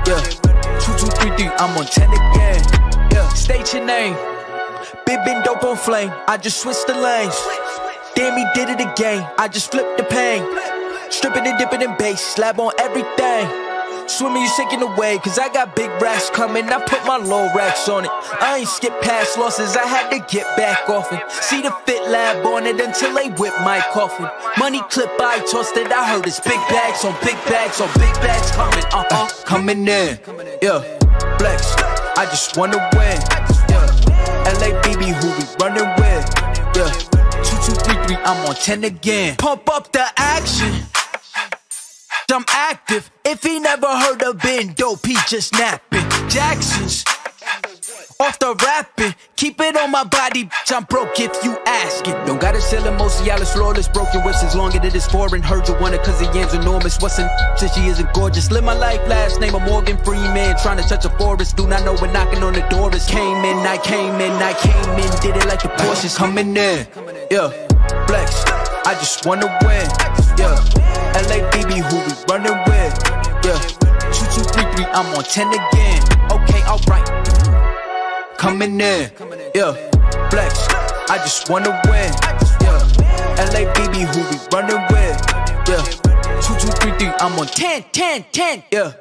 Yeah, 2, 2, 3, 3, I'm on 10 again. Yeah, state your name. Big been dope on flame. I just switched the lanes. Damn, he did it again. I just flipped the pain. Stripping and dipping in bass, slab on everything. Swimming, you sinking away, cause I got big racks coming. I put my low racks on it. I ain't skip past losses, I had to get back off it. See the fit lab on it until they whip my coffin. Money clip, I tossed it, I heard it's big bags on big bags on big bags coming, coming in. Yeah, flex, I just wanna win. Yeah, LABB, who we running with. Yeah, 2, 2, 3, 3, I'm on 10 again. Pump up the action. I'm active. If he never heard of been dope, he just napping. Jackson's off the rapping. Keep it on my body, bitch, I'm broke if you ask it. Don't gotta sell it, most of y'all is flawless. Broken whips as long as it is foreign. Heard you want it cause the yam's enormous. What's in since she isn't gorgeous? Live my life, last name of Morgan Freeman. Trying to touch a forest, do not know when knocking on the door is. Came in, I came in, I came in. Did it like the Porsches coming in. Yeah, flex, I just wanna win. Yeah, LABB, who we running with. Yeah, 2, 2, 3, 3, I'm on 10 again. Okay, alright. Coming in. Yeah, flex, I just wanna win. Yeah, LABB, who we running with. Yeah, 2, 2, 3, 3, I'm on 10, 10, 10. Yeah.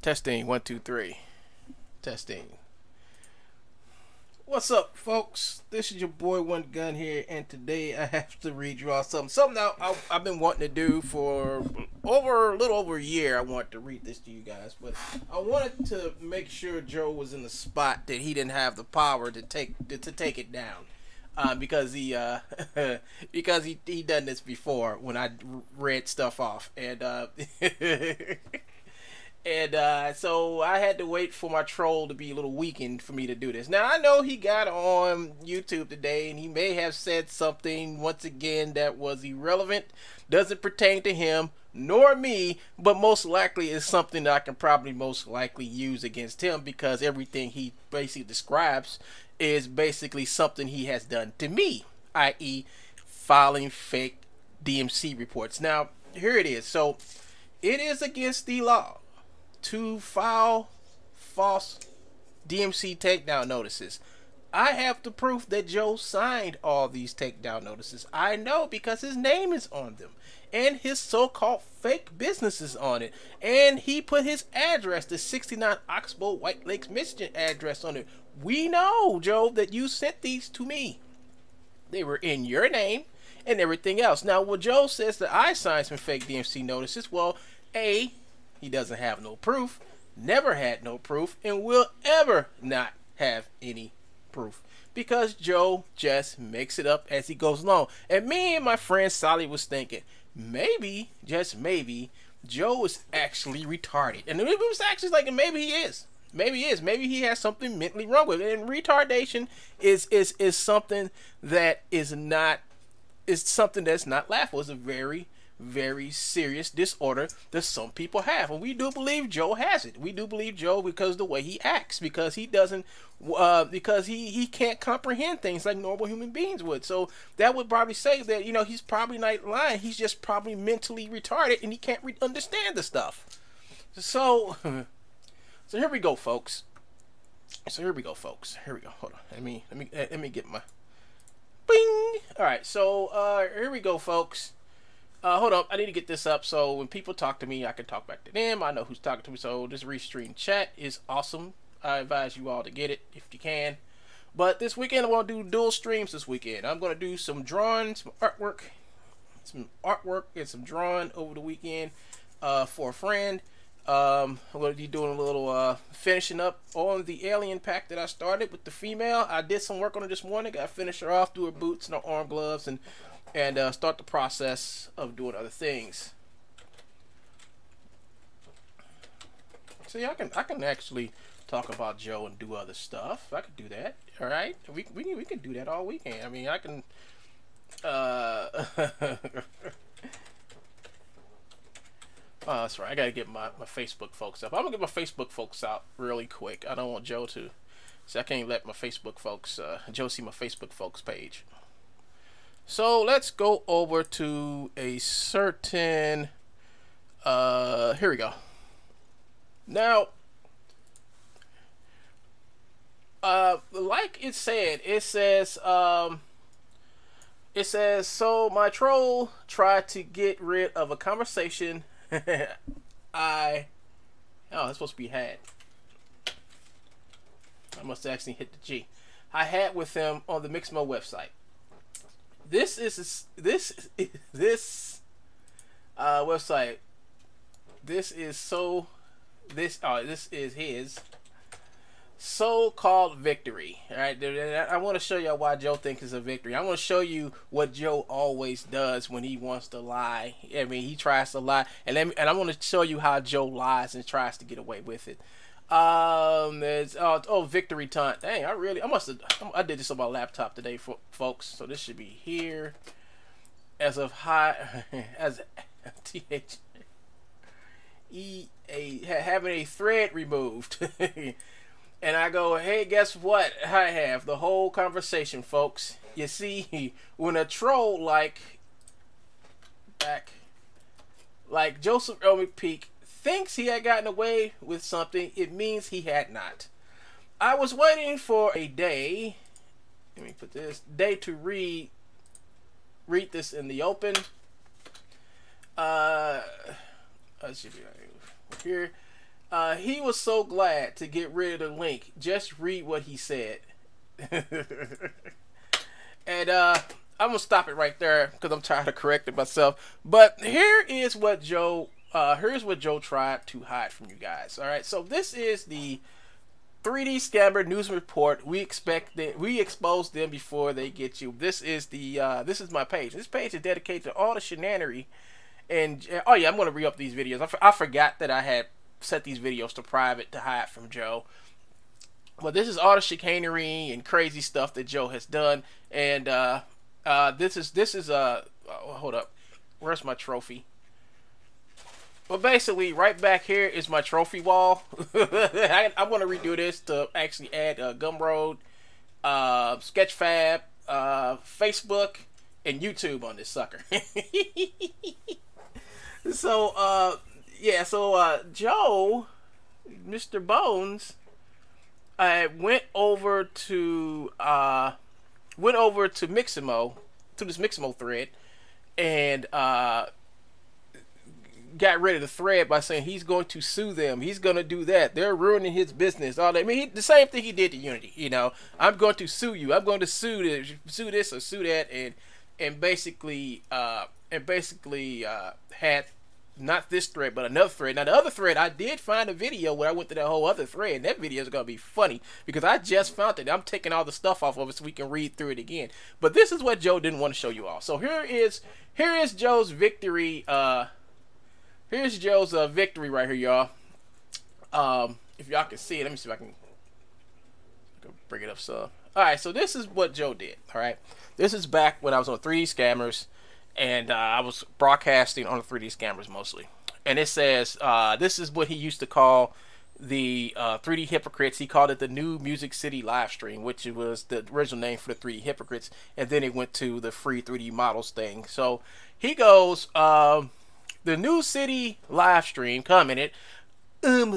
Testing 1 2 3. Testing. What's up, folks? This is your boy One Gun here, and today I have to read you all something that I've been wanting to do for a little over a year. I want to read this to you guys, but I wanted to make sure Joe was in the spot that he didn't have the power to take it down, because he done this before when I read stuff off, and And so I had to wait for my troll to be a little weakened for me to do this. Now, I know he got on YouTube today, and he may have said something, once again, that was irrelevant, doesn't pertain to him, nor me, but most likely is something that I can probably most likely use against him, because everything he basically describes is basically something he has done to me, i.e. filing fake DMC reports. Now, here it is. So, it is against the law to file false DMC takedown notices. I have the proof that Joe signed all these takedown notices. I know, because his name is on them, and his so-called fake business is on it, and he put his address, the 69 Oxbow, White Lakes, Michigan address on it. We know, Joe, that you sent these to me. They were in your name and everything else. Now, when Joe says that I signed some fake DMC notices, well, A, he doesn't have no proof, never had no proof, and will ever not have any proof, because Joe just makes it up as he goes along. And me and my friend Sally was thinking, maybe, just maybe, Joe is actually retarded. And it was actually like, maybe he is. Maybe he is. Maybe he has something mentally wrong with it. And retardation is something that is something that's not laughable. It's a very, very serious disorder that some people have, and we do believe Joe has it. We do believe Joe because of the way he acts, because he doesn't, because he can't comprehend things like normal human beings would. So that would probably say that, you know, he's probably not lying. He's just probably mentally retarded, and he can't understand the stuff. So, so here we go, folks. Here we go. Hold on. Let me get my bing. All right. So here we go, folks. Hold up, I need to get this up so when people talk to me, I can talk back to them. I know who's talking to me, so this restream chat is awesome. I advise you all to get it if you can. But this weekend, I want to do dual streams this weekend. I'm going to do some drawing, some artwork and some drawing over the weekend for a friend. I'm going to be doing a little finishing up on the alien pack that I started with the female. I did some work on her this morning. Got to finish her off, do her boots and her arm gloves, and start the process of doing other things. See, I can actually talk about Joe and do other stuff. I could do that. All right, we can do that all weekend. I mean, I can. Oh, that's right. I gotta get my Facebook folks up. I'm gonna get my Facebook folks out really quick. I don't want Joe to. So I can't let my Facebook folks, Joe, see my Facebook folks page. So let's go over to a certain, here we go. Now, like it says, so my troll tried to get rid of a conversation oh, that's supposed to be had. I must have actually hit the G. I had with him on the Mixmo website. This website. This is his so-called victory. All right, I want to show you why Joe thinks it's a victory. I want to show you what Joe always does when he wants to lie. I mean, he tries to lie, and I want to show you how Joe lies and tries to get away with it. There's victory taunt. Dang, I did this on my laptop today, folks. So this should be here as of high as having a thread removed. And I go, hey, guess what? I have the whole conversation, folks. You see, when a troll like Joseph Earl Mcpeeks thinks he had gotten away with something, it means he had not. I was waiting for a day. Let me put this day to read this in the open. It should be right here. He was so glad to get rid of the link. Just read what he said. And I'm gonna stop it right there because I'm tired of correcting myself. But here is what Joe tried to hide from you guys. All right, so this is the 3D scammer news report. We expose them before they get you. This is my page. This page is dedicated to all the shenanery. And oh yeah, I'm gonna re-up these videos. I forgot that I had set these videos to private to hide from Joe. But this is all the chicanery and crazy stuff that Joe has done, and this is hold up, where's my trophy? Well, basically, right back here is my trophy wall. I'm going to redo this to actually add Gumroad, Sketchfab, Facebook, and YouTube on this sucker. So, Joe, Mr. Bones, went over to Mixamo, to this Mixamo thread, and got rid of the thread by saying he's going to sue them. He's going to do that. They're ruining his business. All that. I mean, the same thing he did to Unity. You know, I'm going to sue you. I'm going to sue this or sue that, and basically had not this thread but another thread. Now the other thread, I did find a video where I went to that whole other thread, and that video is going to be funny because I just found it. I'm taking all the stuff off of it so we can read through it again. But this is what Joe didn't want to show you all. So here is Joe's victory. Here's Joe's victory right here, y'all. If y'all can see it, let me see if I can bring it up some. Alright, so this is what Joe did. Alright, this is back when I was on 3D Scammers, and I was broadcasting on the 3D Scammers mostly. And it says, this is what he used to call the 3D Hypocrites. He called it the New Music City live stream, which was the original name for the 3D Hypocrites, and then it went to the free 3D models thing. So he goes, the New City live stream commented,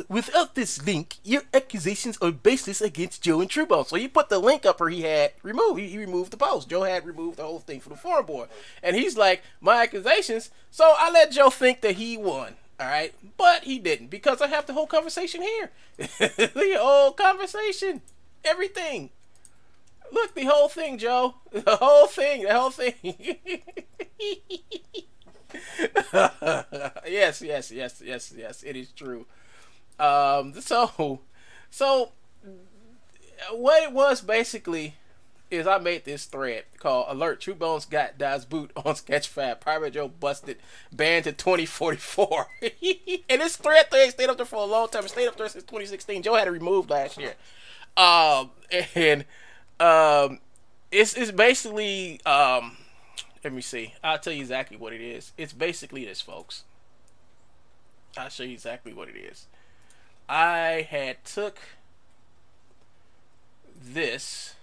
without this link, your accusations are baseless against Joe and Truebone. So he put the link up where he had removed. He removed the post. Joe had removed the whole thing from the forum board. And he's like, my accusations. So I let Joe think that he won. All right. But he didn't, because I have the whole conversation here. The whole conversation. Everything. Look, the whole thing, Joe. The whole thing. The whole thing. Yes, it is true. So what it was basically is I made this thread called Alert Truebone's Got Dies Boot on Sketchfab. Pirate Joe busted, banned to 2044. And this thread stayed up there for a long time. It stayed up there since 2016. Joe had it removed last year. It's basically let me see. I'll tell you exactly what it is. It's basically this, folks. I'll show you exactly what it is. I had took this,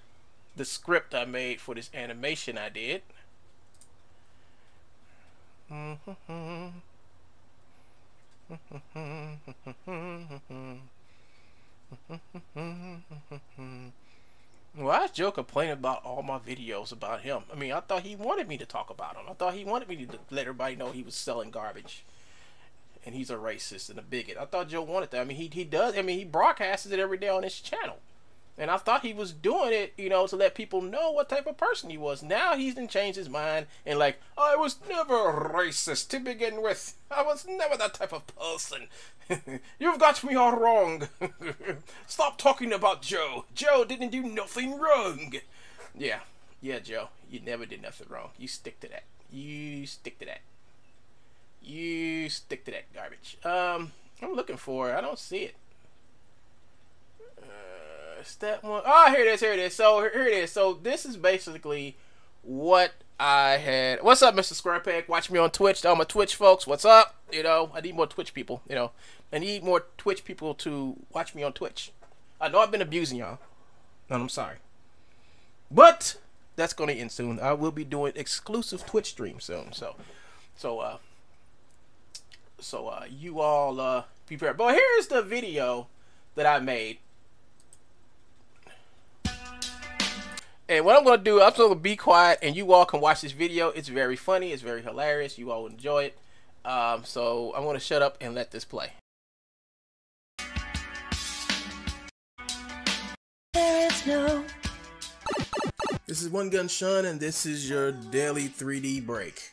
the script I made for this animation I did. Why is Joe complaining about all my videos about him? I mean, I thought he wanted me to talk about him. I thought he wanted me to let everybody know he was selling garbage. And he's a racist and a bigot. I thought Joe wanted that. I mean, he does. I mean, he broadcasts it every day on his channel. And I thought he was doing it, you know, to let people know what type of person he was. Now he's done changed his mind and like, I was never racist to begin with. I was never that type of person. You've got me all wrong. Stop talking about Joe. Joe didn't do nothing wrong. Yeah, Joe. You never did nothing wrong. You stick to that. You stick to that. You stick to that garbage. I'm looking for it. I don't see it. Step one. Oh, here it is. Here it is. So here it is. So this is basically what I had. What's up, Mr. Squarepeg? Watch me on Twitch. All my Twitch folks, what's up? You know, I need more Twitch people. You know, I need more Twitch people to watch me on Twitch. I know I've been abusing y'all, and I'm sorry, but that's gonna end soon. I will be doing exclusive Twitch streams soon. So you all be prepared. But here's the video that I made. And what I'm going to do, I'm going to be quiet and you all can watch this video. It's very funny. It's very hilarious. You all will enjoy it. So I'm going to shut up and let this play. This is One Gun Sean, and this is your daily 3D break.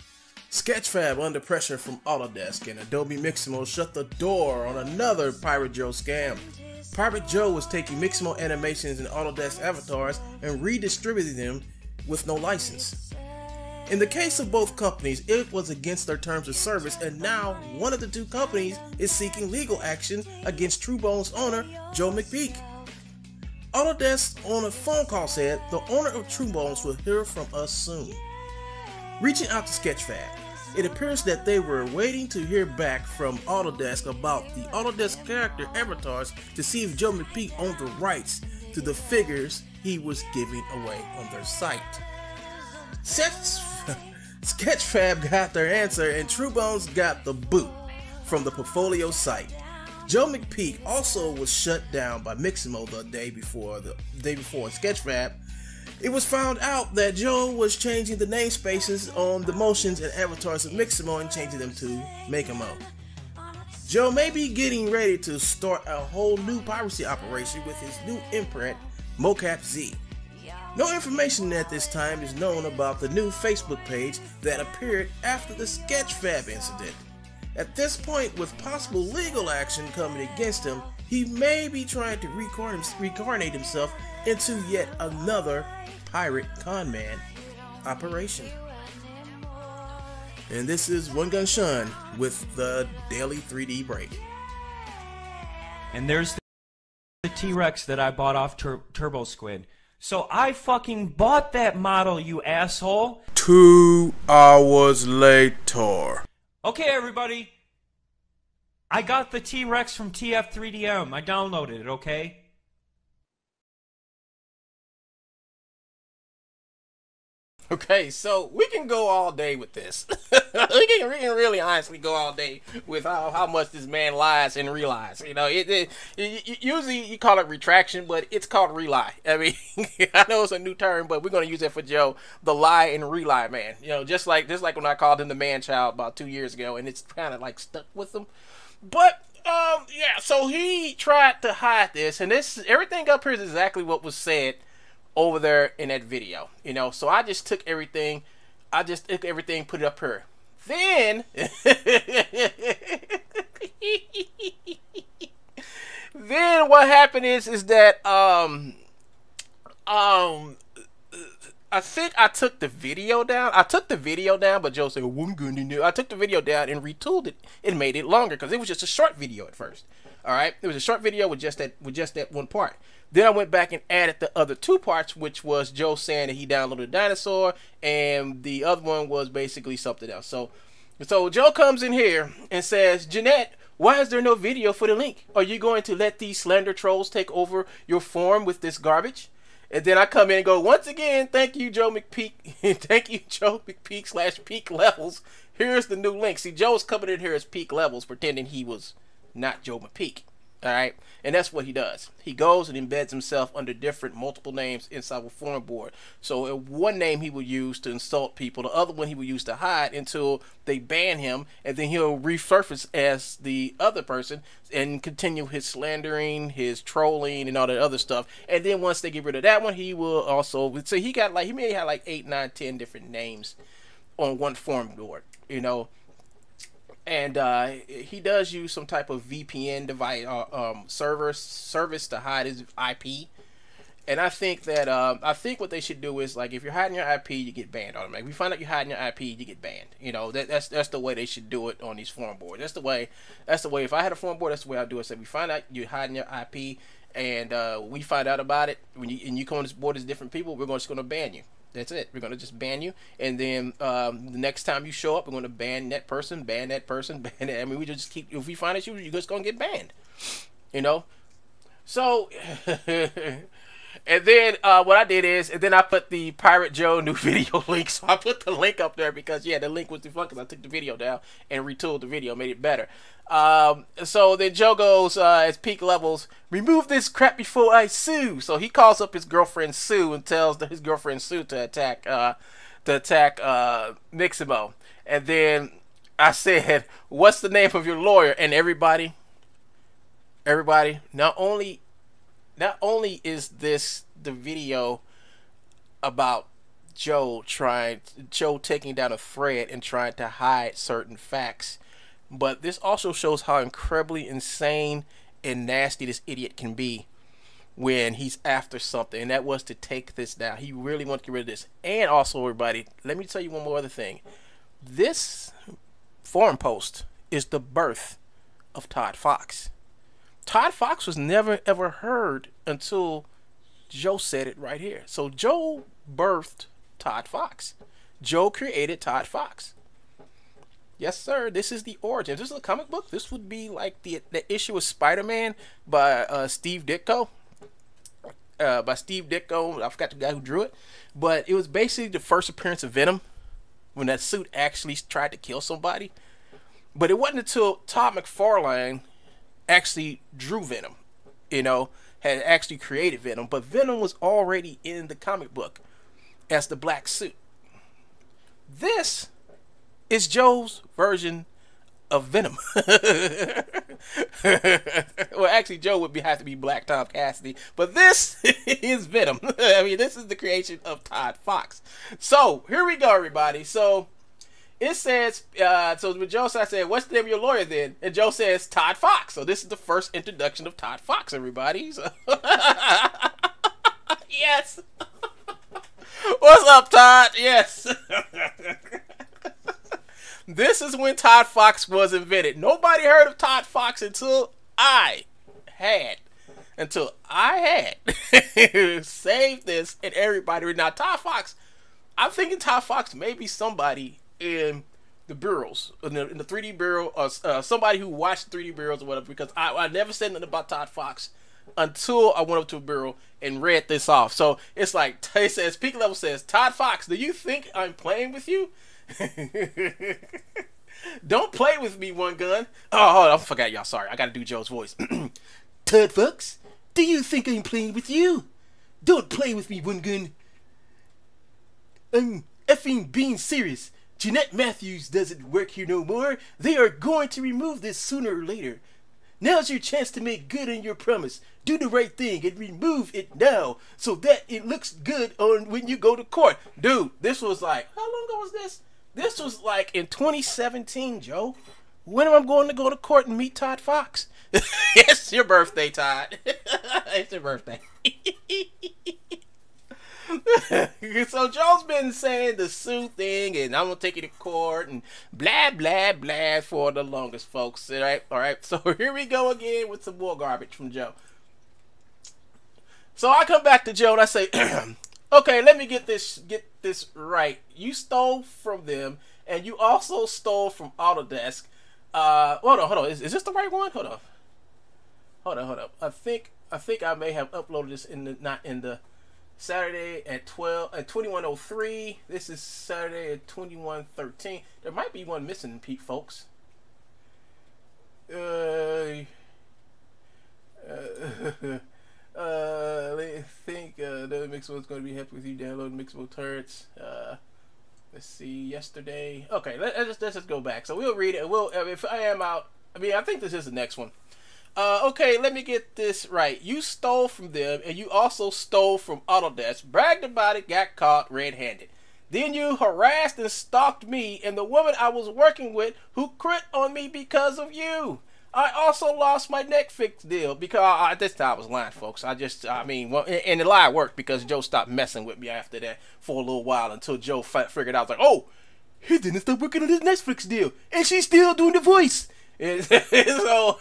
Sketchfab under pressure from Autodesk, and Adobe Mixamo shut the door on another Pirate Joe scam. Pirate Joe was taking Mixamo animations and Autodesk avatars and redistributing them with no license. In the case of both companies, it was against their terms of service, and now one of the two companies is seeking legal action against TrueBone's owner, Joe McPeek. Autodesk on a phone call said the owner of TrueBones will hear from us soon. Reaching out to Sketchfab, it appears that they were waiting to hear back from Autodesk about the Autodesk character avatars to see if Joe McPeek owned the rights to the figures he was giving away on their site. Sketchfab got their answer and TrueBones got the boot from the portfolio site. Joe McPeek also was shut down by Mixamo the day before Sketchfab. It was found out that Joe was changing the namespaces on the motions and avatars of Mixamo and changing them to Makemo. Joe may be getting ready to start a whole new piracy operation with his new imprint, Mocap Z. No information at this time is known about the new Facebook page that appeared after the Sketchfab incident. At this point, with possible legal action coming against him, he may be trying to reincarnate himself into yet another pirate conman operation. And this is One Gun Shun with the Daily 3D Break. And there's the T-Rex that I bought off Turbo Squid. So I fucking bought that model, you asshole. 2 hours later. Okay, everybody. I got the T-Rex from TF3DM. I downloaded it, okay? Okay, so we can go all day with this. we can really honestly go all day with how much this man lies and relies. You know, usually you call it retraction, but it's called relie. I mean, I know it's a new term, but we're going to use it for Joe, the lie and relie man. You know, just like when I called him the man child about 2 years ago, and it's kind of like stuck with him. But yeah, so he tried to hide this, and everything up here is exactly what was said over there in that video, you know. So I just took everything, put it up here. Then then what happened is that I think I took the video down. But Joe said, "One gun in there." I took the video down and retooled it and made it longer because it was just a short video at first. All right, it was a short video with just that one part. Then I went back and added the other 2 parts, which was Joe saying that he downloaded a dinosaur, and the other one was basically something else. So Joe comes in here and says, "Jeanette, why is there no video for the link? Are you going to let these slander trolls take over your forum with this garbage?" And then I come in and go, "Once again, thank you, Joe McPeek. Thank you, Joe McPeek / Peak Levels. Here's the new link." See, Joe's coming in here as Peak Levels, pretending he was not Joe McPeek. All right, and that's what he does. He goes and embeds himself under multiple names inside a forum board. So one name he will use to insult people, the other one he will use to hide until they ban him, and then he'll resurface as the other person and continue his slandering, his trolling, and all that other stuff. And then once they get rid of that one, he will also. So he may have like 8, 9, 10 different names on one forum board, you know. And he does use some type of VPN device, service to hide his IP. And I think that what they should do is, like, if you're hiding your IP, you get banned automatically. If you find out you're hiding your IP, you get banned. You know, that's the way they should do it on these forum boards. That's the way. If I had a forum board, that's the way I do it. So if we find out you're hiding your IP, and we find out about it, and you come on this board as different people, we're just going to ban you. That's it. We're going to just ban you. And then the next time you show up, we're going to ban that person, ban that. I mean, we just keep, if we find it, you're just going to get banned. You know? So, and then what I did is, and then I put the Pirate Joe new video link. So I put the link up there because, yeah, the link was too fun because I took the video down and retooled the video, made it better. So then Joe goes, as Peak Levels, "Remove this crap before I sue." So he calls up his girlfriend Sue and tells his girlfriend Sue to attack Mixamo. And then I said, "What's the name of your lawyer?" And everybody, not only is this the video about Joe taking down a thread and trying to hide certain facts, but this also shows how incredibly insane and nasty this idiot can be. when he's after something, and that was to take this down. He really wanted to get rid of this. And also, everybody, let me tell you one more other thing. This forum post is the birth of Todd Fox. Todd Fox was never ever heard until Joe said it right here. So Joe birthed Todd Fox. Joe created Todd Fox. Yes, sir. This is the origin. This is a comic book. This would be like the issue of Spider-Man by Steve Ditko. I forgot the guy who drew it, but it was basically the first appearance of Venom when that suit actually tried to kill somebody. But it wasn't until Todd McFarlane actually drew Venom, had actually created Venom. But Venom was already in the comic book as the black suit. This is Joe's version of Venom. Well, actually, Joe would have to be Black Tom Cassidy, but this is Venom. I mean, this is the creation of Todd Fox. So here we go, everybody. So it says, so when Joe starts saying, "What's the name of your lawyer then?" And Joe says, "Todd Fox." So this is the first introduction of Todd Fox, everybody. So yes. What's up, Todd? Yes. This is when Todd Fox was invented. Nobody heard of Todd Fox until I had saved this, and everybody. Now, Todd Fox, I'm thinking Todd Fox may be somebody in the bureaus, in the 3D bureau, or somebody who watched 3D bureaus or whatever, because I never said nothing about Todd Fox until I went up to a bureau and read this off. So it's like, it says, Peak Level says, "Todd Fox, do you think I'm playing with you?" Don't play with me, One Gun. Oh, hold on, I forgot, y'all. Sorry, I gotta do Joe's voice. "Todd Fox, do you think I'm playing with you? Don't play with me, One Gun. I'm effing being serious. Jeanette Matthews doesn't work here no more. They are going to remove this sooner or later. Now's your chance to make good on your promise. Do the right thing and remove it now so that it looks good on when you go to court." Dude, this was like, how long ago was this? This was like in 2017, Joe. When am I going to court and meet Todd Fox? It's your birthday, Todd. It's your birthday. So Joe's been saying the suit thing, and I'm gonna take you to court, and blah blah blah for the longest, folks. All right. So here we go again with some more garbage from Joe. So I come back to Joe and I say, "Okay, let me get this right. You stole from them, and you also stole from Autodesk. Hold on. Is this the right one? Hold on. I think I may have uploaded this not in the Saturday at 21:03. This is Saturday at 21:13. There might be one missing, Pete, folks. Let me think. The Mixable going to be happy with you. Download Mixable turrets. Let's see. Yesterday. Okay, let's just go back. So we'll read it. If I am out. I mean, I think this is the next one. Okay, let me get this right. You stole from them, and you also stole from Autodesk. Bragged about it, got caught red-handed. Then you harassed and stalked me and the woman I was working with, who quit on me because of you. I also lost my Netflix deal because at this time I was lying, folks. And the lie worked because Joe stopped messing with me after that for a little while until Joe figured out, like, oh, he didn't stop working on his Netflix deal, and she's still doing the voice. And so,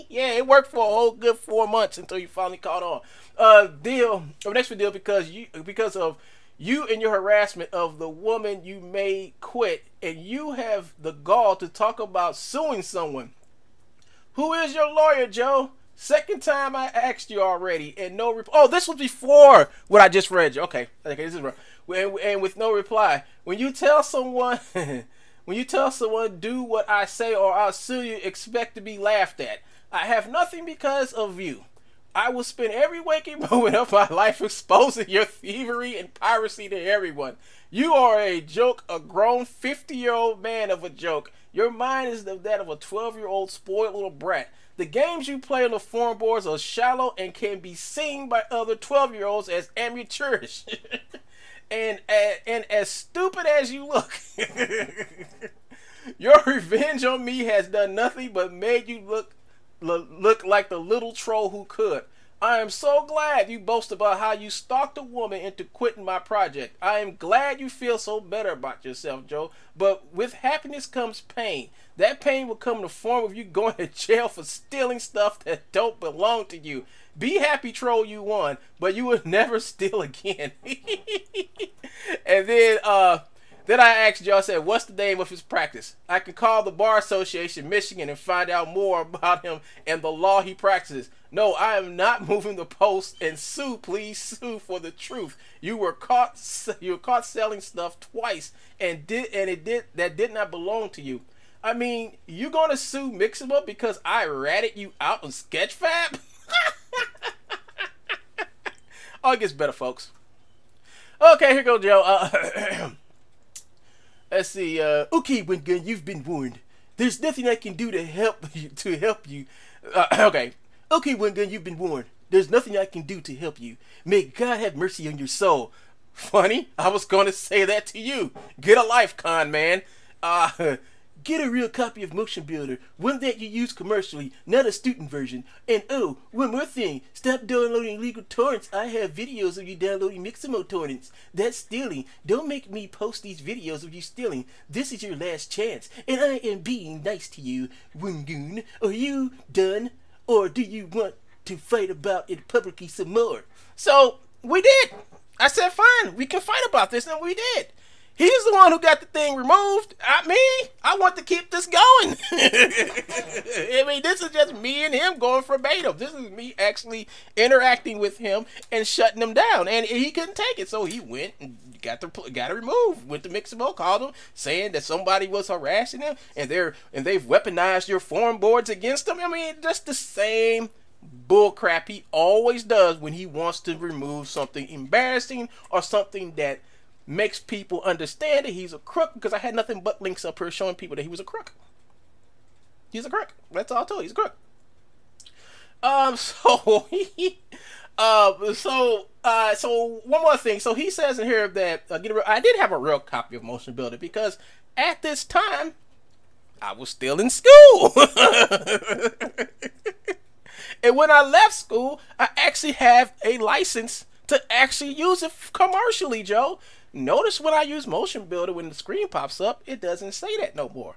yeah, it worked for a whole good 4 months until you finally caught on. Netflix deal because of you and your harassment of the woman you made quit, and you have the gall to talk about suing someone. Who is your lawyer, Joe? Second time I asked you already, and no oh, this was before what I just read you. Okay, this is right. And with no reply. When you tell someone do what I say or I'll sue you, expect to be laughed at. I have nothing because of you. I will spend every waking moment of my life exposing your thievery and piracy to everyone. You are a joke, a grown 50-year-old man of a joke. Your mind is that of a 12-year-old spoiled little brat. The games you play on the forum boards are shallow and can be seen by other 12-year-olds as amateurish. and as stupid as you look. Your revenge on me has done nothing but made you look like the little troll who could. I am so glad you boast about how you stalked a woman into quitting my project. I am glad you feel so better about yourself, Joe. But with happiness comes pain. That pain will come in the form of you going to jail for stealing stuff that don't belong to you. Be happy, troll, you won, but you will never steal again. And then I asked Joe, I said, what's the name of his practice? I can call the Bar Association Michigan and find out more about him and the law he practices. No, I am not moving the post and sue, please sue for the truth. You were caught selling stuff twice that did not belong to you. I mean, you gonna sue Mixable because I ratted you out on Sketchfab? Oh, it gets better, folks. Okay, here goes Joe. Let's see. Okay, Winggun, you've been warned. There's nothing I can do to help you. Okay. Okay, Winggun, you've been warned. There's nothing I can do to help you. May God have mercy on your soul. Funny, I was going to say that to you. Get a life, con man. Get a real copy of Motion Builder, one that you use commercially, not a student version. And oh, one more thing, stop downloading illegal torrents. I have videos of you downloading Mixamo torrents. That's stealing. Don't make me post these videos of you stealing. This is your last chance, and I am being nice to you, Wingoon. Are you done? Or do you want to fight about it publicly some more? So, we did. I said, fine, we can fight about this, and we did. He's the one who got the thing removed. Not me. I want to keep this going. I mean, this is just me and him going verbatim. This is me actually interacting with him and shutting him down. And he couldn't take it, so he went and got it removed. Went to Mixamo, called him, saying that somebody was harassing him, and they've weaponized your forum boards against him. I mean, just the same bullcrap he always does when he wants to remove something embarrassing or something that makes people understand that he's a crook, because I had nothing but links up here showing people that he was a crook. He's a crook. That's all I told you. He's a crook. So one more thing. So he says in here that I did have a real copy of Motion Builder because at this time I was still in school. And when I left school, I actually have a license to actually use it commercially, Joe. Notice when I use Motion Builder, when the screen pops up, it doesn't say that no more.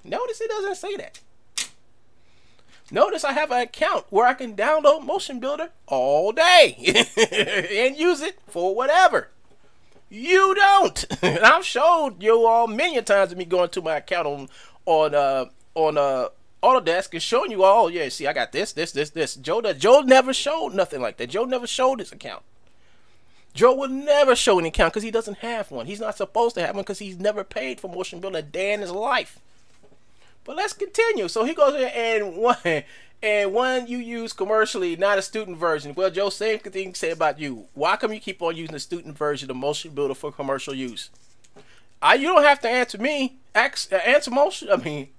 Notice it doesn't say that. Notice I have an account where I can download Motion Builder all day and use it for whatever. You don't. And I've showed you all many times of me going to my account on Autodesk and showing you all, yeah, see, I got this. Joe never showed nothing like that. Joe never showed his account. Joe would never show an account because he doesn't have one. He's not supposed to have one because he's never paid for Motion Builder a day in his life. But let's continue. So he goes here and one you use commercially, not a student version. Well, Joe, same thing to say about you. Why come you keep on using the student version of Motion Builder for commercial use? You don't have to answer me. Answer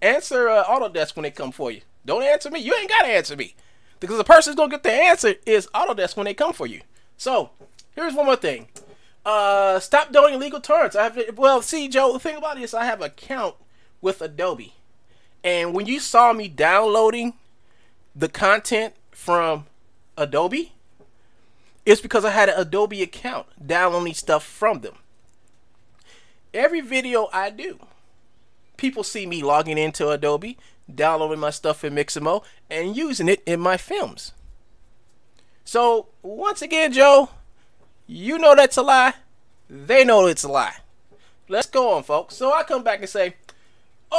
Autodesk when they come for you. Don't answer me. You ain't got to answer me. Because the person's going to get the answer is Autodesk when they come for you. So, here's one more thing. Stop doing illegal torrents. See, Joe, the thing about it is I have an account with Adobe. And when you saw me downloading the content from Adobe, it's because I had an Adobe account downloading stuff from them. Every video I do, people see me logging into Adobe, downloading my stuff in Mixamo, and using it in my films. So, once again, Joe, you know that's a lie. They know it's a lie. Let's go on, folks. So I come back and say,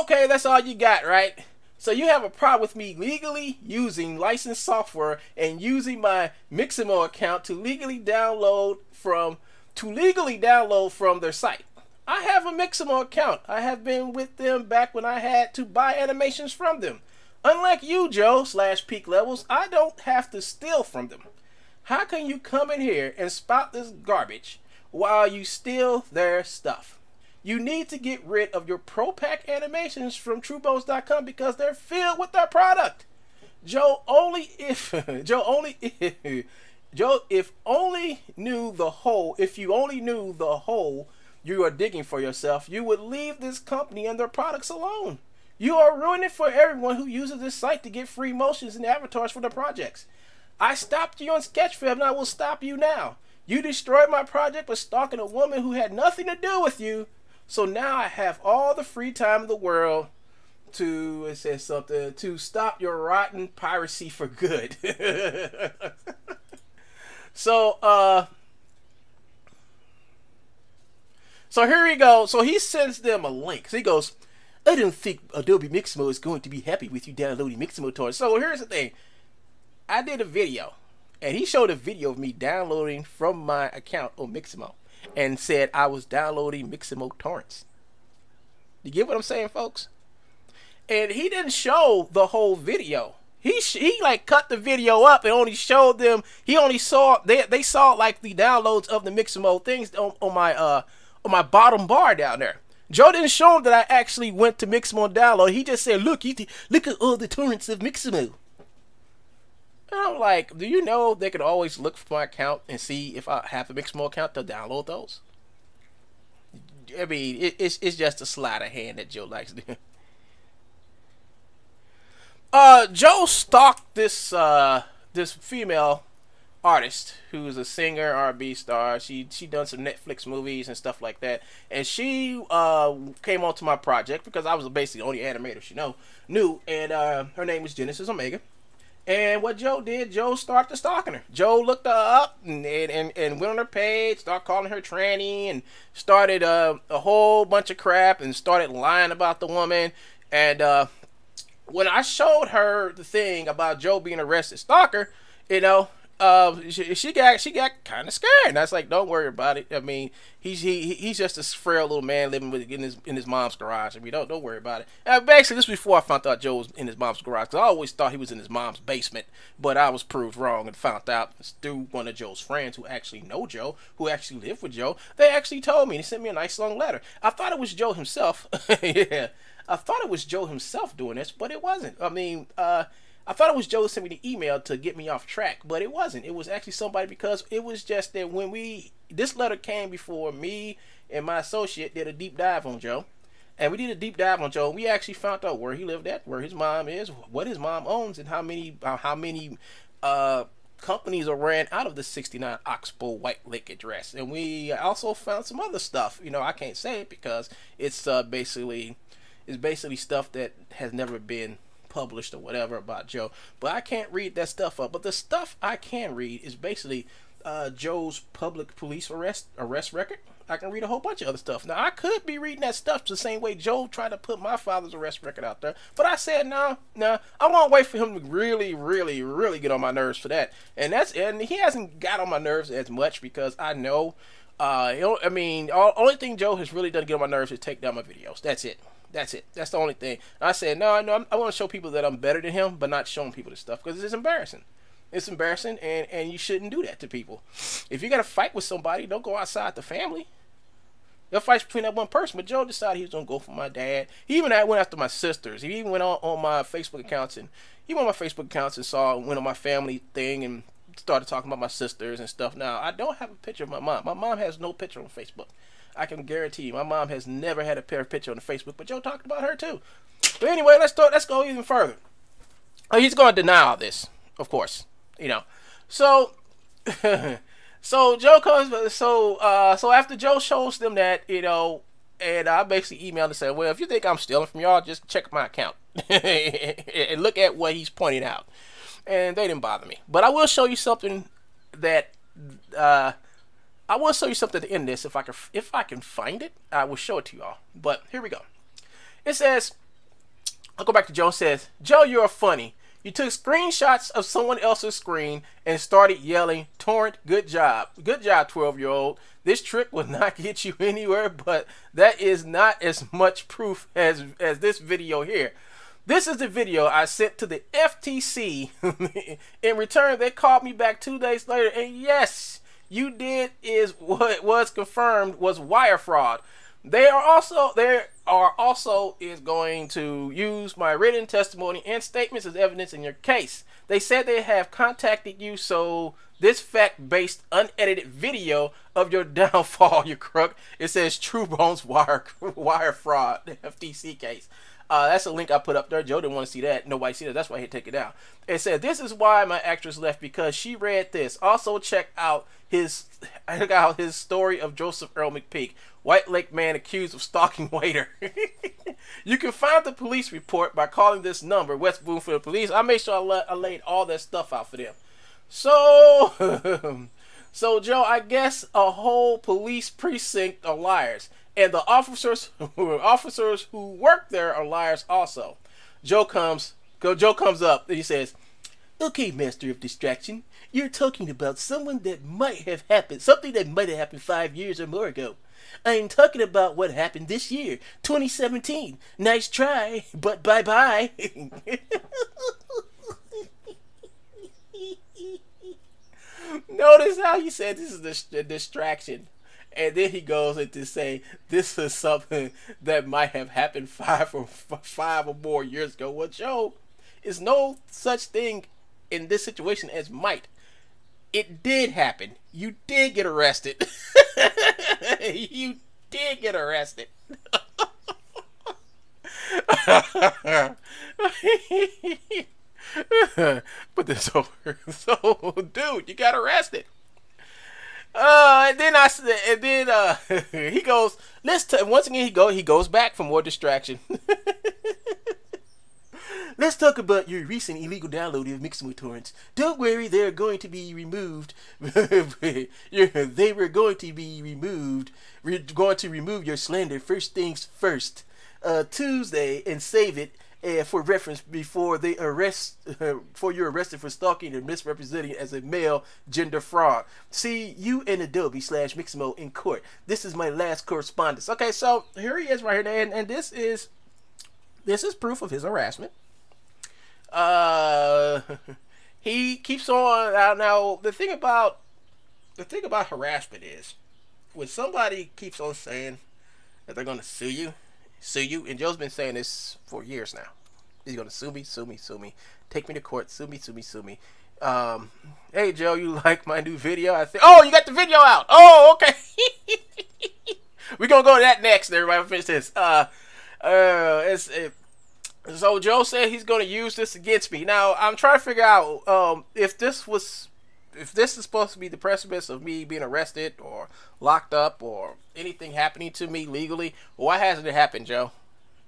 okay, that's all you got, right? So you have a problem with me legally using licensed software and using my Mixamo account to legally download from their site. I have a Mixamo account. I have been with them back when I had to buy animations from them. Unlike you, Joe / Peak Levels, I don't have to steal from them. How can you come in here and spout this garbage while you steal their stuff? You need to get rid of your Pro Pack animations from TrueBones.com because they're filled with their product. Joe, if you only knew the hole you are digging for yourself, you would leave this company and their products alone. You are ruining it for everyone who uses this site to get free motions and avatars for their projects. I stopped you on Sketchfab, and I will stop you now. You destroyed my project by stalking a woman who had nothing to do with you. So now I have all the free time in the world to, it says something, to stop your rotten piracy for good. So here we go. So he sends them a link. So he goes, I don't think Adobe Mixamo is going to be happy with you downloading Mixamo torrents. So here's the thing. I did a video, and he showed a video of me downloading from my account on Mixamo, and said I was downloading Mixamo torrents. You get what I'm saying, folks? And he didn't show the whole video. He like cut the video up and only showed them. He only saw they saw like the downloads of the Mixamo things on my bottom bar down there. Joe didn't show him that I actually went to Mixamo and download. He just said, look at all the torrents of Mixamo. And I'm like, do you know they could always look for my account and see if I have a Mixamo account to download those? I mean, it's just a sleight of hand that Joe likes to do. Joe stalked this female artist who's a singer, R&B star. She done some Netflix movies and stuff like that, and she came onto my project because I was basically the only animator she knew, and her name was Genesis Omega. And what Joe did, Joe started stalking her. Joe looked her up and went on her page, started calling her tranny, and started a whole bunch of crap and started lying about the woman. And when I showed her the thing about Joe being arrested stalker, you know, she got kind of scared. And I was like, don't worry about it. I mean, he's just a frail little man living in his mom's garage. I mean, don't worry about it. And basically, this was before I found out Joe was in his mom's garage, because I always thought he was in his mom's basement, but I was proved wrong and found out through one of Joe's friends who actually know Joe, who actually lived with Joe. They actually told me. They sent me a nice long letter. I thought it was Joe himself. Yeah, I thought it was Joe himself doing this, but it wasn't. I mean, I thought it was Joe sent me the email to get me off track, but it wasn't. It was actually somebody, because it was just that when this letter came before me and my associate did a deep dive on Joe. And we did a deep dive on Joe. We actually found out where he lived at, where his mom is, what his mom owns, and how many companies are ran out of the 69 Oxbow White Lake address. And we also found some other stuff. You know, I can't say it because it's basically stuff that has never been published or whatever about Joe, but I can't read that stuff up. But the stuff I can read is basically Joe's public police arrest record. I can read a whole bunch of other stuff. Now I could be reading that stuff the same way Joe tried to put my father's arrest record out there, but I said no, I want to wait for him to really get on my nerves for that. And he hasn't got on my nerves as much, because I know I mean, only thing Joe has really done to get on my nerves is take down my videos. That's it. That's the only thing. I said, no, I want to show people that I'm better than him, but not showing people this stuff, because it's embarrassing. It's embarrassing, and you shouldn't do that to people. If you got to fight with somebody, don't go outside the family. Your fight's between that one person. But Joe decided he was going to go for my dad. He even went after my sisters. He even went on my Facebook accounts, and went on my family thing and started talking about my sisters and stuff. Now, I don't have a picture of my mom. My mom has no picture on Facebook. I can guarantee you, my mom has never had a picture on the Facebook, but Joe talked about her too. But anyway, let's go even further. He's going to deny all this, of course, you know. So, so Joe comes. So after Joe shows them that, you know, and I basically emailed and said, well, if you think I'm stealing from y'all, just check my account and look at what he's pointing out. And they didn't bother me. But I will show you something that. I will show you something at the end of this. If I can find it, I will show it to you all. But here we go. It says, I'll go back to Joe. It says, Joe, you're funny. You took screenshots of someone else's screen and started yelling, torrent, good job. Good job, 12-year-old. This trick will not get you anywhere, but that is not as much proof as this video here. This is the video I sent to the FTC. In return, they called me back 2 days later, and yes, you did is what was confirmed was wire fraud. They are also is going to use my written testimony and statements as evidence in your case. They said they have contacted you, so this fact-based unedited video of your downfall, you crook. It says True Bones wire fraud, the FTC case. That's a link I put up there. Joe didn't want to see that. Nobody see that. That's why he take it down. It said, "This is why my actress left, because she read this. Also check out his story of Joseph Earl Mcpeeks, White Lake man accused of stalking waiter." You can find the police report by calling this number, West Bloomfield Police. I made sure I laid all that stuff out for them. So, so Joe, I guess a whole police precinct are liars, and the officers who work there are liars also. Joe comes up and he says, "Okay, master of distraction, you're talking about someone that might have happened, something that might have happened 5 years or more ago. I'm talking about what happened this year, 2017. Nice try, but bye-bye." Notice how he said this is a distraction. And then he goes into saying this is something that might have happened five or more years ago. Well, Joe, is no such thing in this situation as might. It did happen. You did get arrested. You did get arrested. Put this over. So, dude, you got arrested. And then he goes, once again he goes back for more distraction. "Let's talk about your recent illegal download of Mixamo torrents. Don't worry, they're going to be removed." They were going to be removed. We're going to remove your slander first things first, Tuesday, and save it for reference before they before you're arrested for stalking and misrepresenting as a male gender fraud. See you in Adobe/Mixamo in court. This is my last correspondence. Okay, so here he is right here, and this is proof of his harassment. He keeps on. Now the thing about harassment is, when somebody keeps on saying that they're going to sue you, and Joe's been saying this for years now. He's going to sue me, take me to court, sue me. Hey Joe, you like my new video? I think. Oh, you got the video out. Oh, okay. We're gonna go to that next. Everybody, finish this. So Joe said he's going to use this against me. Now I'm trying to figure out if this is supposed to be the precipice of me being arrested or locked up or anything happening to me legally. Why hasn't it happened, Joe?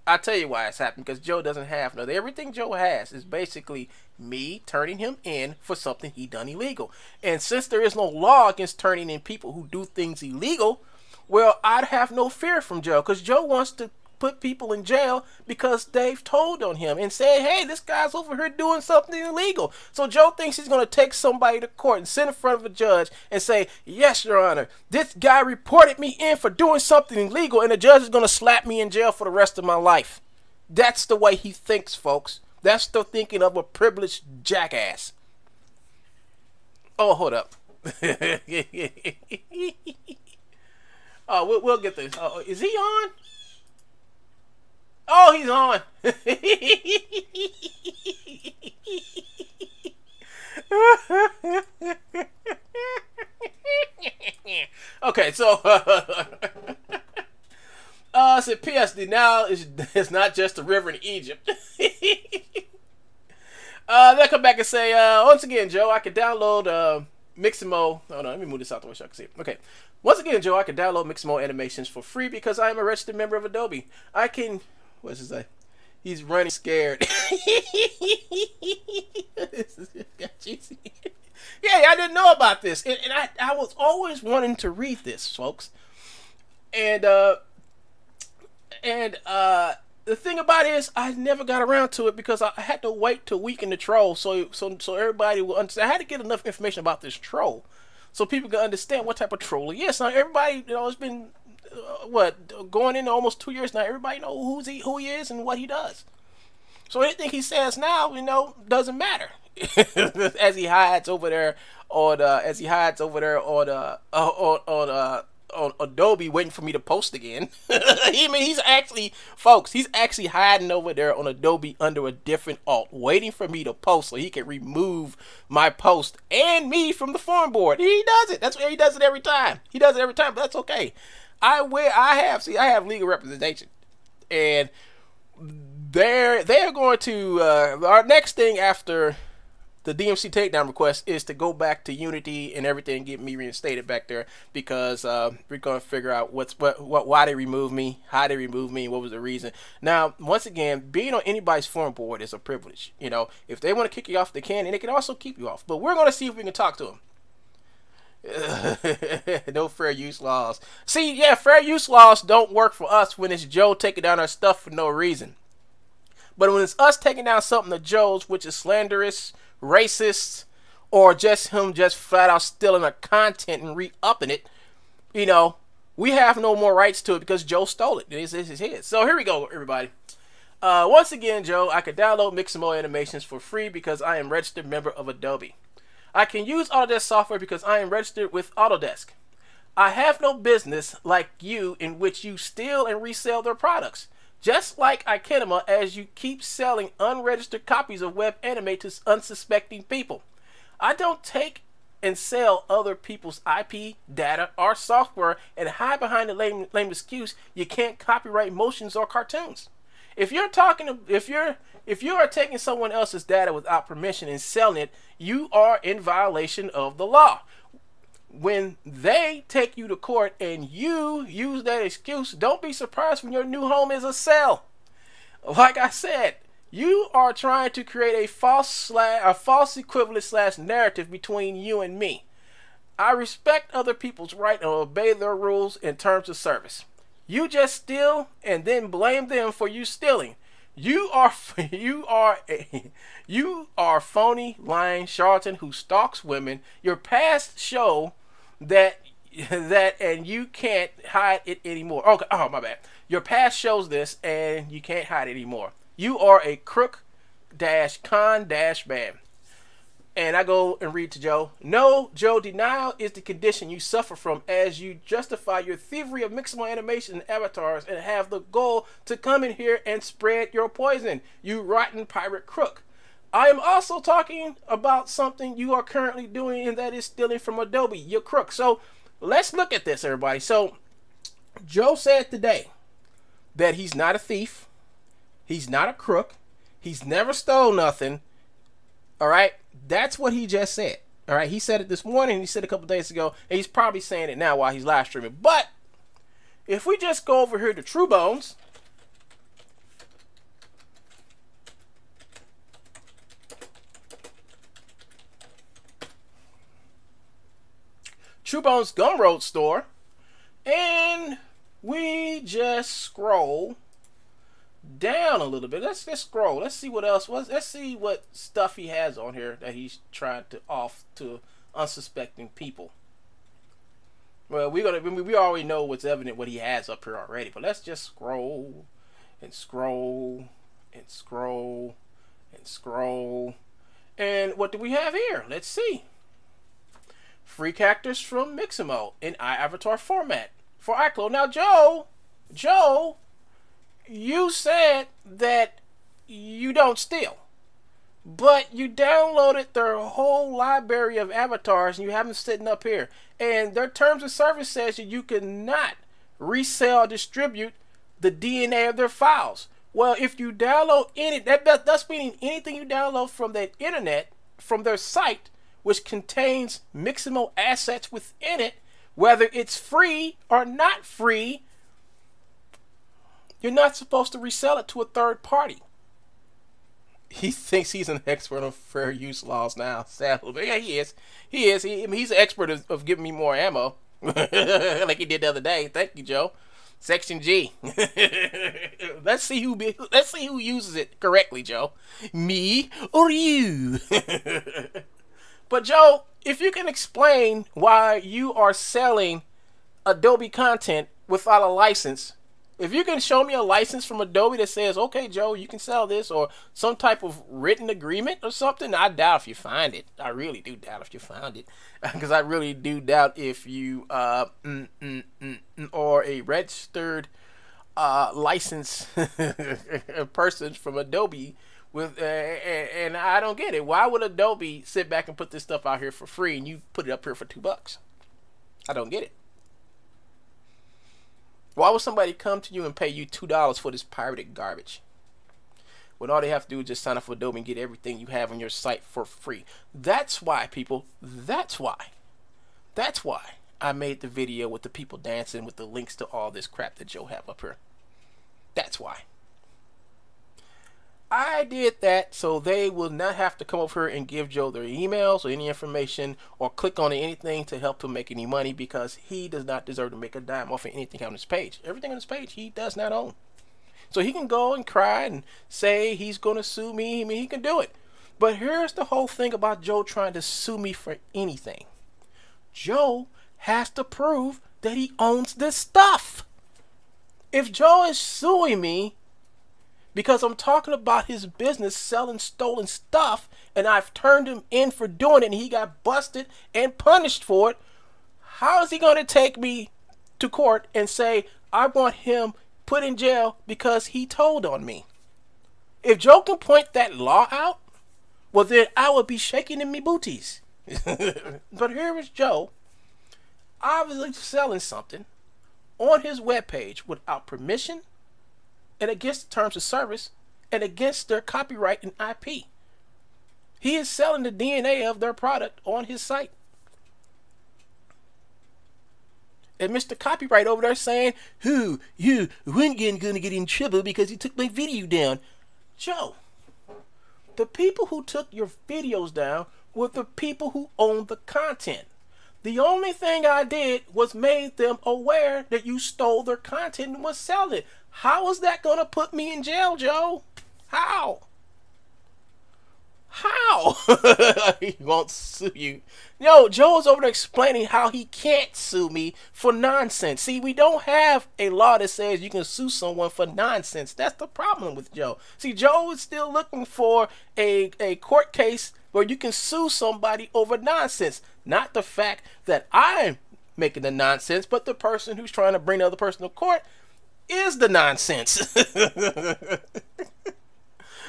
I'll tell you why it's happened. Because Joe doesn't have everything Joe has is basically me turning him in for something he done illegal. And since there is no law against turning in people who do things illegal, well, I'd have no fear from Joe, because Joe wants to put people in jail because they've told on him and said, "Hey, this guy's over here doing something illegal." So Joe thinks he's going to take somebody to court and sit in front of a judge and say, "Yes, Your Honor, this guy reported me in for doing something illegal," and the judge is going to slap me in jail for the rest of my life. That's the way he thinks, folks. That's the thinking of a privileged jackass. Oh, hold up. We'll get this. Is he on? Oh, he's on. Okay, so said P.S. the Nile is not just a river in Egypt. They'll come back and say, once again, Joe, I can download Mixamo. Oh no, let me move this out the way so I can see it. Okay. Once again, Joe, I can download Mixamo animations for free because I am a registered member of Adobe. I can. What does it say? He's running scared. Yeah, I didn't know about this, and I was always wanting to read this, folks. And the thing about it is, I never got around to it because I had to wait to weaken the troll, so everybody will understand. I had to get enough information about this troll, so people can understand what type of troll he is. Now everybody, it's been going into almost 2 years now. Everybody know who he is and what he does. So anything he says now, doesn't matter. As he hides over there on Adobe, waiting for me to post again. He's actually hiding over there on Adobe under a different alt, waiting for me to post so he can remove my post and me from the forum board. He does it. That's why he does it every time. But that's okay. I have legal representation, and they're going to our next thing after the DMC takedown request is to go back to Unity and everything, get me reinstated back there, because we're going to figure out why they removed me, how they removed me, and what was the reason. Now, once again, being on anybody's forum board is a privilege. You know, if they want to kick you off, they can, and they can also keep you off. But we're going to see if we can talk to them. No fair use laws. See, yeah, fair use laws don't work for us when it's Joe taking down our stuff for no reason. But when it's us taking down something of Joe's, which is slanderous, racist, or just him just flat out stealing our content and re-upping it, you know, we have no more rights to it because Joe stole it. It's his. So here we go, everybody. Once again, Joe, I can download Mixamo animations for free because I am a registered member of Adobe. I can use Autodesk software because I am registered with Autodesk. I have no business like you in which you steal and resell their products. Just like Iclone, as you keep selling unregistered copies of web anime to unsuspecting people. I don't take and sell other people's IP, data, or software and hide behind the lame excuse you can't copyright motions or cartoons. If you are taking someone else's data without permission and selling it, you are in violation of the law. When they take you to court and you use that excuse, don't be surprised when your new home is a cell. Like I said, you are trying to create a false equivalent / narrative between you and me. I respect other people's right to obey their rules and terms of service. You just steal and then blame them for you stealing. You are phony, lying charlatan who stalks women. Your past show that and you can't hide it anymore. Okay, oh my bad. Your past shows this and you can't hide it anymore. You are a crook con man. And I go and read to Joe. No, Joe, denial is the condition you suffer from as you justify your thievery of mixable animation and avatars and have the goal to come in here and spread your poison, you rotten pirate crook. I am also talking about something you are currently doing, and that is stealing from Adobe, you crook. So let's look at this, everybody. So Joe said today that he's not a thief. He's not a crook. He's never stole nothing. All right. That's what he just said. All right. He said it this morning. He said it a couple days ago. And he's probably saying it now while he's live streaming. But if we just go over here to True Bones. True Bones Gumroad store. And we just scroll down a little bit. Let's scroll. Let's see what else was. Let's see what stuff he has on here that he's trying to off to unsuspecting people. Well, we already know what's evident what he has up here already. But let's just scroll and scroll and scroll and scroll. And what do we have here? Let's see. Free characters from Mixamo in iAvatar format for Iclone. Now, Joe, you said that you don't steal, but you downloaded their whole library of avatars and you have them sitting up here. And their terms of service says that you cannot resell or distribute the DNA of their files. Well, if you download that's meaning anything you download from the internet, from their site, which contains Mixamo assets within it, whether it's free or not free, you're not supposed to resell it to a third party. He thinks he's an expert on fair use laws now, sadly. But yeah, he is. He's an expert of giving me more ammo, like he did the other day. Thank you, Joe. Section G. Let's see who uses it correctly, Joe. Me or you? But Joe, if you can explain why you are selling Adobe content without a license, if you can show me a license from Adobe that says, okay, Joe, you can sell this, or some type of written agreement or something, I doubt if you find it. I really do doubt if you found it. Because I really do doubt if you or a registered licensed person from Adobe with and I don't get it. Why would Adobe sit back and put this stuff out here for free and you put it up here for $2? I don't get it. Why would somebody come to you and pay you $2 for this pirated garbage? when all they have to do is just sign up for Adobe and get everything you have on your site for free. That's why, people. That's why I made the video with the people dancing with the links to all this crap that Joe have up here. That's why. I did that so they will not have to come over here and give Joe their emails or any information or click on anything to help him make any money, because he does not deserve to make a dime off of anything on his page. Everything on his page he does not own. So he can go and cry and say he's going to sue me. I mean, he can do it. But here's the whole thing about Joe trying to sue me for anything. Joe has to prove that he owns this stuff. If Joe is suing me because I'm talking about his business selling stolen stuff, and I've turned him in for doing it, and he got busted and punished for it, how is he going to take me to court and say I want him put in jail because he told on me? If Joe can point that law out, well, then I would be shaking in me booties. But here is Joe obviously selling something on his webpage without permission and against the terms of service and against their copyright and IP. He is selling the DNA of their product on his site. And Mr. Copyright over there saying, "Who, you, when gonna get in trouble because he took my video down?" Joe, the people who took your videos down were the people who own the content. The only thing I did was made them aware that you stole their content and was selling it. How is that going to put me in jail, Joe? How? How? He won't sue you. No, Joe's over there explaining how he can't sue me for nonsense. See, we don't have a law that says you can sue someone for nonsense. That's the problem with Joe. See, Joe is still looking for a court case where you can sue somebody over nonsense. Not the fact that I'm making the nonsense, but the person who's trying to bring the other person to court is the nonsense.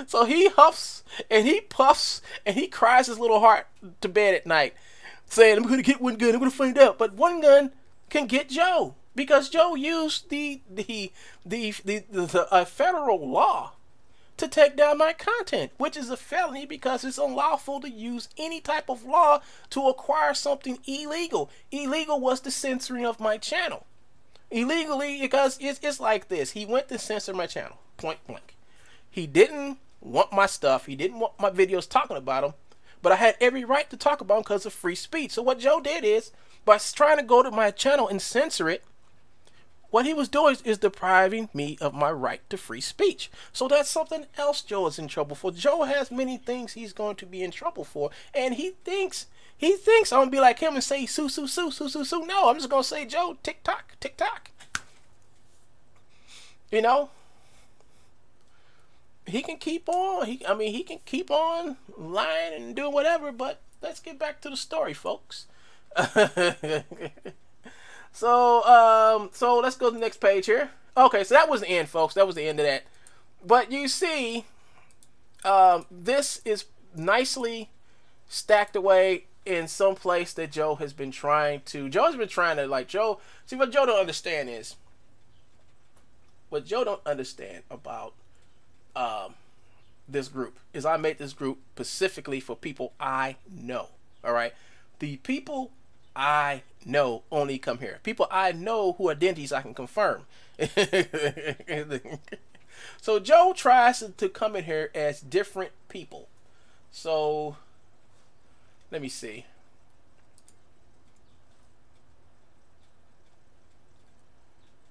So he huffs and he puffs and he cries his little heart to bed at night, saying, "I'm going to get one gun. I'm going to find out." But one gun can get Joe because Joe used the federal law to take down my content, which is a felony because it's unlawful to use any type of law to acquire something illegal. Illegal was the censoring of my channel. Illegally, because it's like this. He went to censor my channel, point blank. He didn't want my stuff. He didn't want my videos talking about him, but I had every right to talk about him because of free speech. So what Joe did is, by trying to go to my channel and censor it, what he was doing is depriving me of my right to free speech. So that's something else Joe is in trouble for. Joe has many things he's going to be in trouble for, and he thinks I'm gonna be like him and say sue, sue, sue, sue, sue, sue. No, I'm just gonna say, Joe, tick tock, tick tock. You know, he can keep on. He can keep on lying and doing whatever. But let's get back to the story, folks. So let's go to the next page here. Okay, so that was the end, folks. That was the end of that. But you see, this is nicely stacked away in some place that Joe has been trying to. Joe's been trying to, like, Joe. See, what Joe don't understand is, what Joe don't understand about this group is I made this group specifically for people I know. All right, the people I know only come here. People I know who identities I can confirm. So Joe tries to come in here as different people. So let me see.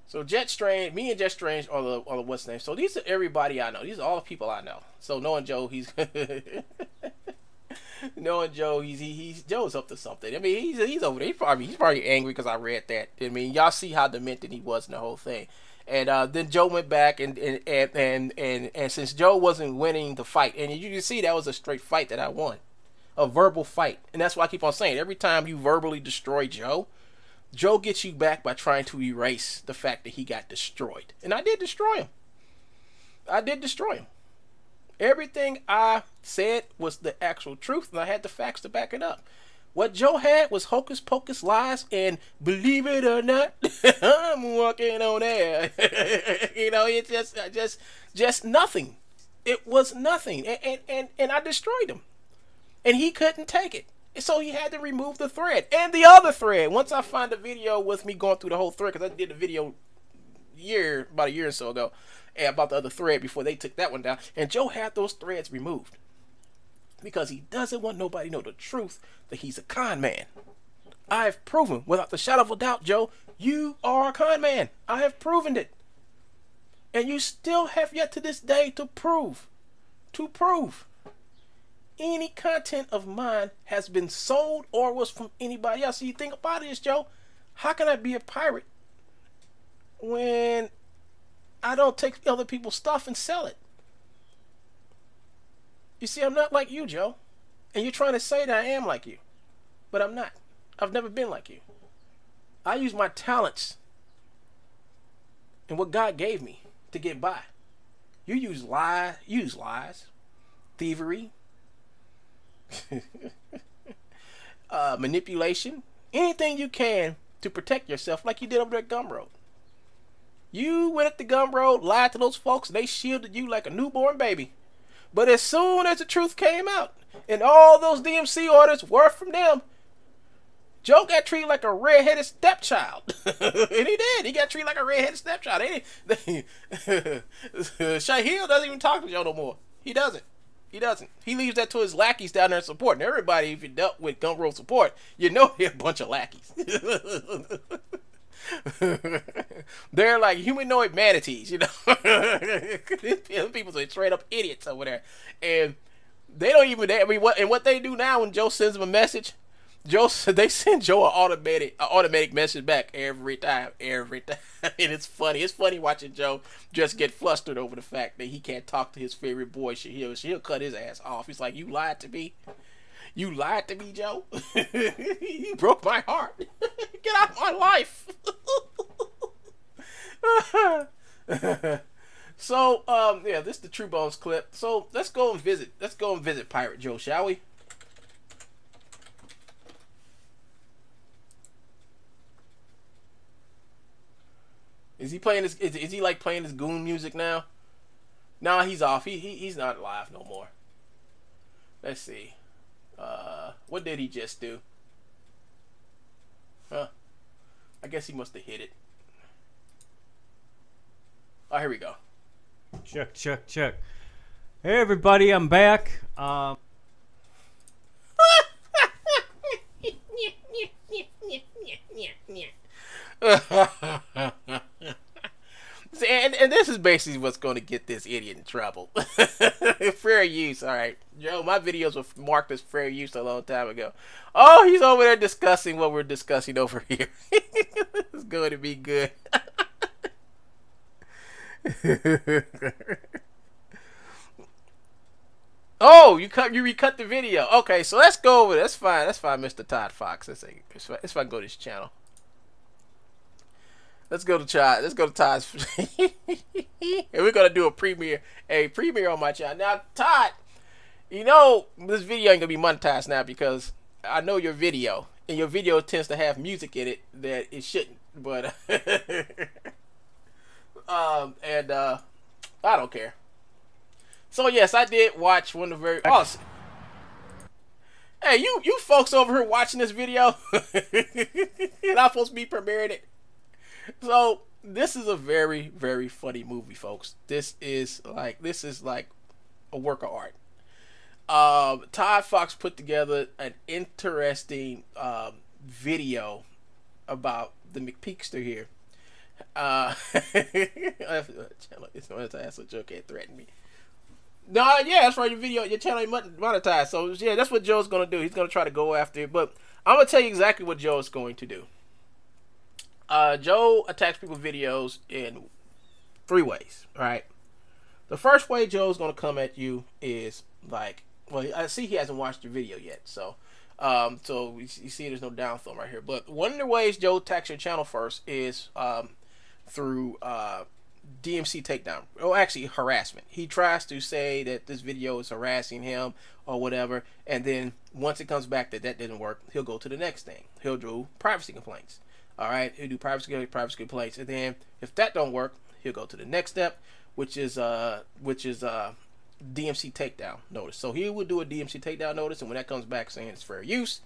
So Jet Strange, me and Jet Strange are the what's name. So these are everybody I know. These are all the people I know. So knowing Joe, he's knowing Joe, he's Joe's up to something. I mean, he's over there. He's probably angry because I read that. I mean, y'all see how demented he was in the whole thing. And then Joe went back and since Joe wasn't winning the fight, and you can see that was a straight fight that I won, a verbal fight, and that's why I keep on saying every time you verbally destroy Joe, Joe gets you back by trying to erase the fact that he got destroyed. And I did destroy him. I did destroy him. Everything I said was the actual truth, and I had the facts to back it up. What Joe had was hocus pocus lies, and believe it or not, I'm walking on air. You know, it's just nothing. It was nothing, and I destroyed him, and he couldn't take it. So he had to remove the thread and the other thread. Once I find a video with me going through the whole thread, because I did a video about a year or so ago, about the other thread before they took that one down. And Joe had those threads removed because he doesn't want nobody to know the truth that he's a con man. I have proven without the shadow of a doubt, Joe, you are a con man. I have proven it. And you still have yet to this day to prove any content of mine has been sold or was from anybody else. So you think about this, Joe. How can I be a pirate when I don't take other people's stuff and sell it? You see, I'm not like you, Joe. And you're trying to say that I am like you. But I'm not. I've never been like you. I use my talents and what God gave me to get by. You use lies, thievery, manipulation, anything you can to protect yourself, like you did over there at Gumroad. You went at the Gumroad, lied to those folks, and they shielded you like a newborn baby. But as soon as the truth came out, and all those DMC orders were from them, Joe got treated like a red-headed stepchild. And he did. He got treated like a red-headed stepchild. Shahil doesn't even talk to Joe no more. He doesn't. He doesn't. He leaves that to his lackeys down there supporting. Everybody, if you dealt with Gumroad support, you know they're a bunch of lackeys. They're like humanoid manatees, you know. People are straight up idiots over there. And they don't even, what they do now when Joe sends them a message, they send Joe an automatic message back every time. And it's funny. It's funny watching Joe just get flustered over the fact that he can't talk to his favorite boy. She'll cut his ass off. He's like, you lied to me? You lied to me, Joe? You broke my heart. Get out of my life. So, yeah, this is the True Bones clip. So let's go and visit Pirate Joe, shall we? Is he playing this? Is he like playing this goon music now? Nah, he's off. He's not live no more. Let's see. What did he just do? Huh? I guess he must have hit it. Oh, here we go. Check. Hey everybody, I'm back. And this is basically what's going to get this idiot in trouble. Fair use. All right, Joe, my videos were marked as fair use a long time ago. Oh, he's over there discussing what we're discussing over here. It's going to be good. Oh, you recut the video. Okay, so let's go over. That's fine, Mr. Todd Fox. Let's see if I can go to his channel. Let's go to Todd's. And we're gonna do a premiere on my channel. Now, Todd, you know this video ain't gonna be monetized now because I know your video, and your video tends to have music in it that it shouldn't. But I don't care. So yes, I did watch one of the very awesome. Hey, you folks over here watching this video, and I'm supposed to be premiering it. So this is a very, very funny movie, folks. This is like a work of art. Todd Fox put together an interesting video about the McPeekster here. It's no answer. Joe can't threaten me. No, yeah, that's right. Your channel ain't monetized. So yeah, that's what Joe's gonna do. He's gonna try to go after it. But I'm gonna tell you exactly what Joe is going to do. Joe attacks people's videos in 3 ways. All right. The first way Joe's gonna come at you is like, well, I see he hasn't watched your video yet, so you see there's no down thumb right here. But one of the ways Joe attacks your channel first is through DMC takedown, or actually harassment. He tries to say that this video is harassing him or whatever, and then once it comes back that didn't work, he'll go to the next thing. He'll do privacy complaints. All right, he'll do privacy complaints, and then if that don't work, he'll go to the next step, which is DMC takedown notice. So he will do a DMC takedown notice, and when that comes back saying it's fair use,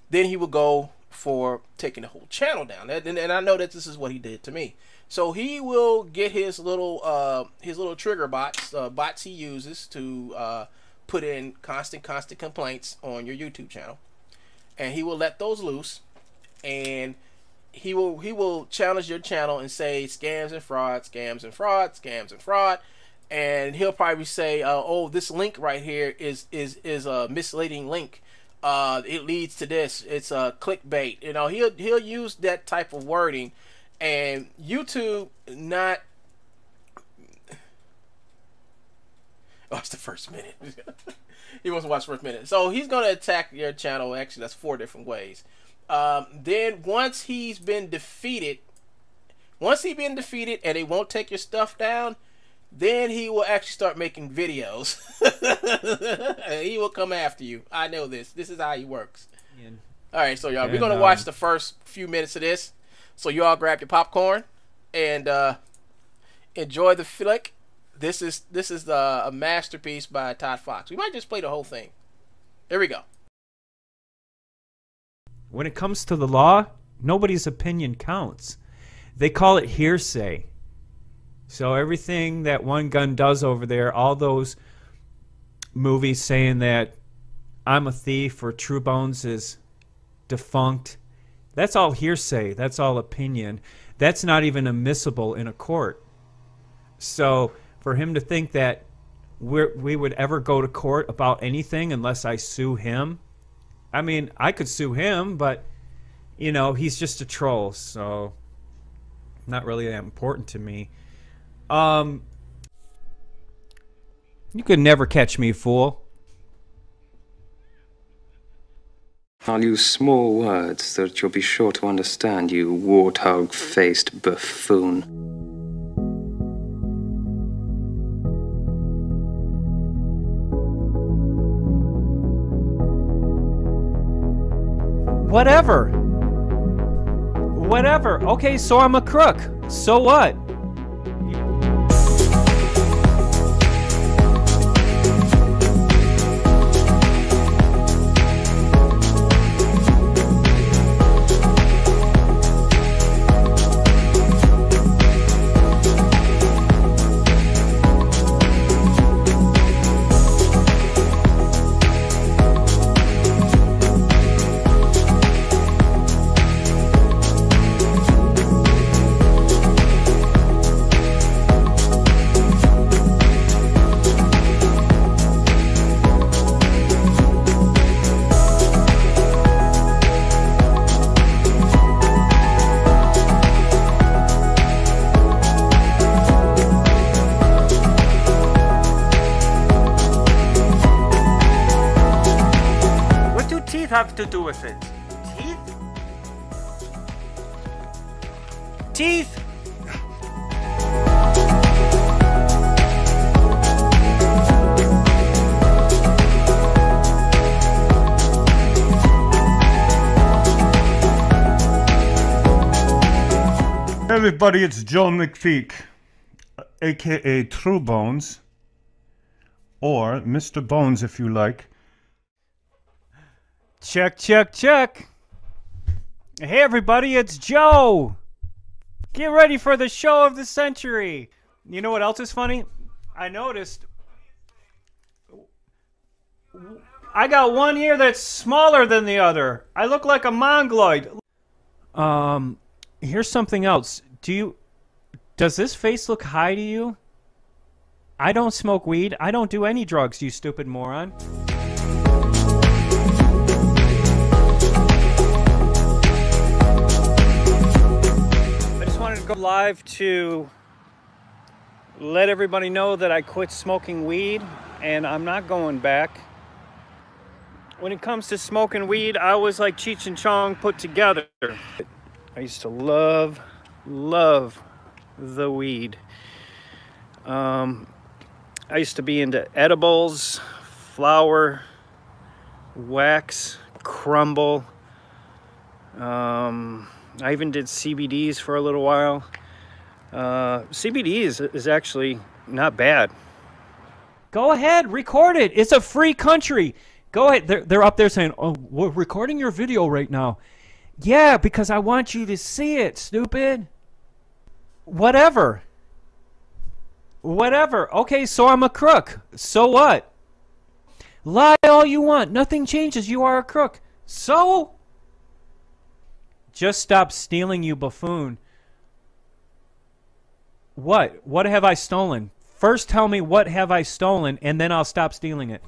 then he will go for taking the whole channel down. And I know that this is what he did to me. So he will get his little trigger bots he uses to put in constant complaints on your YouTube channel, and he will let those loose, and he will challenge your channel and say scams and fraud, scams and fraud, scams and fraud, and he'll probably say, oh, this link right here is a misleading link. It leads to this. It's a clickbait. You know, he'll use that type of wording, and YouTube not. Oh, it's the first minute. He wants to watch the first minute. So he's going to attack your channel. Actually, that's 4 different ways. Then once he's been defeated, and they won't take your stuff down, then he will actually start making videos. He will come after you. I know this. This is how he works. Yeah. All right, so y'all, we're going to watch the first few minutes of this. So you all grab your popcorn and enjoy the flick. This is a masterpiece by Todd Fox. We might just play the whole thing. Here we go. When it comes to the law, nobody's opinion counts. They call it hearsay. So everything that One Gun does over there, all those movies saying that I'm a thief or True Bones is defunct, that's all hearsay. That's all opinion. That's not even admissible in a court. So for him to think that we would ever go to court about anything unless I sue him, I mean, I could sue him, but, you know, he's just a troll, so not really that important to me. You could never catch me, fool. I'll use small words that you'll be sure to understand, you warthog-faced buffoon. Whatever. Okay, so I'm a crook. So what? Have to do with it? Teeth? Hey everybody, it's Joe McPeek, aka True Bones, or Mr. Bones if you like. Check, check, check. Hey everybody, it's Joe. Get ready for the show of the century. You know what else is funny? I noticed I got one ear that's smaller than the other. I look like a mongoloid. Here's something else. Does this face look high to you? I don't smoke weed. I don't do any drugs, you stupid moron. Go live to let everybody know that I quit smoking weed and I'm not going back. When it comes to smoking weed, I was like Cheech and Chong put together. I used to love the weed. I used to be into edibles, flour, wax, crumble. I even did CBDs for a little while. CBD is actually not bad. Go ahead, record it. It's a free country. Go ahead. They're up there saying, "Oh, we're recording your video right now." Yeah, because I want you to see it, stupid. Whatever. Whatever. Okay, so I'm a crook. So what? Lie all you want. Nothing changes. You are a crook. So? Just stop stealing, you buffoon. What? What have I stolen? First tell me what have I stolen, and then I'll stop stealing it.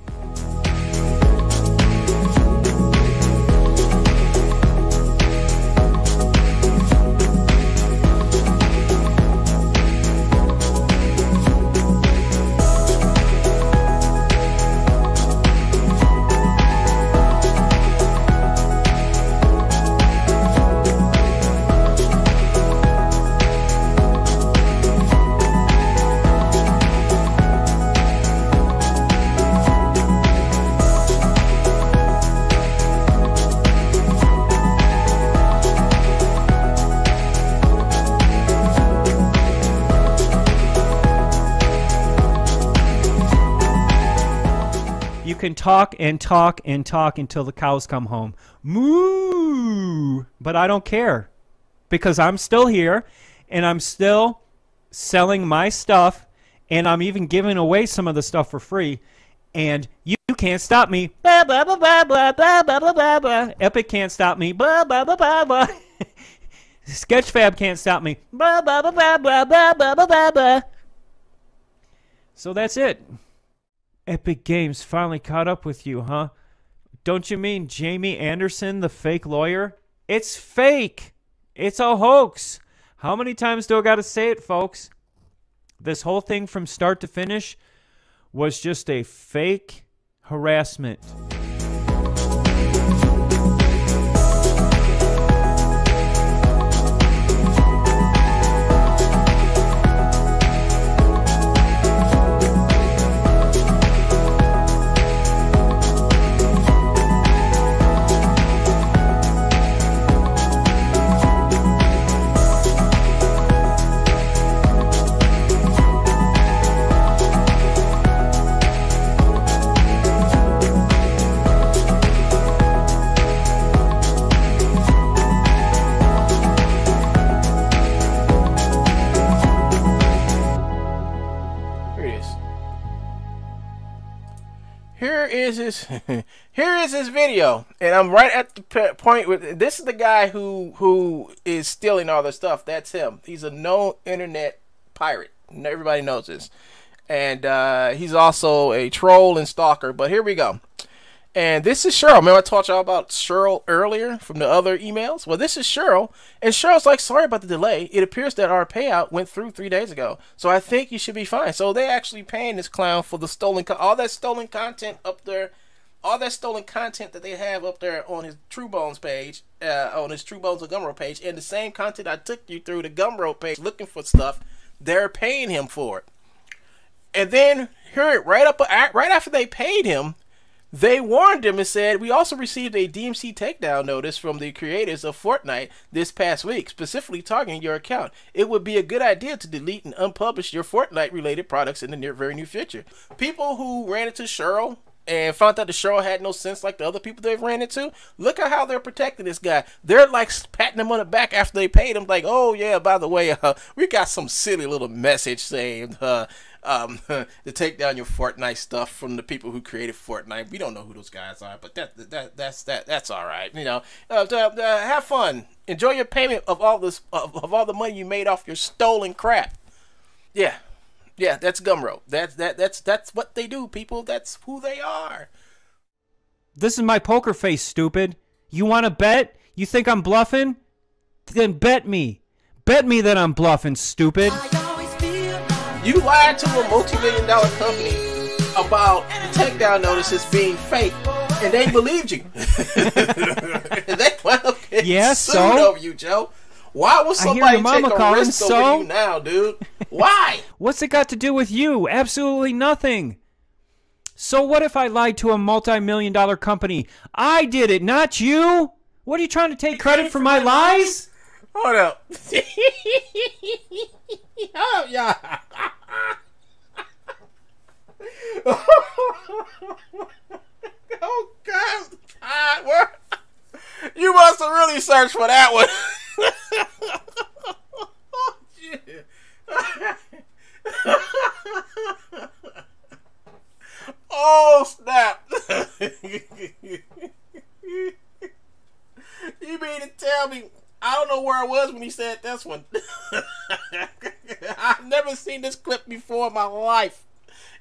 You can talk and talk and talk until the cows come home. Moo! But I don't care, because I'm still here and I'm still selling my stuff, and I'm even giving away some of the stuff for free, and you can't stop me. Blah, blah, blah, blah, blah, blah, blah, blah, blah, blah. Epic can't stop me. Blah, blah, blah, blah, blah. Sketchfab can't stop me. Blah, blah, blah, blah, blah, blah, blah, blah, blah, blah. So that's it. Epic Games finally caught up with you, huh? Don't you mean Jamie Anderson, the fake lawyer? It's fake. It's a hoax. How many times do I got to say it, folks? This whole thing from start to finish was just a fake harassment. Here is his video, and I'm right at the point with this is the guy who is stealing all the stuff. That's him. He's a known internet pirate. Everybody knows this, and he's also a troll and stalker. But here we go. And this is Cheryl. Remember I told y'all about Cheryl earlier from the other emails? Well, this is Cheryl. And Cheryl's like, sorry about the delay. It appears that our payout went through 3 days ago. So I think you should be fine. So they actually paying this clown for the stolen, all that stolen content up there, all that stolen content that they have up there on his True Bones page, on his True Bones of Gumroad page, and the same content I took you through the Gumroad page looking for stuff, they're paying him for it. And then here, right after they paid him, they warned him and said, we also received a DMC takedown notice from the creators of Fortnite this past week, specifically targeting your account. It would be a good idea to delete and unpublish your Fortnite-related products in the very near future. People who ran into Cheryl and found out that Cheryl had no sense like the other people they've ran into, look at how they're protecting this guy. They're like patting him on the back after they paid him, like, oh yeah, by the way, we got some silly little message saying to take down your Fortnite stuff from the people who created Fortnite. We don't know who those guys are, but that's all right. You know, have fun, enjoy your payment of all this of all the money you made off your stolen crap. Yeah, that's Gumroad. That's what they do, people. That's who they are. This is my poker face, stupid. You want to bet? You think I'm bluffing? Then bet me. Bet me that I'm bluffing, stupid. You lied to a multi-million-dollar company about takedown notices being fake, and they believed you. They wound up getting sued over you, Joe. Why would somebody take a risk over you now, dude? Why? What's it got to do with you? Absolutely nothing. So what if I lied to a multi-million-dollar company? I did it, not you. What are you trying to take credit for my lies? Hold up. Oh, yeah. Oh God! Where? You must have really searched for that one. Oh, shit. Oh snap! You mean to tell me? I don't know where I was when he said this one. I've never seen this clip before in my life.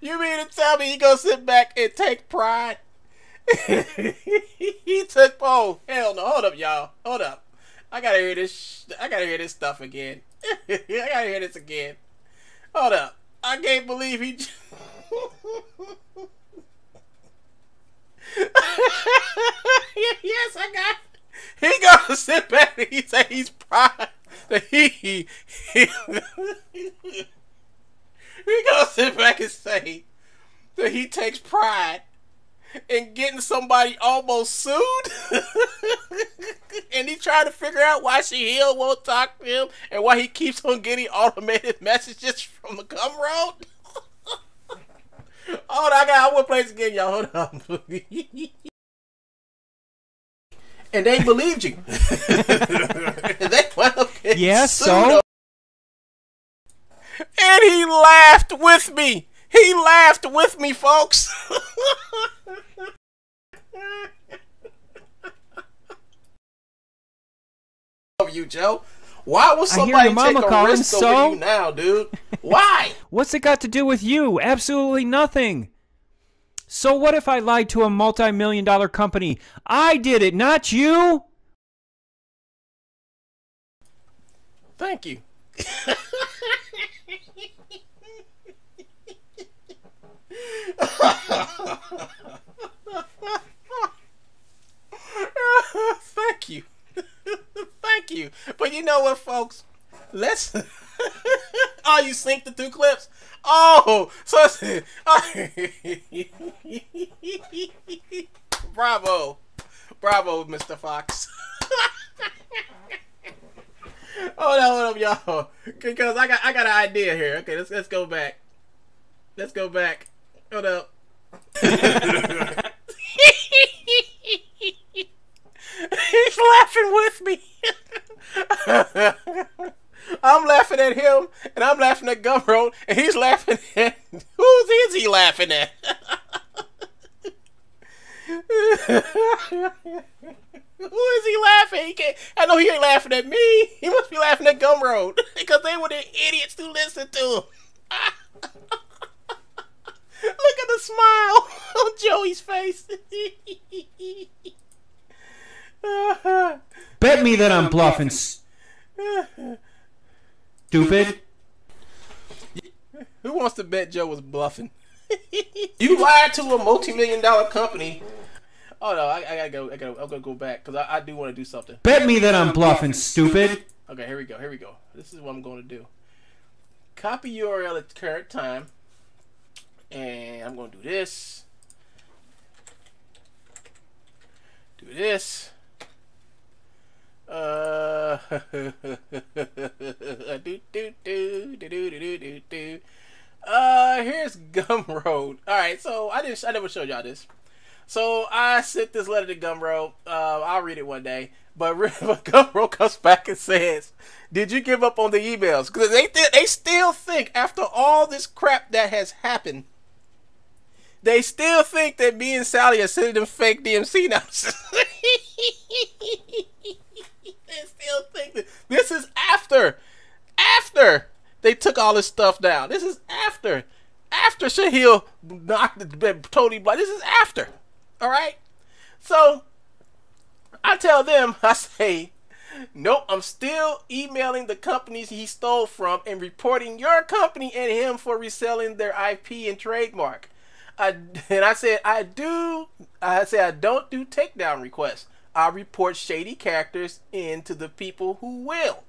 You mean to tell me he gonna sit back and take pride? He took. Oh hell no! Hold up, y'all. Hold up. I gotta hear this. I gotta hear this stuff again. I gotta hear this again. Hold up. I can't believe he. Yes, I got. He gonna sit back and he say he's proud that he gonna sit back and say that he takes pride in getting somebody almost sued. And he trying to figure out why she Hill won't talk to him and why he keeps on getting automated messages from the Gumroad. Hold on, I want to play this again, y'all. Hold on. And they believed you. They went up and so? And he laughed with me. He laughed with me, folks. You, Joe. Why would somebody take a risk over you now, dude? Why? What's it got to do with you? Absolutely nothing. So what if I lied to a multi-million-dollar company? I did it, not you. Thank you. Thank you. Thank you. But you know what, folks? Let's... Oh, you synced the two clips? Oh! So... Bravo. Bravo, Mr. Fox. Hold up, y'all. Because I got an idea here. Okay, let's go back. Let's go back. Hold up. He's laughing with me. I'm laughing at him, and I'm laughing at Gumroad, and he's laughing at... Who is he laughing at? Who is he laughing? He can't... I know he ain't laughing at me. He must be laughing at Gumroad, because they were the idiots who listened to him. Look at the smile on Joey's face. Bet me that I'm bluffing, stupid. Who wants to bet Joe was bluffing? You lied to a multi-million-dollar company. Oh no, I gotta go. I'm gonna go back because I do want to do something. Bet me that I'm bluffing, stupid. Okay, here we go. This is what I'm going to do. Copy URL at current time, and I'm going to do this. Do this. Here's Gumroad. Alright, so I never showed y'all this. So I sent this letter to Gumroad. I'll read it one day. But Gumroad comes back and says, "Did you give up on the emails?" Because they still think, after all this crap that has happened, they still think that me and Sally are sending them fake DMC numbers. They still think that this is after they took all this stuff down. This is after Shahil knocked the totally blind. This is after. All right. So I tell them, I say, nope, I'm still emailing the companies he stole from and reporting your company and him for reselling their IP and trademark. I said I don't do takedown requests. I report shady characters into the people who will.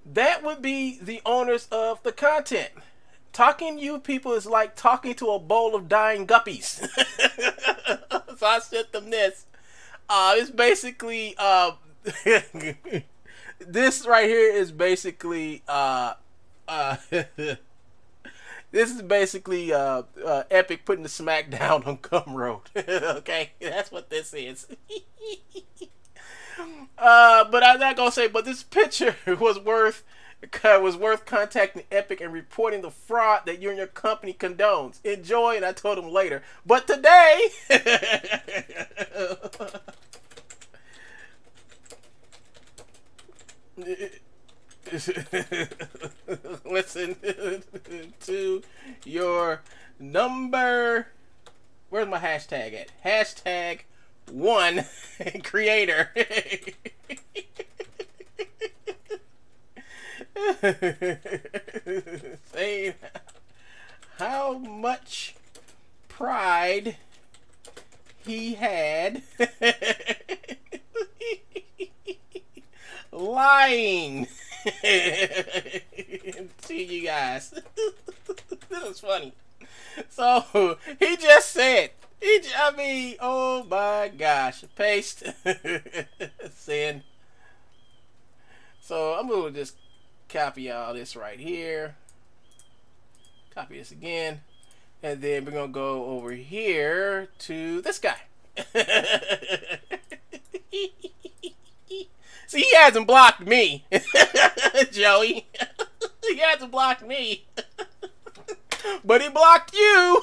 That would be the owners of the content. Talking to you people is like talking to a bowl of dying guppies. So I sent them this. It's basically this right here is basically This is basically Epic putting the smack down on Gumroad. Okay, that's what this is. But I'm not gonna say. But this picture was worth contacting Epic and reporting the fraud that you and your company condones. Enjoy, and I told him later. But today, listen to your number. Where's my hashtag at? Hashtag one creator. Saying how much pride he had lying to you guys. This is funny. So he just said, I mean, oh my gosh, paste, send. So I'm gonna just copy all this right here, copy this again, and then we're gonna go over here to this guy. See, he hasn't blocked me. Joey. He hasn't blocked me. But he blocked you.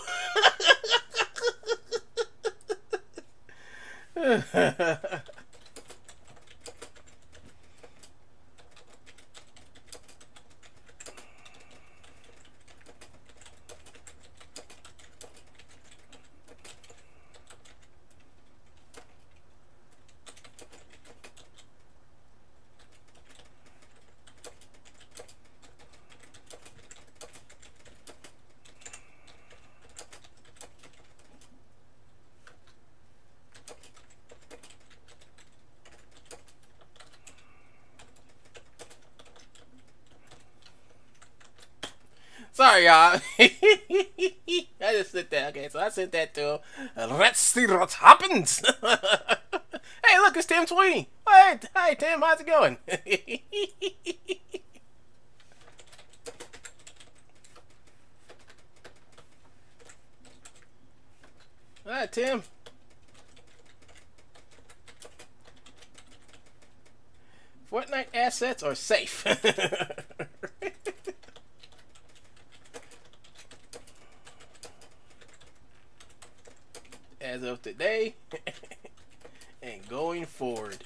Sorry, y'all. I just sent that. Okay, so I sent that to him. Let's see what happens. Hey, look, it's Tim Sweeney. Hey, Tim, how's it going? All right, Tim. Fortnite assets are safe. As of today and going forward.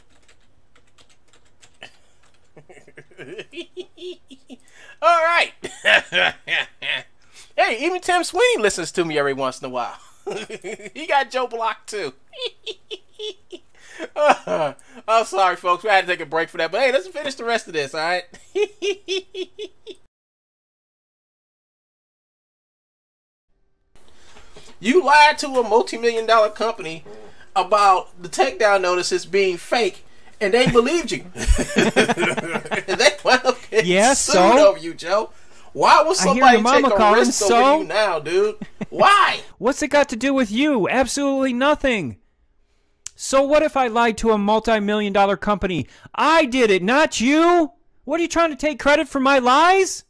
All right. Hey, even Tim Sweeney listens to me every once in a while. He got Joe blocked too. I'm sorry, folks. We had to take a break for that. But hey, let's finish the rest of this, all right? You lied to a multi-million-dollar company about the takedown notices being fake, and they believed you. They wound up getting sued over you, Joe. Why would somebody take a risk over you now, dude? Why? What's it got to do with you? Absolutely nothing. So what if I lied to a multi-million-dollar company? I did it, not you. What, are you trying to take credit for my lies?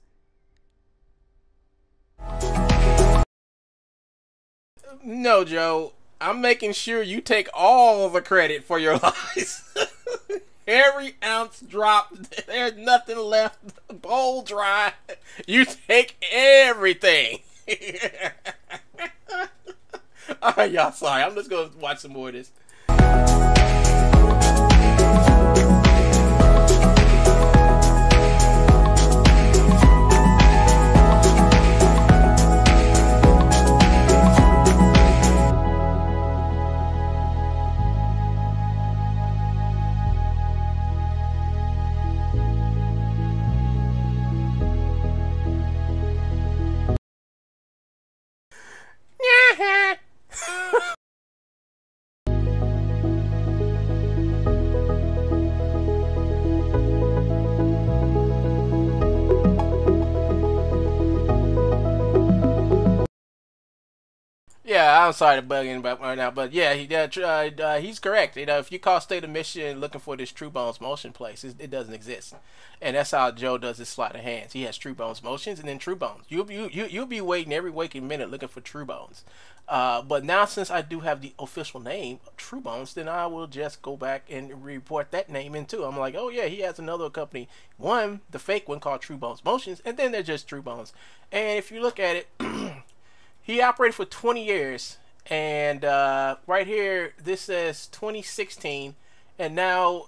No, Joe. I'm making sure you take all the credit for your lies. Every ounce dropped. There's nothing left. Bowl dry. You take everything. Alright, y'all. Sorry. I'm just going to watch some more of this. I'm sorry to bug in about right now, but yeah, he's correct. You know, if you call State of Michigan looking for this True Bones motion place, it doesn't exist, and that's how Joe does his sleight of hands. He has True Bones motions and then True Bones. You'll be waiting every waking minute looking for True Bones. But now since I do have the official name True Bones, then I will just go back and report that name in too. I'm like, oh yeah, he has another company, one, the fake one called True Bones Motions, and then they're just True Bones. And if you look at it, he operated for 20 years, and right here this says 2016, and now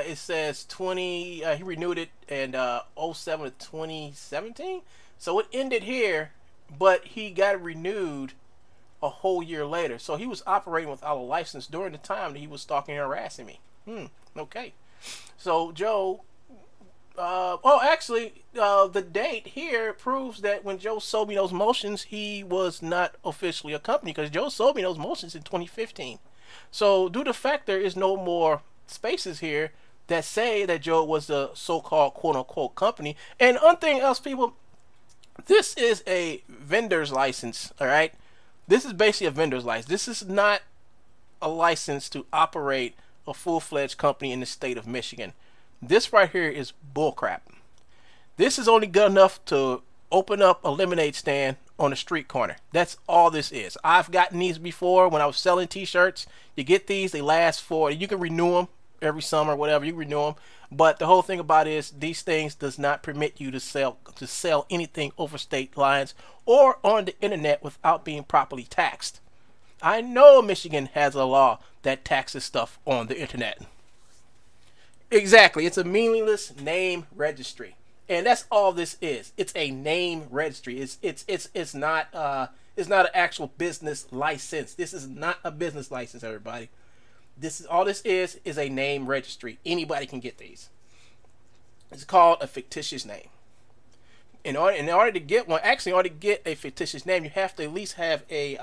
it says 20. He renewed it in 07 to 2017, so it ended here, but he got renewed a whole year later. So he was operating without a license during the time that he was stalking and harassing me. Okay. So Joe, actually, the date here proves that when Joe sold me those motions, he was not officially a company, because Joe sold me those motions in 2015. So due to the fact there is no more spaces here that say that Joe was the so-called quote-unquote company. And one thing else, people, this is a vendor's license, all right? This is basically a vendor's license. This is not a license to operate a full-fledged company in the state of Michigan. This right here is bullcrap. This is only good enough to open up a lemonade stand on a street corner. That's all this is. I've gotten these before when I was selling t-shirts. You get these, they last for, you can renew them every summer, whatever, you renew them. But the whole thing about it is these things does not permit you to sell anything over state lines or on the internet without being properly taxed. I know Michigan has a law that taxes stuff on the internet. Exactly, it's a meaningless name registry, and that's all this is. It's a name registry. It's not an actual business license. This is not a business license, everybody. This is all this is a name registry. Anybody can get these. It's called a fictitious name. In order to get one, actually, in order to get a fictitious name, you have to at least have a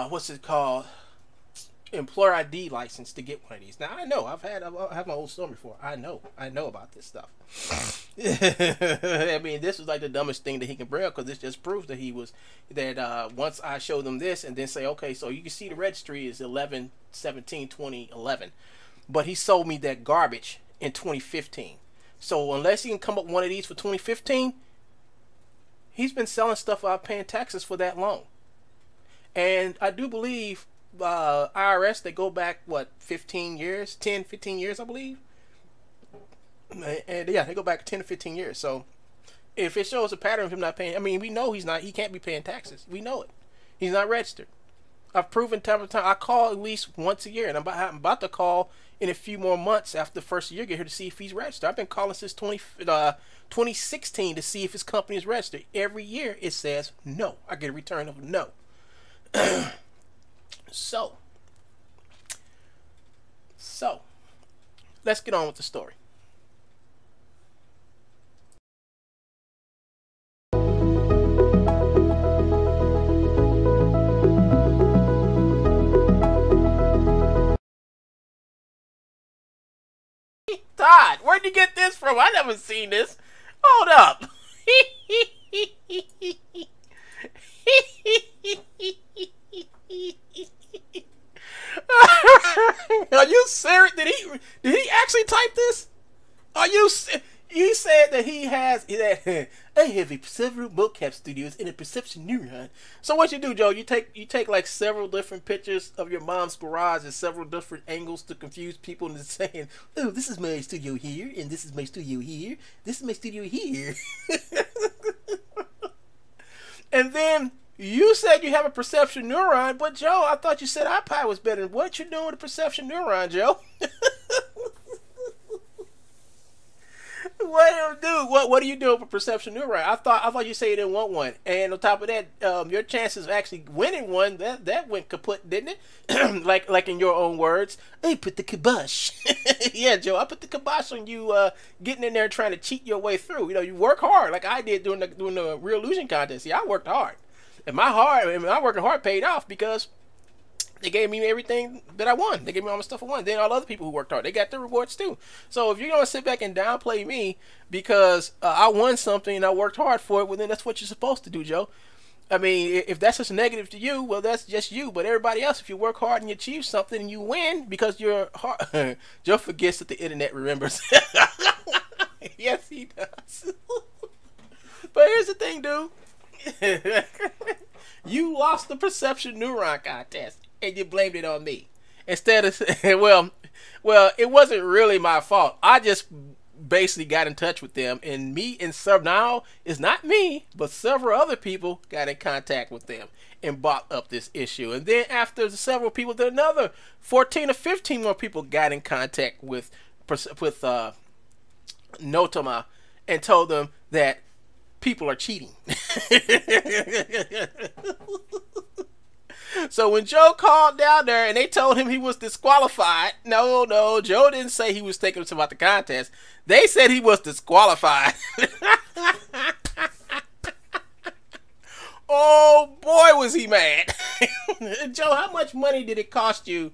what's it called? Employer ID license to get one of these. Now I know I've had my old store before. I know about this stuff. I mean, this was like the dumbest thing that he can bring up, because this just proves that he was once I show them this and then say, okay, so you can see the registry is 11/17/2011, but he sold me that garbage in 2015. So unless he can come up with one of these for 2015, he's been selling stuff without paying taxes for that long. And I do believe IRS, they go back, what, 15 years, 10, 15 years, I believe. And yeah, they go back 10 to 15 years. So if it shows a pattern of him not paying, I mean, we know he can't be paying taxes. We know it. He's not registered. I've proven time and time. I call at least once a year, and I'm about to call in a few more months after the first year get here to see if he's registered. I've been calling since 2016 to see if his company is registered. Every year it says no. I get a return of no. So let's get on with the story. Todd, where'd you get this from? I never seen this. Hold up. Are you serious? Did he actually type this? Are you? You said that he has that. I have several mocap studios and a perception neuron. So what you do, Joe? You take like several different pictures of your mom's garage and several different angles to confuse people into saying, "Oh, this is my studio here, and this is my studio here. This is my studio here." And then you said you have a perception neuron, but Joe, I thought you said iPod was better. What you doing with a perception neuron, Joe? What do you do with a perception neuron? I thought you said you didn't want one. And on top of that, your chances of actually winning one that went kaput, didn't it? like in your own words, I put the kibosh. Yeah, Joe, I put the kibosh on you getting in there and trying to cheat your way through. You know, you work hard like I did during the Real Illusion contest. Yeah, I worked hard. And my working hard paid off, because they gave me everything that I won. They gave me all the stuff I won. Then all the other people who worked hard, they got their rewards too. So if you're going to sit back and downplay me because I won something and I worked hard for it, well, then that's what you're supposed to do, Joe. I mean, if that's just negative to you, well, that's just you. But everybody else, if you work hard and you achieve something and you win because you're hard, Joe forgets that the internet remembers. Yes, he does. But here's the thing, dude. You lost the perception neuron contest and you blamed it on me. Instead of, well, it wasn't really my fault. I just basically got in touch with them, and me and now it's not me, but several other people got in contact with them and brought up this issue. And then after several people, then another 14 or 15 more people got in contact with Notama and told them that people are cheating. So when Joe called down there and they told him he was disqualified, no, Joe didn't say he was taking us about the contest. They said he was disqualified. Oh boy, was he mad. Joe, how much money did it cost you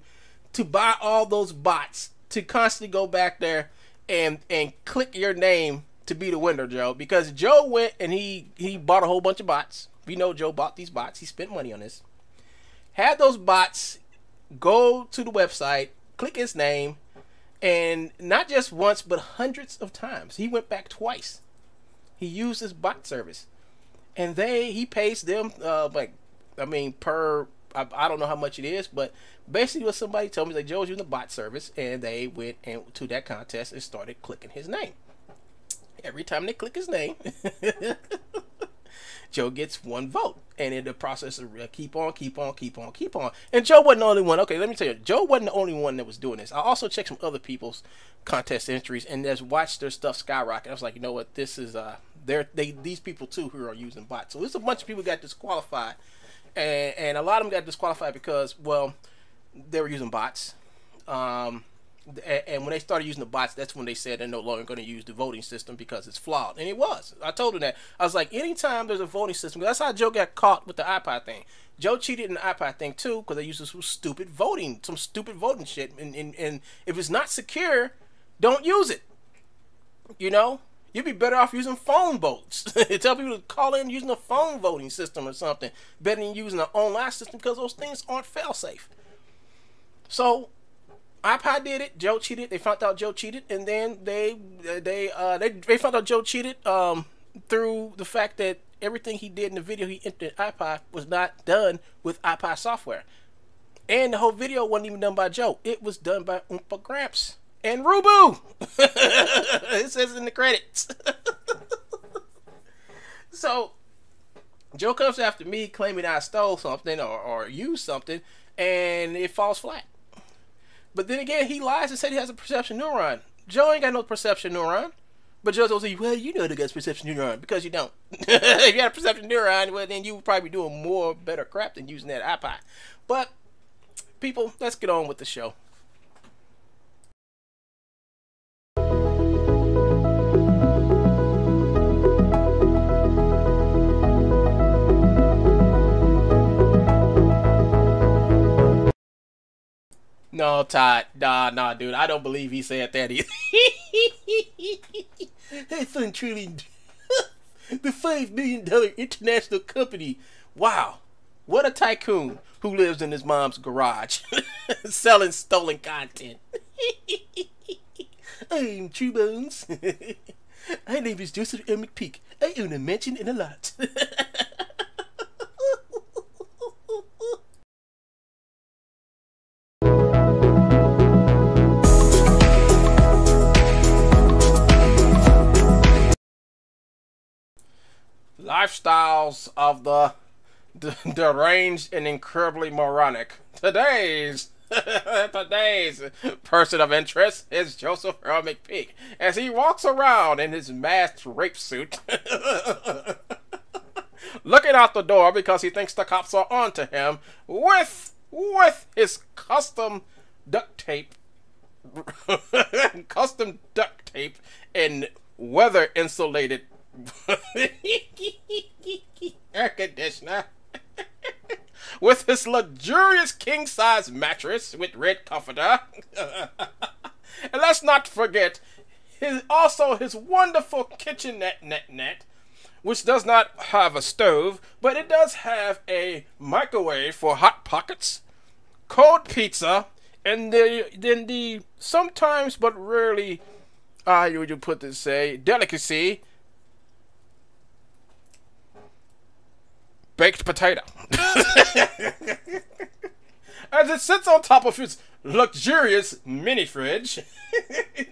to buy all those bots to constantly go back there and click your name to be the winner, Joe? Because Joe went and he bought a whole bunch of bots. We know Joe bought these bots. He spent money on this. Had those bots go to the website, click his name, and not just once, but hundreds of times. He went back twice. He used this bot service, and he pays them I don't know how much it is, but basically what somebody told me, like, Joe was using the bot service, and they went to that contest and started clicking his name. Every time they click his name, Joe gets one vote, and in the process of keep on. And Joe wasn't the only one. Okay, let me tell you, Joe wasn't the only one that was doing this. I also checked some other people's contest entries and just watched their stuff skyrocket. I was like, you know what, this is these people too who are using bots. So there's a bunch of people got disqualified, and a lot of them got disqualified because, well, they were using bots. And when they started using the bots, that's when they said they're no longer going to use the voting system because it's flawed. And it was. I told him that. I was like, anytime there's a voting system, that's how Joe got caught with the iPod thing. Joe cheated in the iPod thing too because they used some stupid voting shit. And if it's not secure, don't use it. You know? You'd be better off using phone votes. Tell people to call in using a phone voting system or something, better than using an online system because those things aren't fail-safe. So iPod did it. Joe cheated. They found out Joe cheated, and then they found out Joe cheated through the fact that everything he did in the video he entered iPod was not done with iPod software, and the whole video wasn't even done by Joe. It was done by Oompa Gramps and Rubu. It says in the credits. So Joe comes after me claiming I stole something or used something, and it falls flat. But then again, he lies and said he has a perception neuron. Joe ain't got no perception neuron. But Joe's gonna say, well, you know the guy's perception neuron, because you don't. If you had a perception neuron, well, then you would probably be doing more better crap than using that iPod. But people, let's get on with the show. No, Todd. Nah, dude. I don't believe he said that either. That's untruly. The $5 million international company. Wow. What a tycoon who lives in his mom's garage selling stolen content. I'm True Bones. My name is Joseph Earl Mcpeeks. I own a mansion and a lot. Lifestyles of the deranged and incurably moronic. Today's person of interest is Joseph Earl Mcpeeks as he walks around in his masked rape suit, looking out the door because he thinks the cops are onto him with his custom duct tape, and weather insulated air conditioner, with his luxurious king-size mattress with red comforter, and let's not forget his wonderful kitchenette net which does not have a stove, but it does have a microwave for hot pockets, cold pizza, and then the sometimes but rarely, how would you put this, say, delicacy, baked potato. As it sits on top of his luxurious mini fridge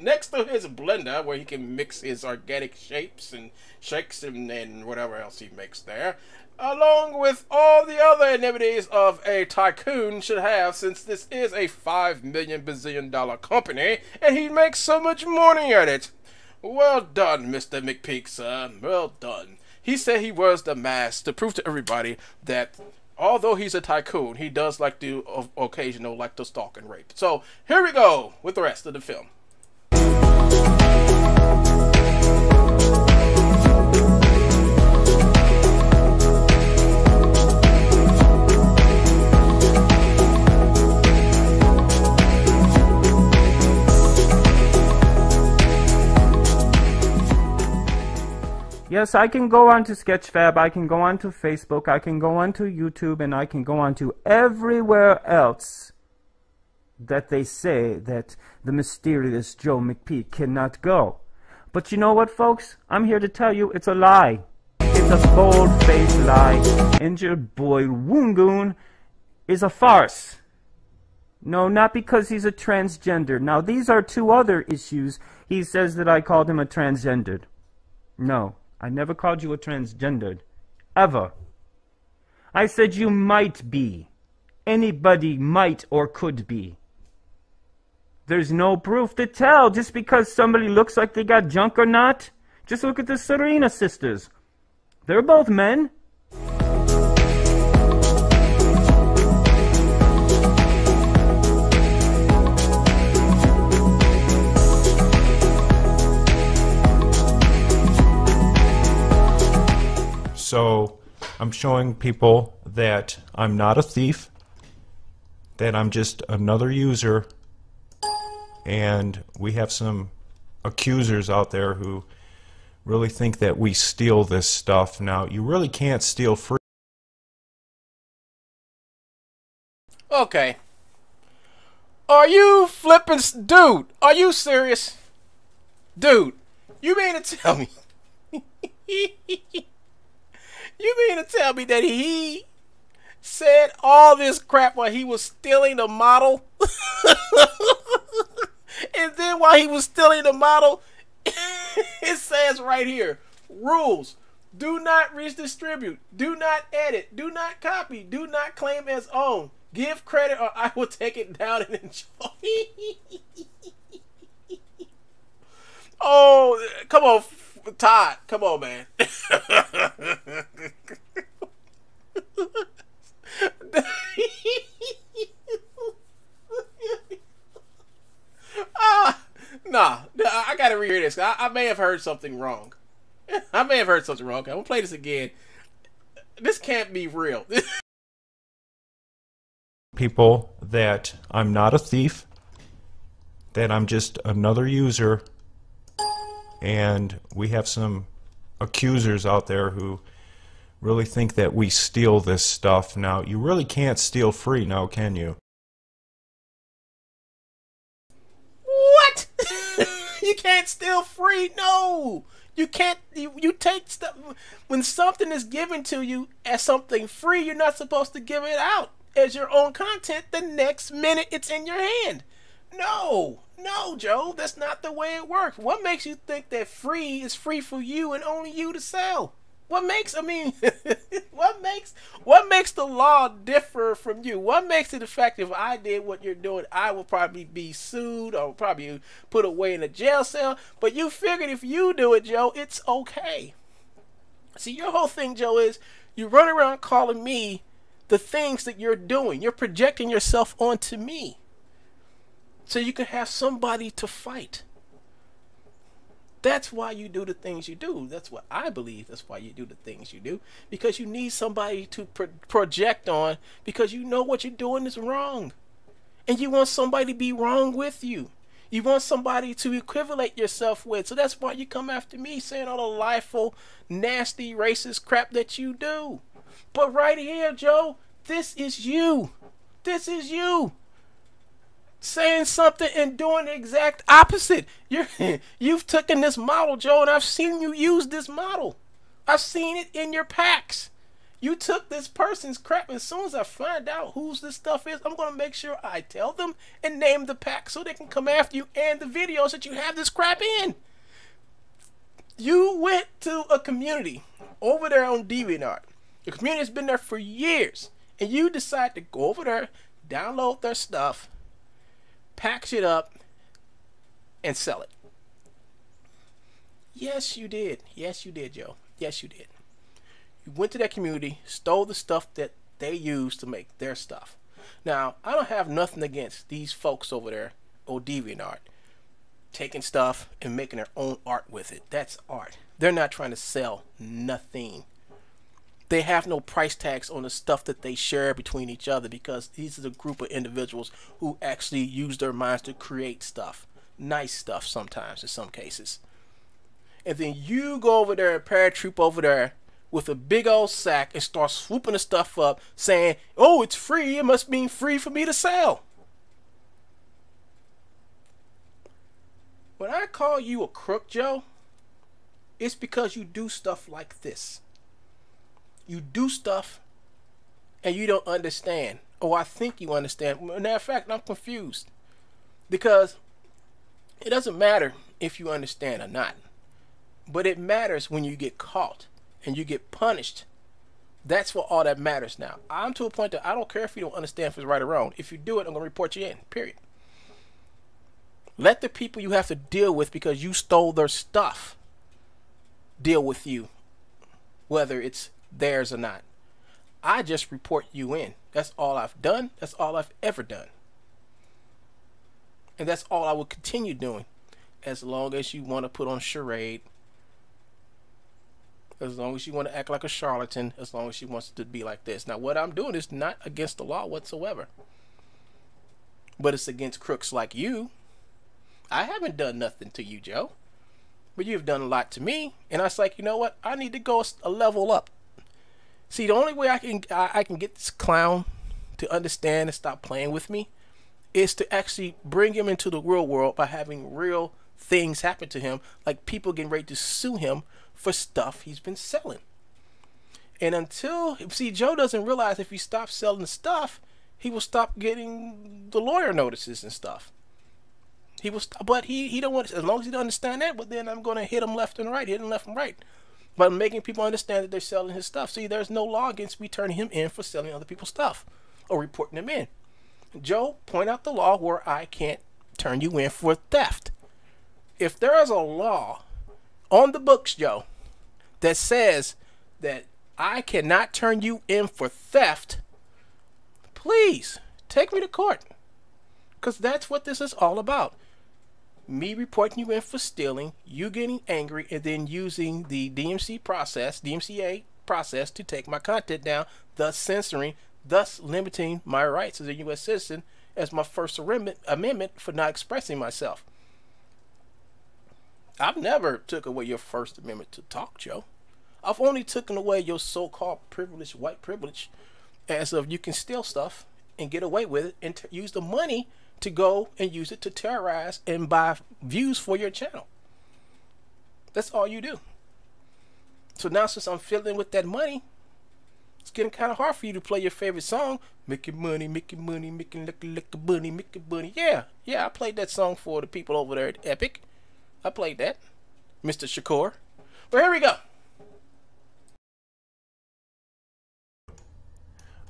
next to his blender where he can mix his organic shapes and shakes and whatever else he makes there, along with all the other amenities of a tycoon should have, since this is a $5 million bazillion company and he makes so much money at it. Well done, Mr. McPeeks, sir. Well done. He said he wears the mask to prove to everybody that although he's a tycoon, he does like to occasional like to stalk and rape. So here we go with the rest of the film. Yes, I can go on to Sketchfab, I can go on to Facebook, I can go on to YouTube, and I can go on to everywhere else that they say that the mysterious Joe McPeek cannot go. But you know what, folks? I'm here to tell you it's a lie. It's a bold-faced lie. And your boy Woongoon is a farce. No, not because he's a transgender. Now, these are two other issues. He says that I called him a transgendered. No. I never called you a transgendered. Ever. I said you might be. Anybody might or could be. There's no proof to tell just because somebody looks like they got junk or not. Just look at the Serena sisters. They're both men. So I'm showing people that I'm not a thief, that I'm just another user, and we have some accusers out there who really think that we steal this stuff. Now, you really can't steal free. Okay. Are you flipping... Dude, are you serious? Dude, you mean to tell me... You mean to tell me that he said all this crap while he was stealing the model? And then while he was stealing the model, it says right here, rules: do not redistribute, do not edit, do not copy, do not claim as own, give credit or I will take it down and enjoy. Oh, come on, Todd, come on, man. Nah, I gotta rehear this. I may have heard something wrong. I may have heard something wrong. Okay, I'm gonna play this again. This can't be real. People that I'm not a thief, that I'm just another user, and we have some accusers out there who really think that we steal this stuff. Now, you really can't steal free now, can you? What? You can't steal free? No. You can't. You take stuff. When something is given to you as something free, you're not supposed to give it out as your own content the next minute it's in your hand. No, Joe, that's not the way it works. What makes you think that free is free for you and only you to sell? What makes, I mean, what makes the law differ from you? What makes it effective? If I did what you're doing, I will probably be sued or probably put away in a jail cell. But you figured if you do it, Joe, it's okay. See, your whole thing, Joe, is you run around calling me the things that you're doing. You're projecting yourself onto me so you can have somebody to fight. That's why you do the things you do. That's what I believe. That's why you do the things you do. Because you need somebody to project on, because you know what you're doing is wrong. And you want somebody to be wrong with you. You want somebody to equivalent yourself with. So that's why you come after me saying all the lieful, nasty, racist crap that you do. But right here, Joe, this is you. This is you. Saying something and doing the exact opposite. You've taken this model, Joe, and I've seen you use this model. I've seen it in your packs. You took this person's crap, and as soon as I find out whose this stuff is, I'm going to make sure I tell them and name the pack so they can come after you and the videos that you have this crap in. You went to a community over there on DeviantArt. The community has been there for years, and you decide to go over there, download their stuff, package it up, and sell it. Yes, you did. Yes, you did, Joe. Yes, you did. You went to that community, stole the stuff that they used to make their stuff. Now, I don't have nothing against these folks over there on DeviantArt taking stuff and making their own art with it. That's art. They're not trying to sell nothing. They have no price tags on the stuff that they share between each other because these are a group of individuals who actually use their minds to create stuff. Nice stuff sometimes in some cases. And then you go over there and paratroop over there with a big old sack and start swooping the stuff up saying, oh, it's free. It must mean free for me to sell. When I call you a crook, Joe, it's because you do stuff like this. You do stuff and you don't understand. Oh, I think you understand. Matter of fact, I'm confused. Because it doesn't matter if you understand or not. But it matters when you get caught and you get punished. That's what all that matters now. I'm to a point that I don't care if you don't understand if it's right or wrong. If you do it, I'm going to report you in. Period. Let the people you have to deal with because you stole their stuff deal with you, whether it's theirs or not. I just report you in. That's all I've done. That's all I've ever done. And that's all I will continue doing as long as you want to put on charade, as long as you want to act like a charlatan, as long as she wants to be like this. Now, what I'm doing is not against the law whatsoever. But it's against crooks like you. I haven't done nothing to you, Joe. But you've done a lot to me. And I was like, you know what? I need to go a level up. See, the only way I can get this clown to understand and stop playing with me is to actually bring him into the real world by having real things happen to him, like people getting ready to sue him for stuff he's been selling. And until, see, Joe doesn't realize if he stops selling the stuff, he will stop getting the lawyer notices and stuff. He will, but he don't want, as long as he don't understand that, but then I'm going to hit him left and right, but making people understand that they're selling his stuff. See, there's no law against me turning him in for selling other people's stuff or reporting them in. Joe, point out the law where I can't turn you in for theft. If there is a law on the books, Joe, that says that I cannot turn you in for theft, please take me to court, because that's what this is all about. Me reporting you in for stealing, you getting angry, and then using the DMCA process to take my content down, thus censoring, thus limiting my rights as a U.S. citizen as my First Amendment for not expressing myself. I've never took away your First Amendment to talk, Joe. I've only taken away your so-called privilege, white privilege, as of you can steal stuff and get away with it and use the money to go and use it to terrorize and buy views for your channel. That's all you do. So now, since I'm fiddling with that money, it's getting kind of hard for you to play your favorite song, making money, making like a bunny, making bunny. Yeah, I played that song for the people over there at Epic. I played that, Mr. Shakur. But here we go.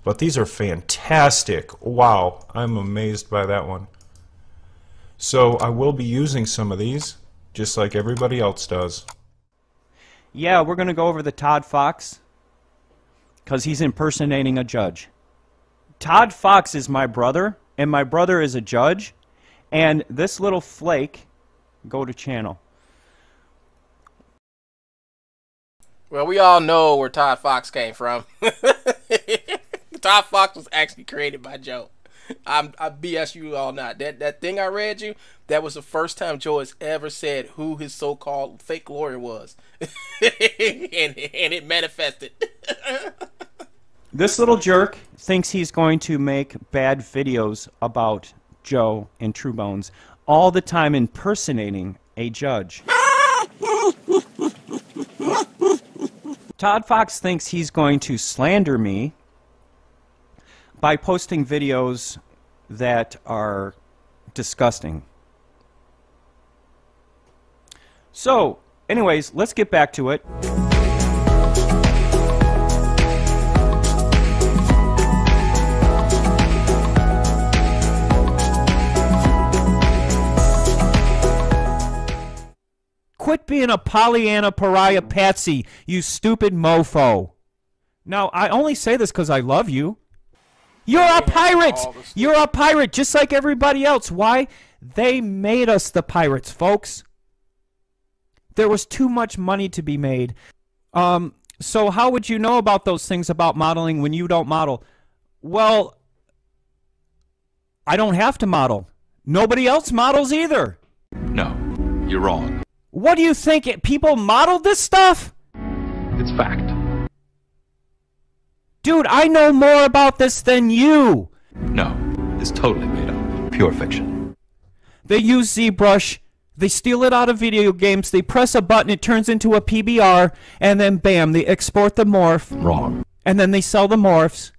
But these are fantastic. Wow, I'm amazed by that one. So I will be using some of these, just like everybody else does. Yeah, we're going to go over the Todd Fox, because he's impersonating a judge. Todd Fox is my brother, and my brother is a judge, and this little flake, go to channel. Well, we all know where Todd Fox came from. Todd Fox was actually created by Joe. I BS you all not. That thing I read you, that was the first time Joe has ever said who his so-called fake lawyer was. and it manifested. This little jerk thinks he's going to make bad videos about Joe and True Bones all the time impersonating a judge. Todd Fox thinks he's going to slander me by posting videos that are disgusting. So, anyways, let's get back to it. Quit being a Pollyanna pariah patsy, you stupid mofo. Now, I only say this because I love you. You're a pirate! You're a pirate just like everybody else. Why? They made us the pirates, folks. There was too much money to be made. So how would you know about those things about modeling when you don't model? Well, I don't have to model. Nobody else models either. No, you're wrong. What do you think? People modeled this stuff? It's fact. Dude, I know more about this than you. No, it's totally made up. Pure fiction. They use ZBrush, they steal it out of video games, they press a button, it turns into a PBR, and then bam, they export the morph. Wrong. And then they sell the morphs.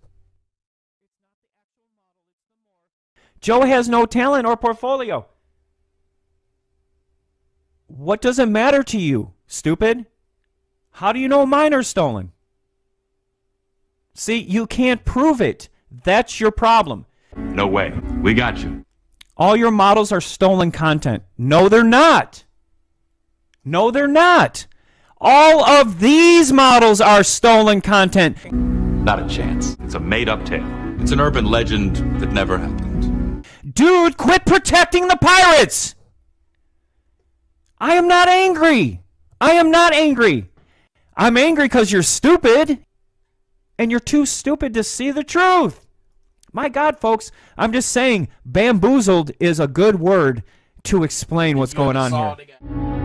Joe has no talent or portfolio. What does it matter to you, stupid? How do you know mine are stolen? See, you can't prove it. That's your problem. No way. We got you. All your models are stolen content. No, they're not. No, they're not. All of these models are stolen content. Not a chance. It's a made-up tale. It's an urban legend that never happened. Dude, quit protecting the pirates! I am not angry. I am not angry. I'm angry because you're stupid. And you're too stupid to see the truth. My God, folks, I'm just saying, bamboozled is a good word to explain what's going on here.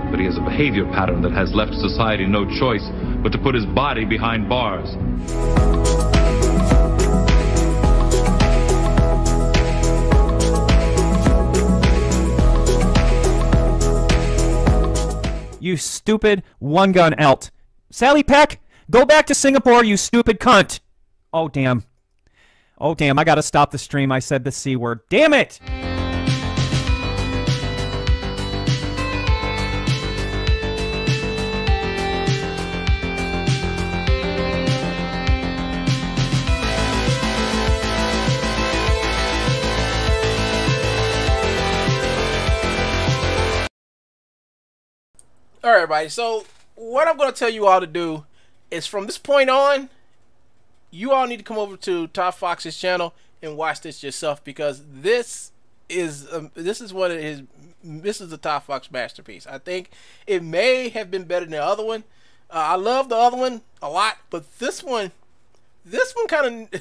But he has a behavior pattern that has left society no choice but to put his body behind bars. You stupid one-gun alt. Sally Peck, go back to Singapore, you stupid cunt. Oh, damn. Oh, damn, I gotta stop the stream. I said the C word. Damn it! All right, everybody. So what I'm going to tell you all to do is from this point on, you all need to come over to Todd Fox's channel and watch this yourself, because this is one of his. This is the Todd Fox masterpiece. I think it may have been better than the other one. I love the other one a lot, but this one kind of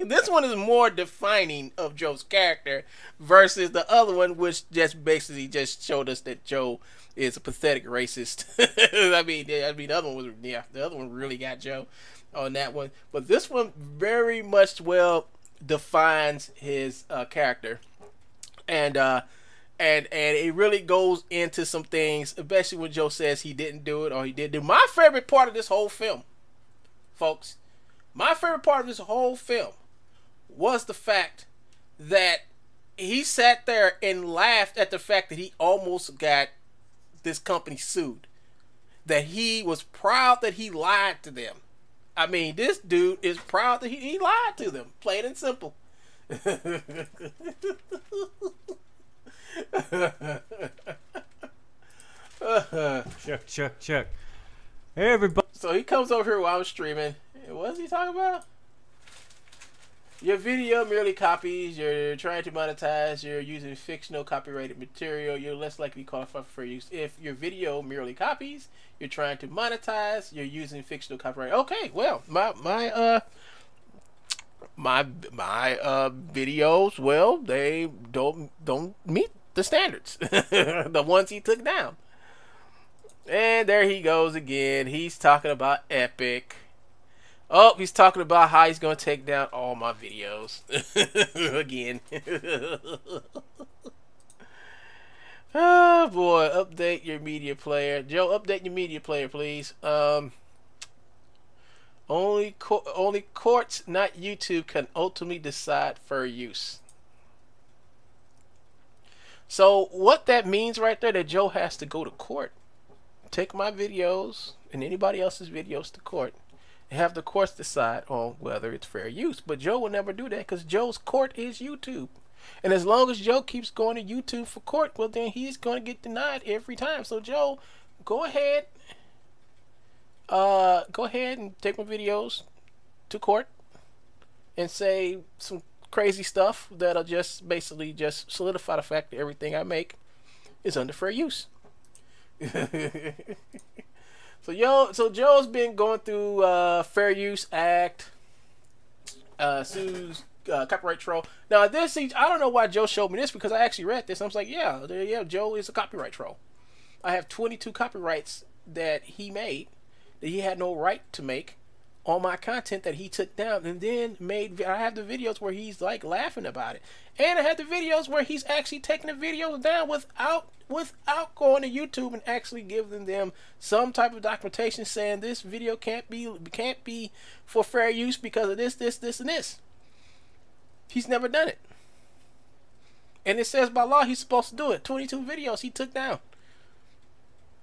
this one is more defining of Joe's character versus the other one, which just basically just showed us that Joe is a pathetic racist. I mean the other one was, the other one really got Joe on that one, but this one very much well defines his character, and it really goes into some things, especially when Joe says he didn't do it or he did do. My favorite part of this whole film, folks, my favorite part of this whole film was the fact that he sat there and laughed at the fact that he almost got this company sued. That he was proud that he lied to them. I mean, this dude is proud that he lied to them. Plain and simple. Check. Hey, everybody. So he comes over here while I'm streaming. What is he talking about? Your video merely copies. You're trying to monetize. You're using fictional copyrighted material. You're less likely to qualify for use. If your video merely copies, you're trying to monetize. You're using fictional copyright. Okay, well, my videos, well, they don't meet the standards, the ones he took down. And there he goes again. He's talking about Epic. Oh, he's talking about how he's going to take down all my videos. Again. Oh, boy. Update your media player. Joe, update your media player, please. Only courts, not YouTube, can ultimately decide fair use. So, what that means right there, that Joe has to go to court. Take my videos and anybody else's videos to court and have the courts decide on whether it's fair use. But Joe will never do that because Joe's court is YouTube. And as long as Joe keeps going to YouTube for court, well, then he's going to get denied every time. So Joe, go ahead and take my videos to court and say some crazy stuff that'll just basically just solidify the fact that everything I make is under fair use. So Joe's been going through Fair Use Act, sues copyright troll. Now this, I don't know why Joe showed me this, because I actually read this. I was like, yeah, Joe is a copyright troll. I have 22 copyrights that he made that he had no right to make on my content that he took down, and then I have the videos where he's like laughing about it, and I have the videos where he's actually taking the videos down without going to YouTube and actually giving them some type of documentation saying this video can't be for fair use because of this, and this. He's never done it, and it says by law he's supposed to do it. 22 videos he took down.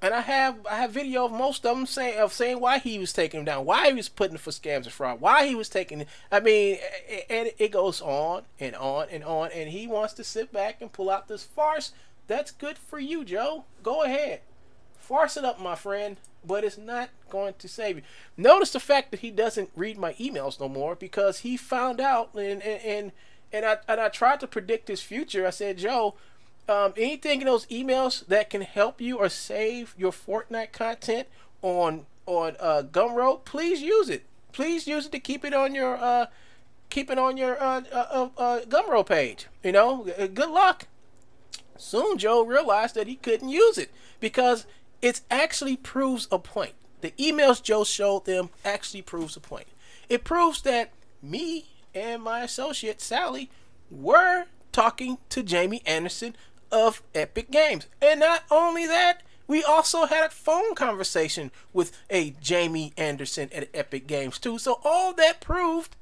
And I have video of most of them saying why he was taking them down, why he was putting for scams and fraud, why he was taking. I mean, and it goes on and on and on. And he wants to sit back and pull out this farce. That's good for you, Joe. Go ahead, farce it up, my friend. But it's not going to save you. Notice the fact that he doesn't read my emails no more because he found out. And I tried to predict his future. I said, Joe, anything in those emails that can help you or save your Fortnite content on Gumroad, please use it. Please use it to keep it on your Gumroad page. You know, good luck. Soon Joe realized that he couldn't use it because it actually proves a point. The emails Joe showed them actually proves a point. It proves that me and my associate Sally were talking to Jamie Anderson of Epic Games. And not only that, we also had a phone conversation with a Jamie Anderson at Epic Games too. So all that proved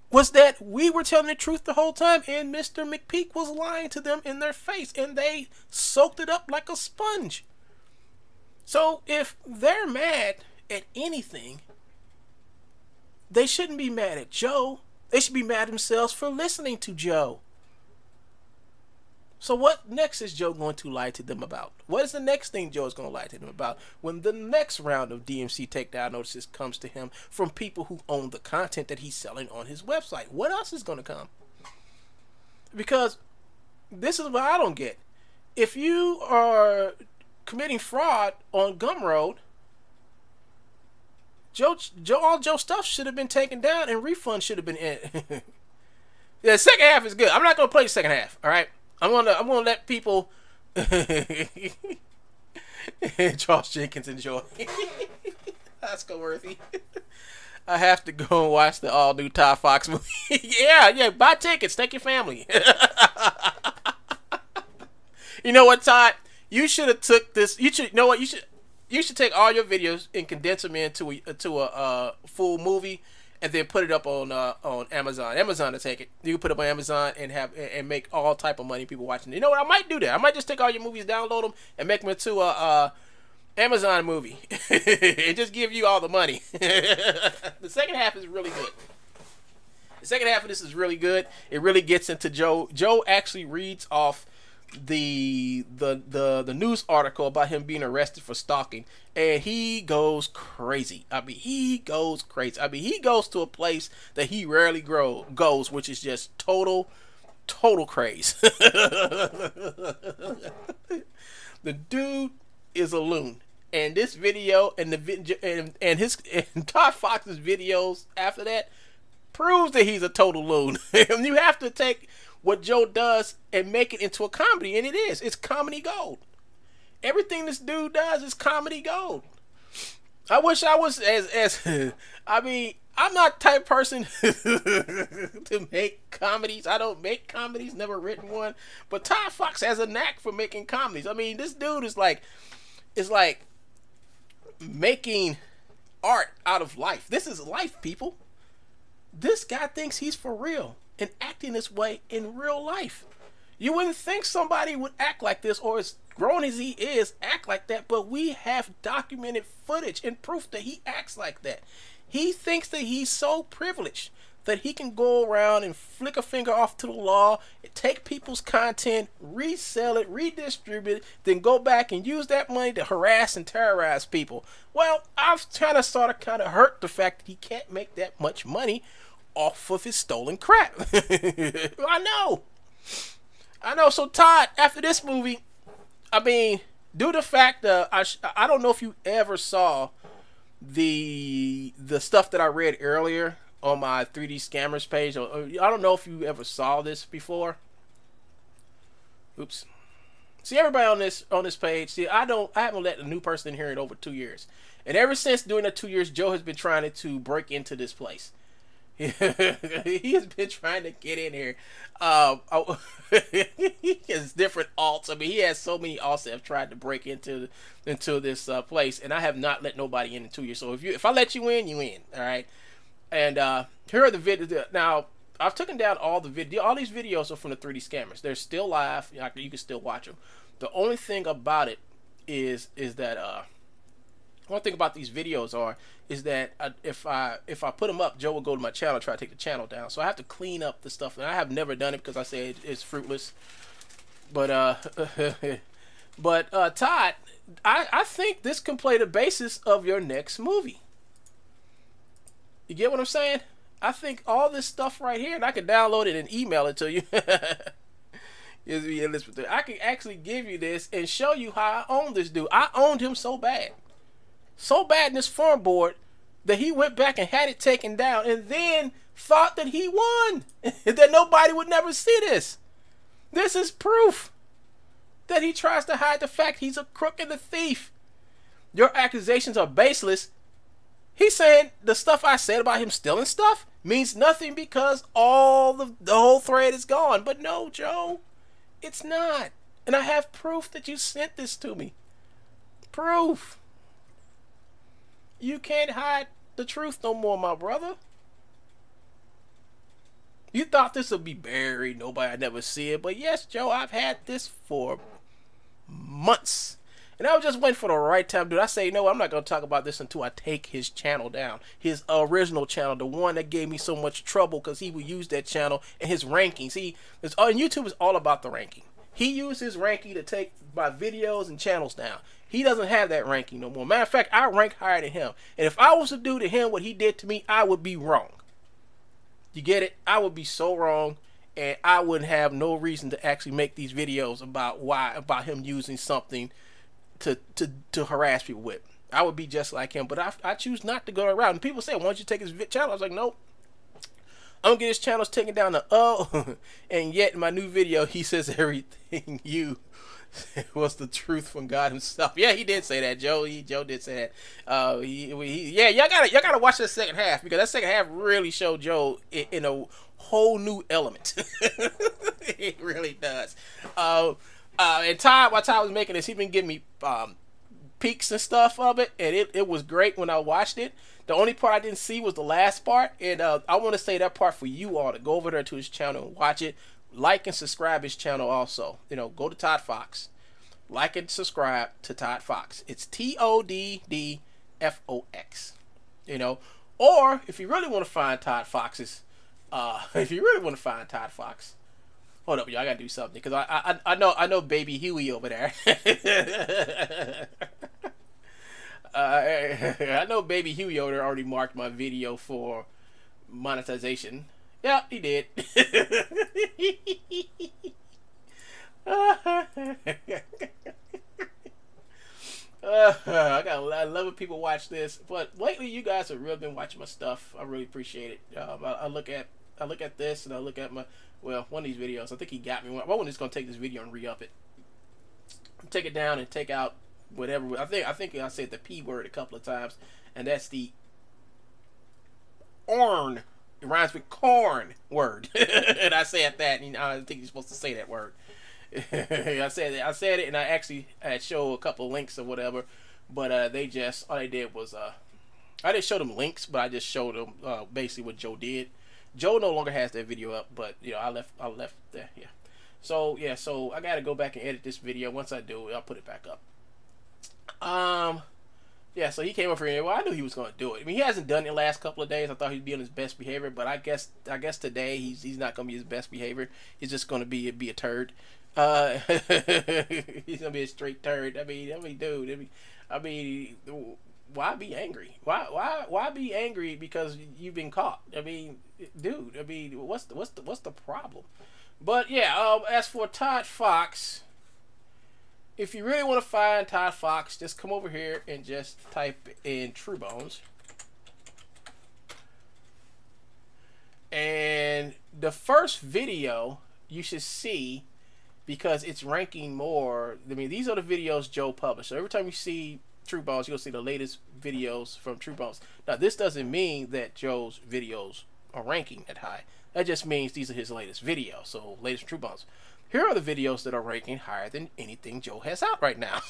was that we were telling the truth the whole time, and Mr. McPeek was lying to them in their face, and they soaked it up like a sponge. So if they're mad at anything, they shouldn't be mad at Joe. They should be mad at themselves for listening to Joe. So what next is Joe going to lie to them about? What is the next thing Joe is going to lie to them about when the next round of DMC takedown notices comes to him from people who own the content that he's selling on his website? What else is going to come? Because this is what I don't get. If you are committing fraud on Gumroad, all Joe's stuff should have been taken down and refunds should have been in. Yeah, the second half is good. I'm not going to play the second half, all right? I'm gonna let people Charles Jenkins enjoy. Oscar worthy. I have to go and watch the all new Todd Fox movie. yeah, buy tickets, take your family. You know what, Todd? You should have took this. You know what? You should take all your videos and condense them into a full movie. And then put it up on Amazon. Amazon to take it. You can put it up on Amazon and make all type of money. People watching. You know what? I might do that. I might just take all your movies, download them, and make them into a Amazon movie, and just give you all the money. The second half is really good. The second half of this is really good. It really gets into Joe. Joe actually reads off the news article about him being arrested for stalking, and he goes crazy. I mean, he goes crazy. I mean, he goes to a place that he rarely goes, which is just total craze. The dude is a loon, and this video and Todd Fox's videos after that proves that he's a total loon. You have to take what Joe does and make it into a comedy, and it is. It's comedy gold. Everything this dude does is comedy gold. I wish I was as I mean, I'm not the type of person to make comedies. I don't make comedies, never written one. But Todd Fox has a knack for making comedies. I mean, this dude is like making art out of life. This is life, people. This guy thinks he's for real and acting this way in real life. You wouldn't think somebody would act like this, or as grown as he is, act like that, but we have documented footage and proof that he acts like that. He thinks that he's so privileged that he can go around and flick a finger off to the law, take people's content, resell it, redistribute it, then go back and use that money to harass and terrorize people. Well, I've kind of hurt the fact that he can't make that much money off of his stolen crap. I know. So Todd, after this movie, I mean, due to the fact that I don't know if you ever saw the stuff that I read earlier on my 3D Scammers page. I don't know if you ever saw this before. Oops. See, everybody on this page. See, I haven't let a new person in here in over 2 years, and ever since during the 2 years, Joe has been trying to break into this place. He has been trying to get in here. He has different alts. I mean, he has so many alts that have tried to break into this place, and I have not let nobody in 2 years. So if I let you in, you in. All right. And here are the videos. Now I've taken down all the video. All these videos are from the 3D Scammers. They're still live. You can still watch them. The only thing about it is that one thing about these videos is that if I put them up, Joe will go to my channel and try to take the channel down. So I have to clean up the stuff, and I have never done it because I say it's fruitless. But Todd, I think this can play the basis of your next movie. You get what I'm saying? I think all this stuff right here, and I can download it and email it to you. I can actually give you this and show you how I own this dude. I owned him so bad in this forum board that he went back and had it taken down, and then thought that he won, that nobody would never see this. This is proof that he tries to hide the fact he's a crook and a thief. Your accusations are baseless. He's saying the stuff I said about him stealing stuff means nothing because the whole thread is gone. But no, Joe, it's not. And I have proof that you sent this to me. Proof. You can't hide the truth no more, my brother. You thought this would be buried, nobody would never see it. But yes, Joe, I've had this for months. And I was just waiting for the right time, dude. I say, no, I'm not going to talk about this until I take his channel down. His original channel, the one that gave me so much trouble because he would use that channel and his rankings. On YouTube is all about the ranking. He used his ranking to take my videos and channels down. He doesn't have that ranking no more. Matter of fact, I rank higher than him. And if I was to do to him what he did to me, I would be wrong. You get it? I would be so wrong, and I wouldn't have no reason to actually make these videos about him using something to harass people with. I would be just like him, but I choose not to go around. And people say, why don't you take his channel? I was like, nope. I'm gonna get his channels taken down to and yet in my new video he says everything you was the truth from God himself. Yeah, he did say that, Joe. Joe did say that. Yeah, y'all gotta watch the second half, because that second half really showed Joe in a whole new element. It really does. And Todd, while Todd was making this, he been giving me peeks and stuff of it, and it was great when I watched it. The only part I didn't see was the last part, and I want to say that part for you all to go over there to his channel and watch it. Like and subscribe his channel also. Go to Todd Fox. Like and subscribe to Todd Fox. It's TODDFOX. Or if you really want to find Todd Fox's, hold up, y'all. I gotta do something because I know Baby Huey over there. I know Baby Huey over there already marked my video for monetization. Yeah, he did. I got a lot love when people watch this. But lately, you guys have really been watching my stuff. I really appreciate it. I look at this, and I look at one of these videos. I think he got me. I'm just gonna take this video and re-up it, take it down, and take out whatever. I think I said the P word a couple of times, and that's the orn. It rhymes with corn word, and I said that, and I think you're supposed to say that word. I said it, and I actually had showed a couple of links or whatever, but all they did was I didn't show them links, but I just showed them basically what Joe did. Joe no longer has that video up, but I left that. Yeah. So I gotta go back and edit this video. Once I do, I'll put it back up. Yeah, so he came over here. Well, I knew he was going to do it. I mean, he hasn't done it the last couple of days. I thought he'd be on his best behavior, but I guess today he's not going to be his best behavior. He's just going to be a turd. He's going to be a straight turd. I mean, dude. Why be angry? Why be angry because you've been caught? I mean, dude. I mean, what's the problem? But yeah, as for Todd Fox. If you really want to find Todd Fox, just come over here and just type in True Bones. And the first video you should see, because it's ranking more. I mean, these are the videos Joe published. So every time you see True Bones, you'll see the latest videos from True Bones. Now, this doesn't mean that Joe's videos are ranking that high. That just means these are his latest videos. So, latest True Bones. Here are the videos that are ranking higher than anything Joe has out right now.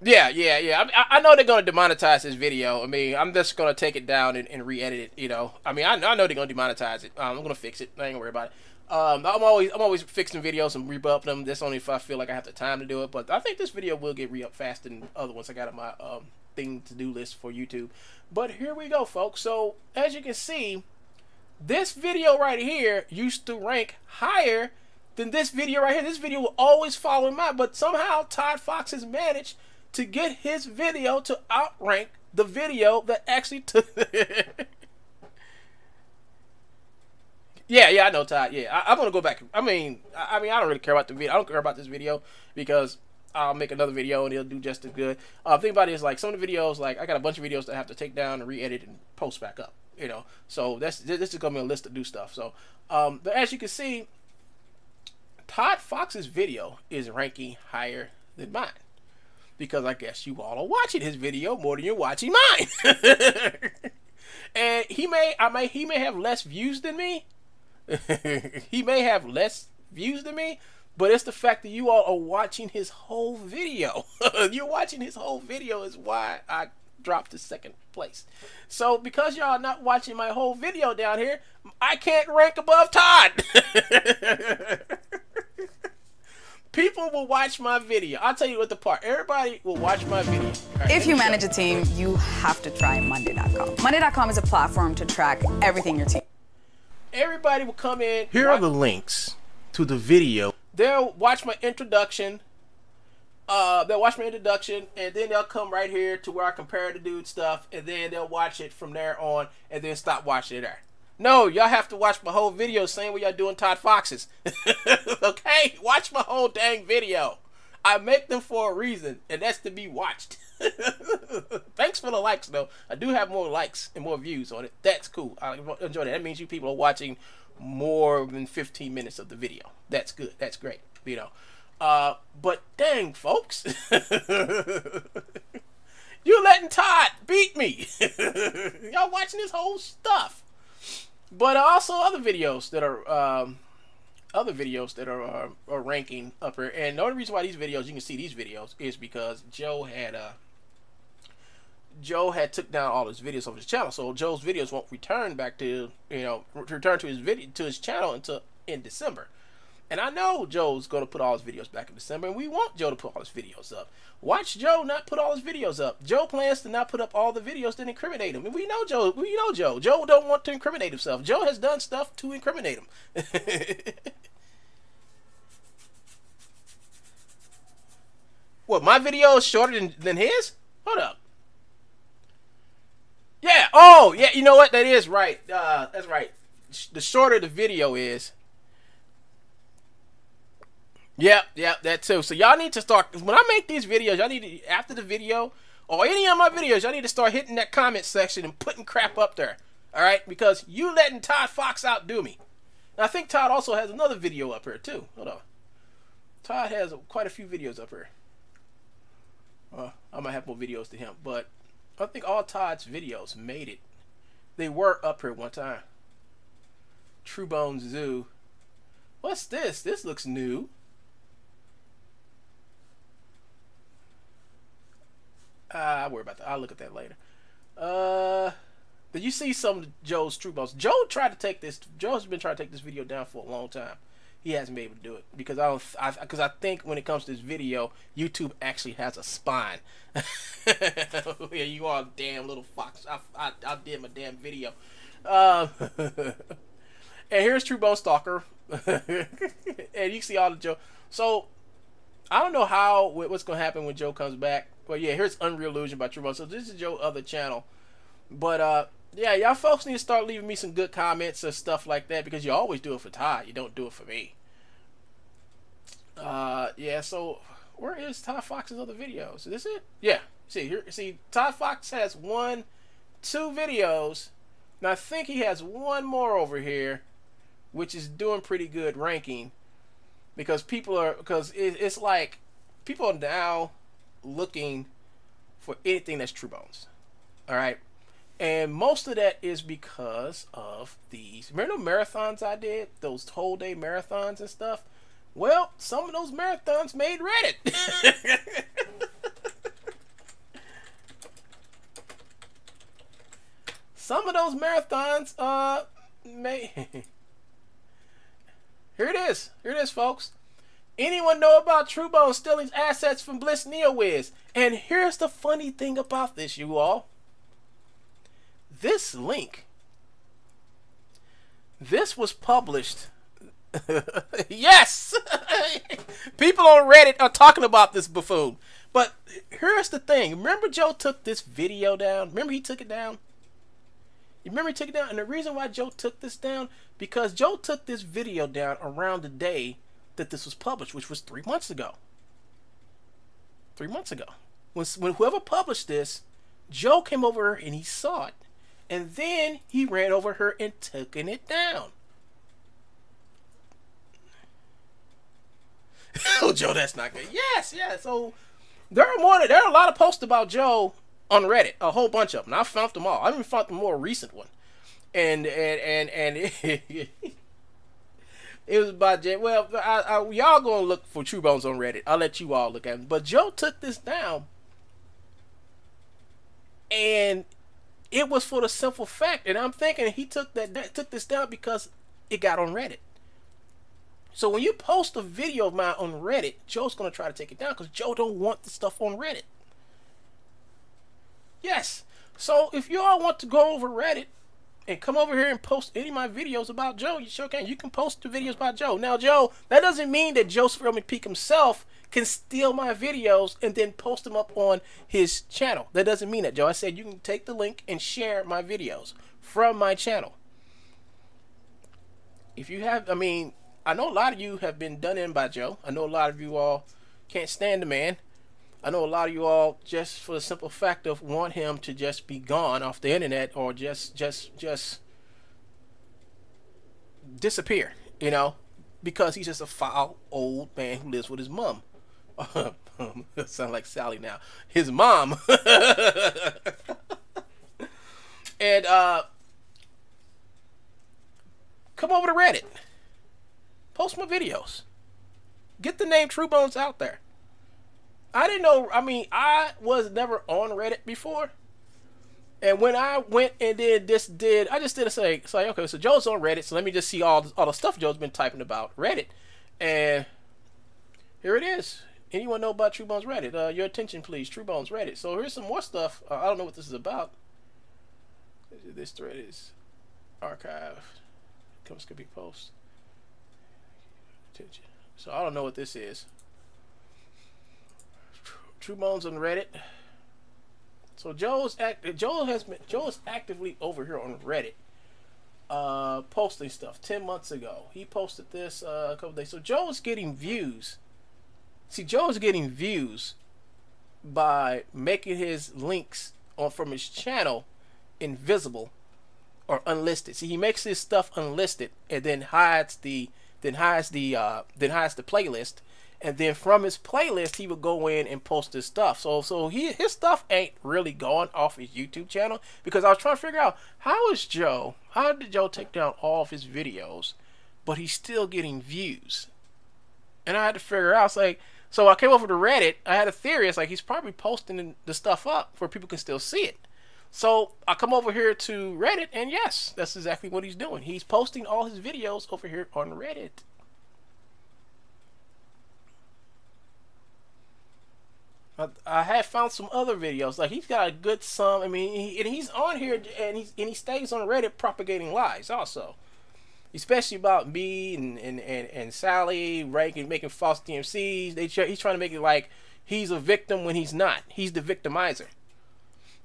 Yeah. I know they're going to demonetize this video. I mean, I'm just going to take it down and re-edit it, you know. I mean, I know they're going to demonetize it. I'm going to fix it. I ain't going to worry about it. I'm always fixing videos and re-up them. That's only if I feel like I have the time to do it. But I think this video will get re-up faster than other ones I got on my thing to do list for YouTube. But here we go, folks. So as you can see, this video right here used to rank higher than this video right here. This video will always follow mine, but somehow Todd Fox has managed to get his video to outrank the video that actually took. Yeah, I know, Todd. Yeah, I'm gonna go back. I mean, I don't really care about the video. I don't care about this video because I'll make another video and it'll do just as good. Thing about it is, like, some of the videos, like, I got a bunch of videos that I have to take down and re-edit and post back up, you know. So this is gonna be a list to do stuff. So, but as you can see, Todd Fox's video is ranking higher than mine because I guess you all are watching his video more than you're watching mine. And he may have less views than me. He may have less views than me. But it's the fact that you all are watching his whole video. You're watching his whole video is why I dropped to second place. So because y'all are not watching my whole video down here, I can't rank above Todd. People will watch my video. I'll tell you what the part. Everybody will watch my video. Right, if you manage a team, you have to try Monday.com. Monday.com is a platform to track everything your team. Everybody will come in. Here are the links to the video. They'll watch my introduction. And then they'll come right here to where I compare the dude stuff, and then they'll watch it from there on, and then stop watching it there. No, y'all have to watch my whole video, same way y'all doing Todd Fox's. Okay, watch my whole dang video. I make them for a reason, and that's to be watched. Thanks for the likes, though. I do have more likes and more views on it. That's cool. I enjoy that. That means you people are watching more than 15 minutes of the video. That's good. That's great. You know. But dang, folks. You're letting Todd beat me. Y'all watching this whole stuff. But also other videos that are ranking up here. And the only reason why these videos, you can see these videos, is because Joe had took down all his videos off his channel, so Joe's videos won't return back to, you know, return to his channel until in December. And I know Joe's going to put all his videos back in December, and we want Joe to put all his videos up. Watch Joe not put all his videos up. Joe plans to not put up all the videos that incriminate him. And we know Joe. Joe don't want to incriminate himself. Joe has done stuff to incriminate him. What, my video is shorter than his? Hold up. Yeah. Oh, yeah. You know what? That is right. That's right. The shorter the video is, Yep, that too. So y'all need to start, when I make these videos, y'all need to, after the video, or any of my videos, y'all need to start hitting that comment section and putting crap up there. Alright? Because you letting Todd Fox outdo me. And I think Todd also has another video up here too. Hold on. Todd has quite a few videos up here. I might have more videos to him, but I think all Todd's videos made it. They were up here one time. True Bones Zoo. What's this? This looks new. I'll worry about that. I'll look at that later. Did you see some of Joe's True Bones? Joe's been trying to take this video down for a long time. He hasn't been able to do it because I think when it comes to this video, YouTube actually has a spine. Yeah, you are damn little fox. I did my damn video. And here's True Bone Stalker, and you see all the Joe. So I don't know what's gonna happen when Joe comes back. But yeah, here's Unreal Illusion by True Bone. So this is Joe's other channel. But yeah, y'all folks need to start leaving me some good comments and stuff like that, because you always do it for Todd. You don't do it for me. Yeah, so where is Todd Fox's other videos? Is this it? Yeah. See, Todd Fox has 2 videos. Now I think he has one more over here, which is doing pretty good ranking, because it's like people are now looking for anything that's True Bones. Alright? And most of that is because of these. Remember the marathons I did? Those whole day marathons and stuff? Well, some of those marathons made Reddit. Some of those marathons made... Here it is. Here it is, folks. Anyone know about True Bones stealing assets from Bliss NeoWiz? And here's the funny thing about this, you all. This link, this was published. Yes! People on Reddit are talking about this buffoon. But here's the thing. Remember Joe took this video down? Remember he took it down? You remember he took it down? And the reason why Joe took this down, because Joe took this video down around the day that this was published, which was 3 months ago. 3 months ago. When whoever published this, Joe came over and he saw it. And then he ran over her and took it down. Oh, Joe, that's not good. Yes, yeah. So there are a lot of posts about Joe on Reddit, a whole bunch of them. I found them all. I even found the more recent one, and it was about Jay. Well, y'all gonna look for True Bones on Reddit. I'll let you all look at it. But Joe took this down, and it was for the simple fact, and I'm thinking he took this down because it got on Reddit. So when you post a video of mine on Reddit, Joe's gonna try to take it down because Joe don't want the stuff on Reddit. Yes. So if you all want to go over Reddit and come over here and post any of my videos about Joe, you sure can. You can post the videos about Joe. Now, Joe, that doesn't mean that Earl Mcpeeks himself can steal my videos and then post them up on his channel. That doesn't mean that, Joe. I said you can take the link and share my videos from my channel. If you have, I mean, I know a lot of you have been done in by Joe. I know a lot of you all can't stand the man. I know a lot of you all, just for the simple fact of want him to just be gone off the internet, or just disappear, you know, because he's just a foul old man who lives with his mom. Sound like Sally now. His mom. And come over to Reddit. Post my videos. Get the name True Bones out there. I didn't know, I mean, I was never on Reddit before. And when I went and I just did a say, okay, so Joe's on Reddit, so let me just see all the stuff Joe's been typing about Reddit. And here it is. Anyone know about True Bones Reddit? Your attention, please. True Bones Reddit. So here's some more stuff. I don't know what this is about. This thread is archived. Could be post. Attention. So I don't know what this is. True Bones on Reddit. So Joe is actively over here on Reddit, posting stuff. 10 months ago, he posted this a couple days. So Joe is getting views See, Joe's getting views by making his links from his channel invisible or unlisted. See, he makes his stuff unlisted and then hides the playlist, and then from his playlist he would go in and post his stuff. So his stuff ain't really going off his YouTube channel, because I was trying to figure out how did Joe take down all of his videos but he's still getting views. And I had to figure out, so I came over to Reddit. I had a theory. It's like he's probably posting the stuff up where people can still see it. So I come over here to Reddit, and yes, that's exactly what he's doing. He's posting all his videos over here on Reddit. I have found some other videos. Like, he's got a good sum. I mean, he's on here, and he stays on Reddit propagating lies also, especially about me and Sally making false DMCs. He's trying to make it like he's a victim when he's not. He's the victimizer.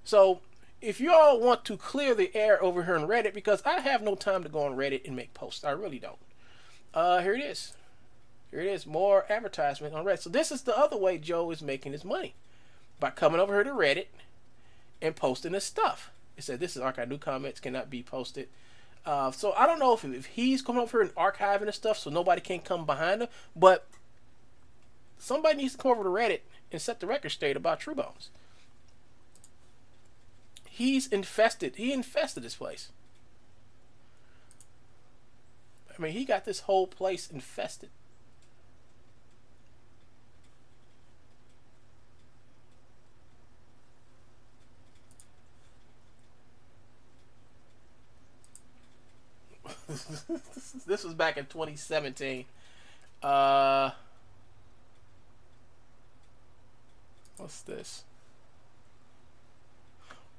So if you all want to clear the air over here on Reddit, because I have no time to go on Reddit and make posts. I really don't. Here it is. Here it is. More advertisement on Reddit. So this is the other way Joe is making his money, by coming over here to Reddit and posting his stuff. It said this is archived. New comments cannot be posted. So I don't know if he's coming over here and archiving the stuff so nobody can come behind him, but somebody needs to come over to Reddit and set the record straight about True Bones. He infested this place. I mean, he got this whole place infested. This was back in 2017. What's this?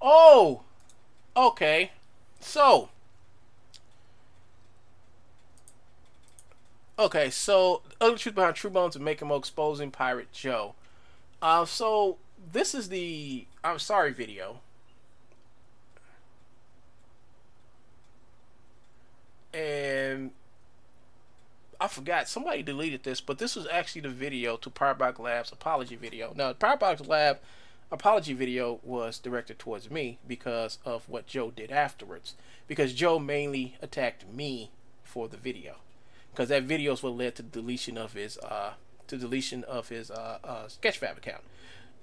Oh, okay. So, other truth behind True Bones and Make 'Em exposing Pirate Joe. So this is the I'm sorry video. And I forgot, somebody deleted this, but this was actually the video to Parabolic Lab's apology video. Now, Parabolic Lab apology video was directed towards me because of what Joe did afterwards. Because Joe mainly attacked me for the video, because that video is what led to deletion of his Sketchfab account,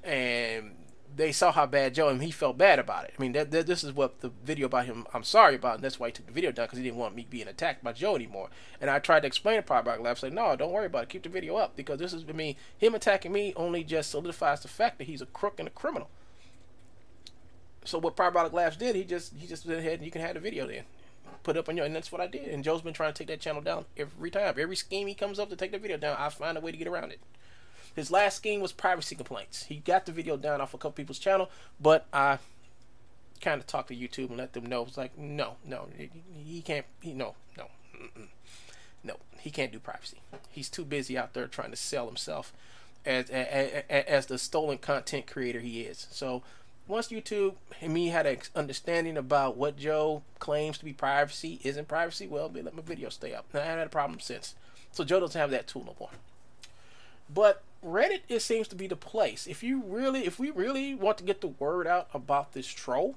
and they saw how bad Joe, and he felt bad about it. I mean, this is what the video about him, I'm sorry about, and that's why he took the video down, because he didn't want me being attacked by Joe anymore. And I tried to explain to Parabolic Lab, say, no, don't worry about it, keep the video up, because this is, I mean, him attacking me only just solidifies the fact that he's a crook and a criminal. So what Parabolic Labs did, he just went ahead and you can have the video then. Put it up on your, and that's what I did. And Joe's been trying to take that channel down every time. Every scheme he comes up to take the video down, I find a way to get around it. His last scheme was privacy complaints. He got the video down off a couple people's channel, but I kind of talked to YouTube and let them know. It's like, no, he can't. No, he can't do privacy. He's too busy out there trying to sell himself as the stolen content creator he is. So once YouTube and me had an understanding about what Joe claims to be privacy isn't privacy, well, they let my video stay up. And I haven't had a problem since. So Joe doesn't have that tool no more. But Reddit, it seems to be the place. If we really want to get the word out about this troll,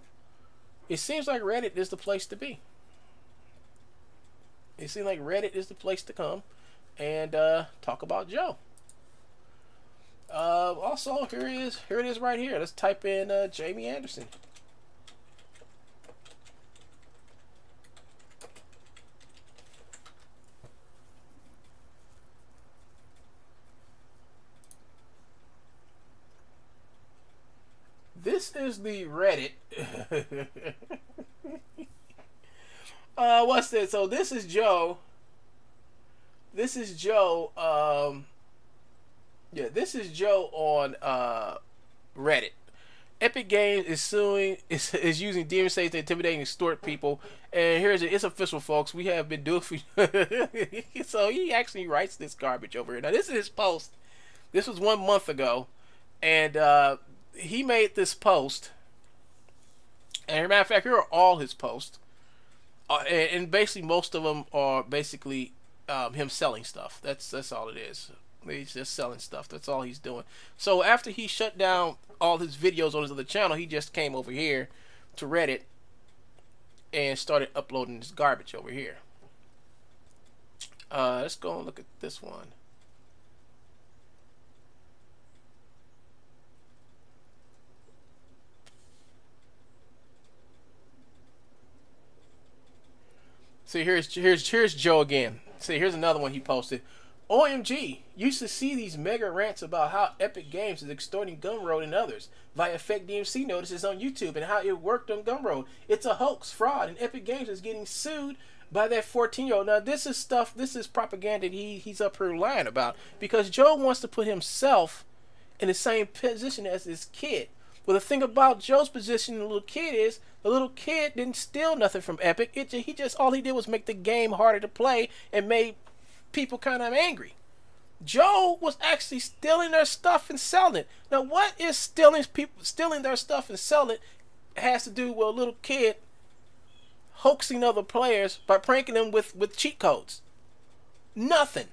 it seems like Reddit is the place to be. It seems like Reddit is the place to come and talk about Joe. Also, here it is right here. Let's type in Jamie Anderson. This is the Reddit. What's this? So this is Joe. This is Joe. Yeah, this is Joe on Reddit. Epic Games is using demon states to intimidate and extort people. And it's official, folks. We have been doing. So he actually writes this garbage over here. Now this is his post. This was 1 month ago, and he made this post. And as a matter of fact, here are all his posts, and basically most of them are basically him selling stuff. That's all it is. He's just selling stuff. That's all he's doing. So after he shut down all his videos on his other channel, he just came over here to Reddit and started uploading this garbage over here. Let's go and look at this one. See, here's Joe again. See, here's another one he posted. OMG, used to see these mega rants about how Epic Games is extorting Gumroad and others via fake DMC notices on YouTube and how it worked on Gumroad. It's a hoax, fraud, and Epic Games is getting sued by that 14-year-old. Now, this is stuff, this is propaganda he's up here lying about, because Joe wants to put himself in the same position as this kid. Well, the thing about Joe's position, the little kid, is the little kid didn't steal nothing from Epic. All he did was make the game harder to play and made people kind of angry. Joe was actually stealing their stuff and selling it. Now, what is stealing their stuff and selling it has to do with a little kid hoaxing other players by pranking them with cheat codes? Nothing.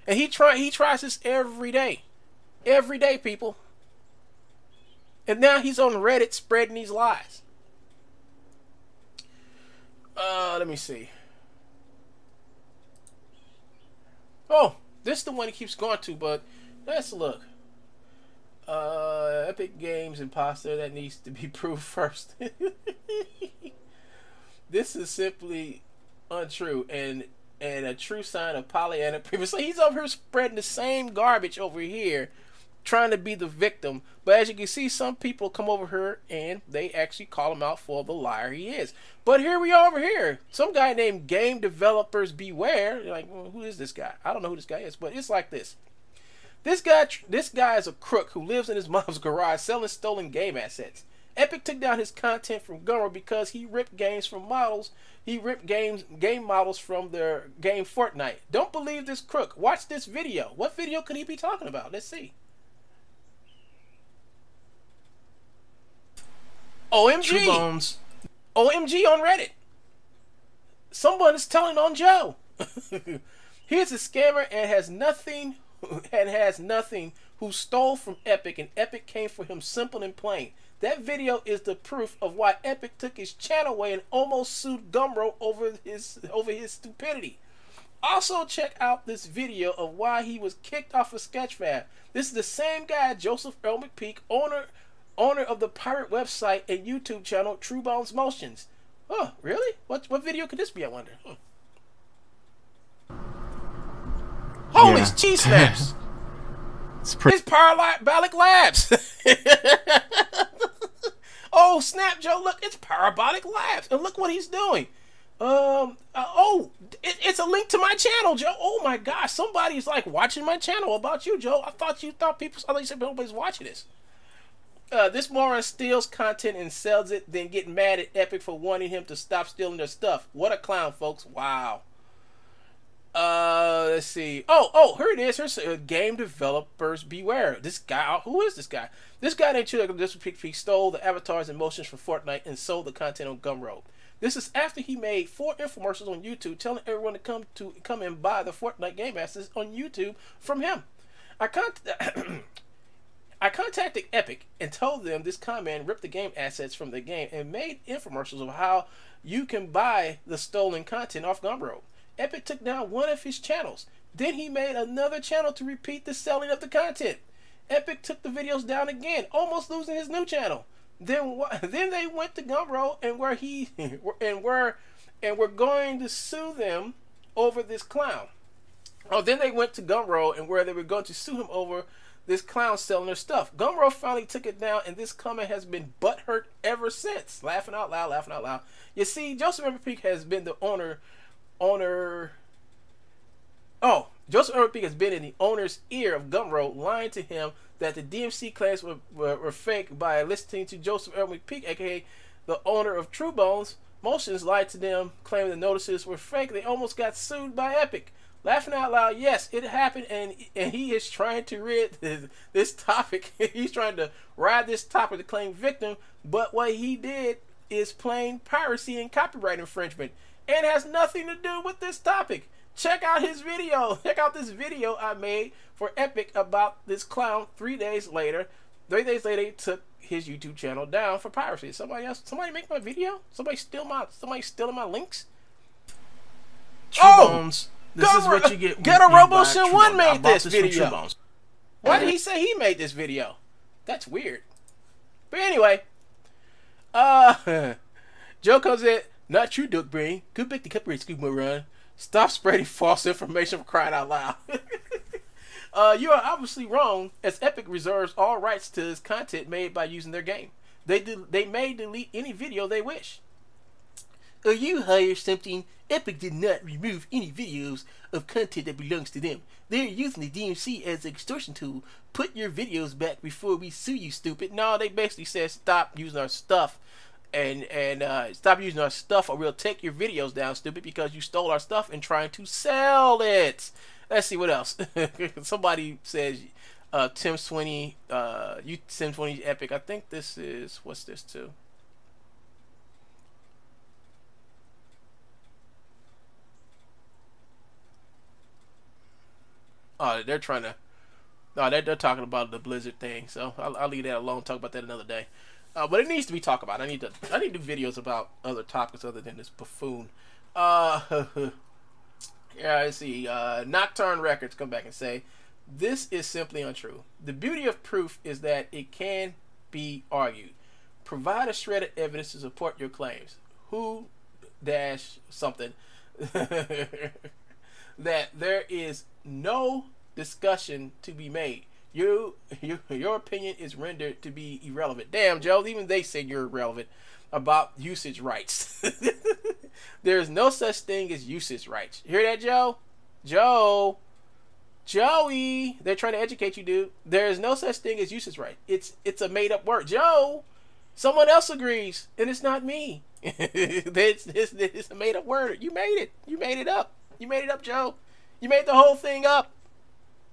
And he tries this every day. Every day, people. And now he's on Reddit spreading these lies. Let me see. Oh, this is the one he keeps going to, but let's look. Epic Games imposter, that needs to be proved first. This is simply untrue and a true sign of Pollyanna previously. He's over here spreading the same garbage over here, trying to be the victim. But as you can see, some people come over here and they actually call him out for the liar he is. But here we are over here. Some guy named Game Developers Beware. You're like, well, who is this guy? I don't know who this guy is, but it's like this. This guy is a crook who lives in his mom's garage selling stolen game assets. Epic took down his content from Gumroad because he ripped games from models. He ripped game models from their game Fortnite. Don't believe this crook. Watch this video. What video could he be talking about? Let's see. OMG. True Bones. OMG on Reddit. Someone is telling on Joe. Here's a scammer and has nothing who stole from Epic, and Epic came for him simple and plain. That video is the proof of why Epic took his channel away and almost sued Gumroad over his stupidity. Also, check out this video of why he was kicked off of Sketchfab. This is the same guy, Joseph Earl Mcpeeks, owner of the pirate website and YouTube channel True Bones Motions. Oh, really? What video could this be, I wonder? Holy cheese snaps! It's Parabolic Labs. Oh, snap, Joe, look, it's Parabolic Labs. And look what he's doing. It's a link to my channel, Joe. Oh my gosh, somebody's like watching my channel about you, Joe. I thought you said nobody's watching this. This moron steals content and sells it, then get mad at Epic for wanting him to stop stealing their stuff. What a clown, folks. Wow. Let's see. Oh, here it is. Here's Game Developers Beware. This guy, who is this guy? This guy named He stole the avatars and motions from Fortnite and sold the content on Gumroad. This is after he made 4 infomercials on YouTube telling everyone to come and buy the Fortnite game assets on YouTube from him. I contacted Epic and told them this comment ripped the game assets from the game and made infomercials of how you can buy the stolen content off Gumroad. Epic took down one of his channels. Then he made another channel to repeat the selling of the content. Epic took the videos down again, almost losing his new channel. Then they went to Gumroad and we're going to sue them over this clown. Oh, then they went to Gumroad and where they were going to sue him over this clown selling their stuff. Gumroad finally took it down, and this comment has been butthurt ever since. Laughing out loud, laughing out loud. You see, Joseph Mcpeeks has been the Joseph Mcpeeks has been in the owner's ear of Gumroad, lying to him that the DMC claims were fake by listening to Joseph Mcpeeks, aka the owner of True Bones Motions, lied to them, claiming the notices were fake. They almost got sued by Epic. Laughing out loud, yes, it happened, and he is trying to rid this topic. He's trying to ride this topic to claim victim, but what he did is plain piracy and copyright infringement, and has nothing to do with this topic. Check out his video. Check out this video I made for Epic about this clown. 3 days later, he took his YouTube channel down for piracy. Somebody make my video? Somebody stealing my links? True Bones. This is what you get. Get a RoboSim 1 made this video. Why did he say he made this video? That's weird. But anyway, Joe comes in. Not true, Duck Brain. Go back to copyright school, moron. Stop spreading false information for crying out loud. You are obviously wrong, as Epic reserves all rights to this content made by using their game. They may delete any video they wish. Or you hire something. Epic did not remove any videos of content that belongs to them. They're using the DMC as an extortion tool. Put your videos back before we sue you, stupid. No, they basically said stop using our stuff. And stop using our stuff, or we'll take your videos down, stupid, because you stole our stuff and trying to sell it. Let's see what else. Somebody says Tim Sweeney, Tim Sweeney Epic. I think this is, what's this too? Oh, they're trying to. No, they're talking about the Blizzard thing. So I'll leave that alone. Talk about that another day. But it needs to be talked about. I need to do videos about other topics other than this buffoon. Yeah, let's see. Nocturne Records come back and say, this is simply untrue. The beauty of proof is that it can be argued. Provide a shred of evidence to support your claims. Who dash something that there is no discussion to be made. Your opinion is rendered to be irrelevant. Damn, Joe, even they say you're irrelevant about usage rights. There is no such thing as usage rights. You hear that, Joe? Joey, they're trying to educate you, dude. There is no such thing as usage right. It's a made up word. Joe, someone else agrees, and it's not me. It's a made up word. You made it. You made it up. You made it up, Joe. You made the whole thing up.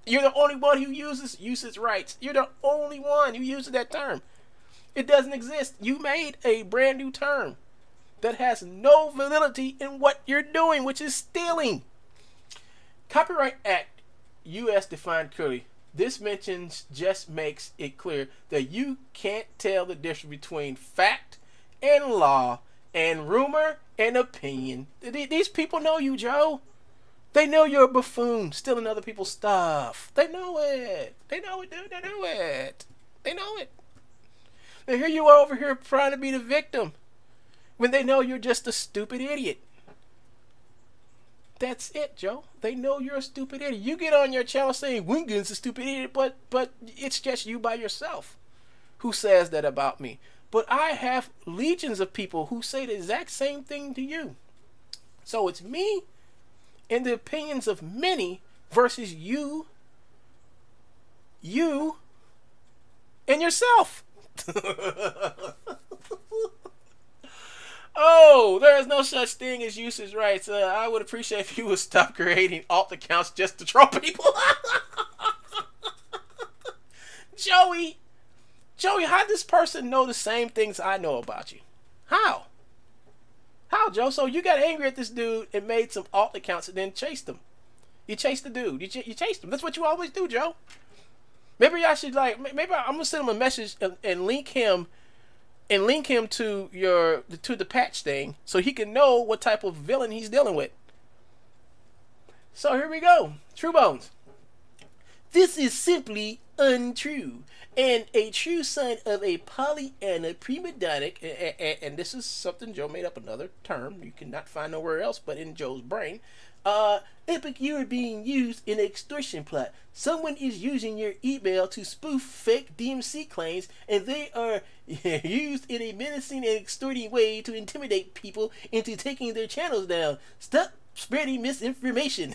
You're the only one who uses usage rights. You're the only one who uses that term. It doesn't exist. You made a brand new term that has no validity in what you're doing, which is stealing. Copyright Act, U.S. defined clearly. This mentions just makes it clear that you can't tell the difference between fact and law and rumor and opinion. These people know you, Joe. They know you're a buffoon stealing other people's stuff. They know it. They know it, dude. They know it. They know it. And here you are over here trying to be the victim when they know you're just a stupid idiot. That's it, Joe. They know you're a stupid idiot. You get on your channel saying Wingun's a stupid idiot, but it's just you by yourself who says that about me. But I have legions of people who say the exact same thing to you. So it's me and the opinions of many versus you and yourself. Oh, there is no such thing as usage rights. I would appreciate if you would stop creating alt accounts just to troll people. Joey, how does this person know the same things I know about you? How, Joe? So you got angry at this dude and made some alt accounts and then chased him. You chased the dude. You chased him. That's what you always do, Joe. Maybe I should maybe I'm gonna send him a message and link him to the patch thing so he can know what type of villain he's dealing with. So here we go. True Bones. This is simply untrue and a true sign of a Pollyanna prima donna, and this is something Joe made up, another term you cannot find nowhere else but in Joe's brain. Epic, you are being used in an extortion plot. Someone is using your email to spoof fake DMC claims, and they are used in a menacing and extorting way to intimidate people into taking their channels down. Stop spreading misinformation.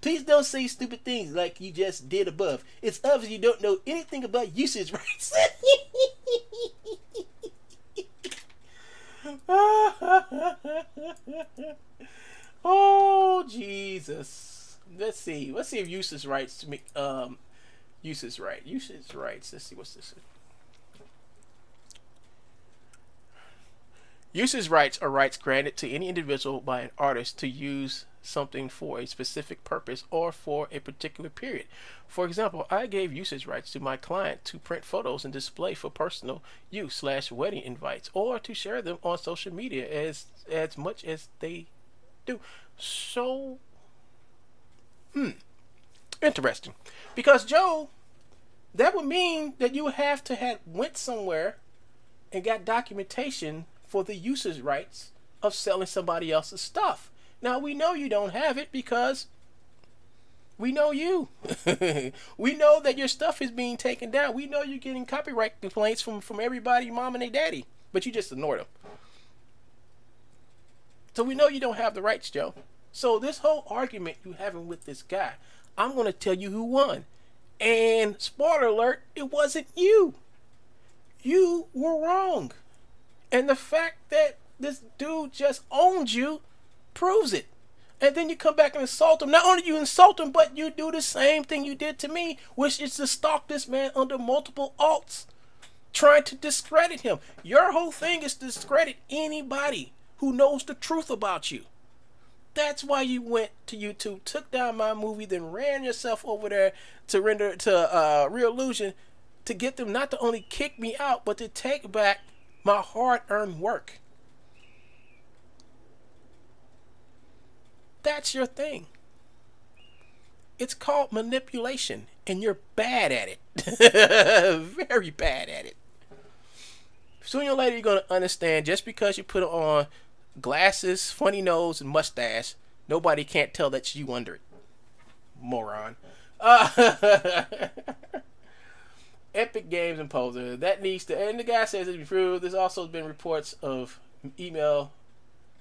Please don't say stupid things like you just did above. It's obvious you don't know anything about usage rights. Oh Jesus! Let's see if usage rights usage rights. Let's see what's this. Usage rights are rights granted to any individual by an artist to use something for a specific purpose or for a particular period. For example, I gave usage rights to my client to print photos and display for personal use / wedding invites, or to share them on social media as much as they do. So, interesting. Because Joe, that would mean that you would have to have went somewhere and got documentation for the usage rights of selling somebody else's stuff. Now, we know you don't have it because we know you. We know that your stuff is being taken down. We know you're getting copyright complaints from everybody, mom and their daddy, but you just ignored them. So we know you don't have the rights, Joe. So this whole argument you having with this guy, I'm going to tell you who won. And spoiler alert, it wasn't you. You were wrong. And the fact that this dude just owned you proves it. And then you come back and insult him. Not only you insult him, but you do the same thing you did to me, which is to stalk this man under multiple alts, trying to discredit him. Your whole thing is to discredit anybody who knows the truth about you. That's why you went to YouTube, took down my movie, then ran yourself over there to render to Real Illusion to get them not to only kick me out, but to take back my hard-earned work. That's your thing. It's called manipulation, and you're bad at it. Very bad at it. Sooner or later, you're going to understand just because you put on glasses, funny nose, and mustache, nobody can't tell that's you under it. Moron. Epic Games and Poser. That needs to, and the guy says it's proved. There's also been reports of email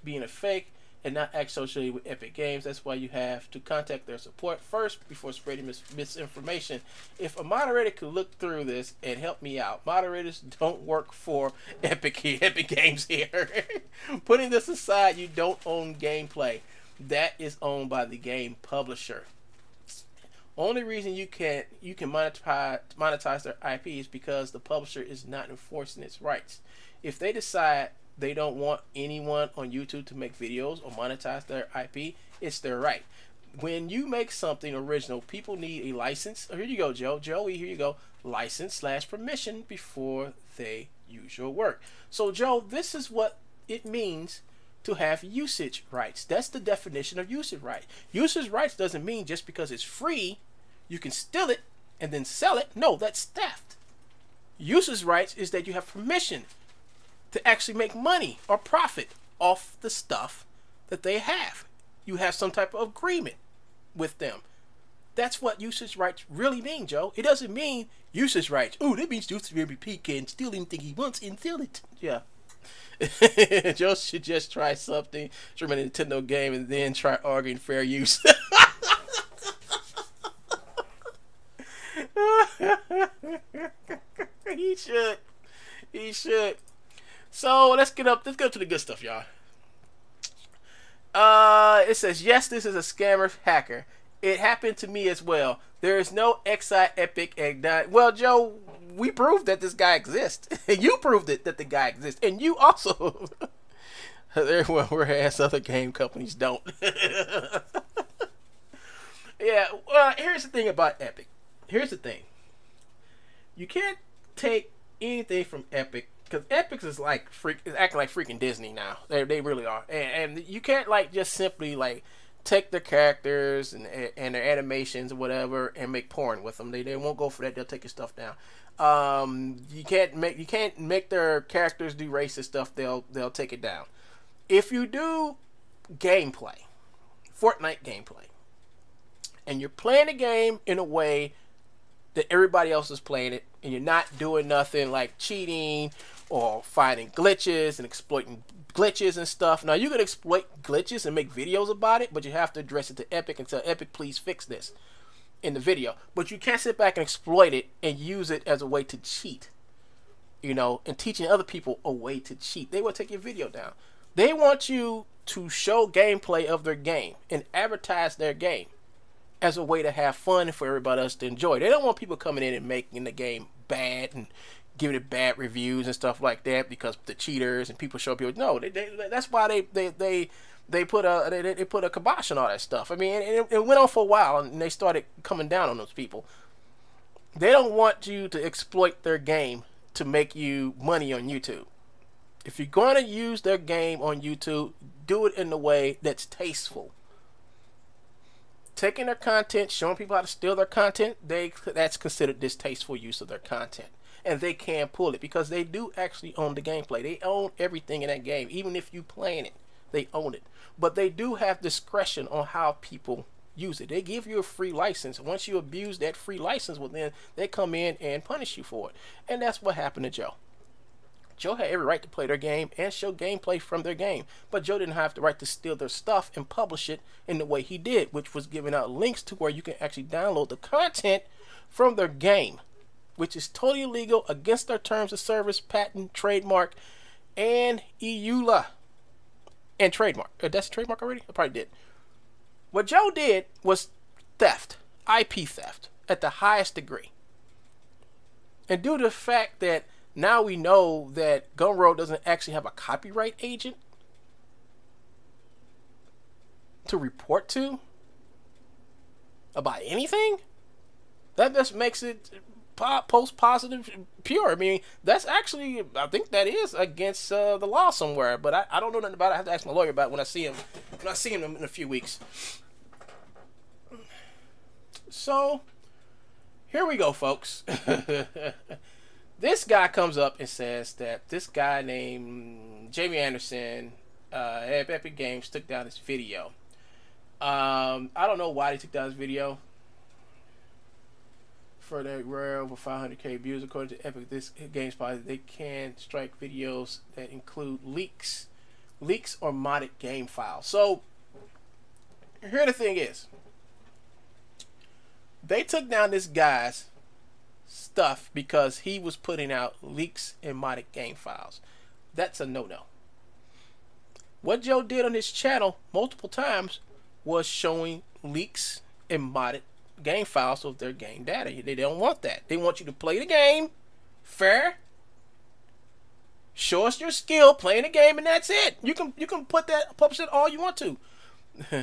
being a fake and not actually associated with Epic Games. That's why you have to contact their support first before spreading misinformation. If a moderator could look through this and help me out. Moderators don't work for Epic Games here. Putting this aside, you don't own gameplay. That is owned by the game publisher. Only reason you can monetize their IP is because the publisher is not enforcing its rights. If they decide they don't want anyone on YouTube to make videos or monetize their IP, it's their right. When you make something original, people need a license. Oh, here you go, Joe. Joey, here you go. License / permission before they use your work. So, Joe, this is what it means to have usage rights. That's the definition of usage rights. Usage rights doesn't mean just because it's free, you can steal it and then sell it. No, that's theft. Usage rights is that you have permission to actually make money or profit off the stuff that they have. You have some type of agreement with them. That's what usage rights really mean, Joe. It doesn't mean usage rights. Oh, that means Mcpeeks can steal anything he wants and steal it. Yeah. Joe should just try something, stream a Nintendo game, and then try arguing fair use. He should. He should. So let's go to the good stuff, y'all. It says, yes, this is a scammer hacker. It happened to me as well. There is no XI Epic Egg. Well, Joe, we proved that this guy exists. You proved it that the guy exists, and you also. Whereas other game companies don't. Yeah. Well, here's the thing about Epic. Here's the thing. You can't take anything from Epic. Because Epic is like acting like freaking Disney now. They really are, and you can't like just simply like take their characters and their animations or whatever and make porn with them. They won't go for that. They'll take your stuff down. You can't make their characters do racist stuff. They'll take it down. If you do gameplay, Fortnite gameplay, and you're playing the game in a way that everybody else is playing it, and you're not doing nothing like cheating or finding glitches and exploiting glitches and stuff. Now, you can exploit glitches and make videos about it, but you have to address it to Epic and tell Epic, please fix this in the video. But you can't sit back and exploit it and use it as a way to cheat, you know, and teaching other people a way to cheat. They will take your video down. They want you to show gameplay of their game and advertise their game as a way to have fun for everybody else to enjoy. They don't want people coming in and making the game bad and giving it bad reviews and stuff like that because the cheaters and people show people. No, that's why they put a kibosh on all that stuff. I mean, it went on for a while, and they started coming down on those people. They don't want you to exploit their game to make you money on YouTube. If you're going to use their game on YouTube, do it in a way that's tasteful. Taking their content, showing people how to steal their content, that's considered distasteful use of their content. And they can pull it because they do actually own the gameplay. They own everything in that game. Even if you playing it, they own it. But they do have discretion on how people use it. They give you a free license. Once you abuse that free license, well, then they come in and punish you for it. And that's what happened to Joe. Joe had every right to play their game and show gameplay from their game, but Joe didn't have the right to steal their stuff and publish it in the way he did, which was giving out links to where you can actually download the content from their game, which is totally illegal, against their terms of service, patent, trademark, and EULA. And trademark. That's a trademark already? I probably did. What Joe did was theft, IP theft, at the highest degree. And due to the fact that now we know that Gumroad doesn't actually have a copyright agent to report to about anything, that just makes it post positive pure. I mean, that's actually, I think that is against the law somewhere, but I don't know nothing about it. I have to ask my lawyer about it when I see him in a few weeks. So here we go, folks. This guy comes up and says that this guy named Jamie Anderson at Epic Games took down his video. I don't know why they took down his video. For that rare over 500k views, according to Epic, this game's policy, they can strike videos that include leaks or modded game files. So here the thing is, they took down this guy's stuff because he was putting out leaks and modded game files. That's a no-no. What Joe did on his channel multiple times was showing leaks and modded game files of their game data. They don't want that. They want you to play the game fair, show us your skill playing the game, and that's it. You can put that, publish it all you want to.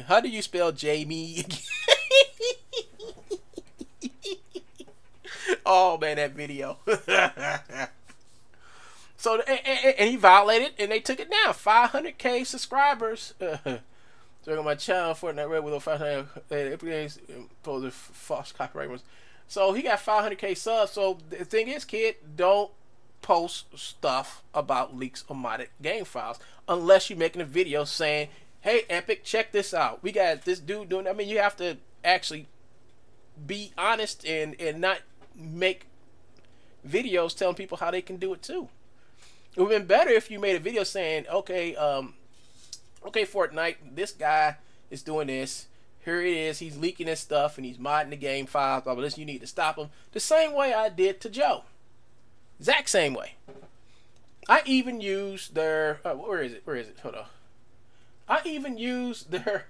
How do you spell Jamie? Oh man, that video. So and he violated, and they took it down. 500k subscribers. So on my channel, Fortnite Red with 500 false copyright ones. So he got 500k subs. So the thing is, kid, don't post stuff about leaks or modded game files unless you're making a video saying, "Hey, Epic, check this out. We got this dude doing." I mean, you have to actually be honest and not make videos telling people how they can do it too. It would have been better if you made a video saying, okay, Fortnite, this guy is doing this. Here it is. He's leaking his stuff and he's modding the game files. Blah, blah, blah. You need to stop him. The same way I did to Joe. Exact same way. I even used their... where is it? Where is it? Hold on. I even used their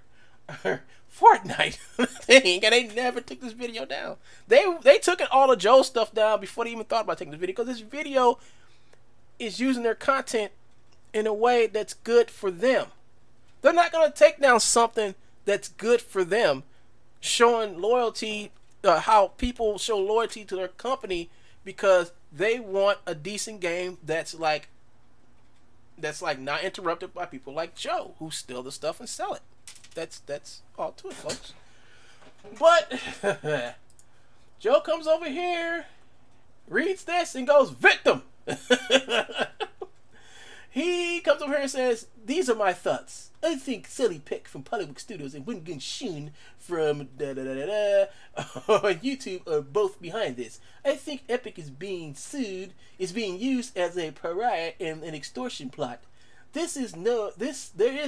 Fortnite thing, and they never took this video down. They took all of Joe's stuff down before they even thought about taking this video, because this video is using their content in a way that's good for them. They're not going to take down something that's good for them, showing loyalty, how people show loyalty to their company because they want a decent game that's like not interrupted by people like Joe who steal the stuff and sell it. That's all to it, folks. But Joe comes over here, reads this, and goes, "Victim." He comes over here and says, "These are my thoughts. I think Silly Pick from Polywood Studios and Wingun Shun from on YouTube are both behind this. I think Epic is being used as a pariah in an extortion plot. There is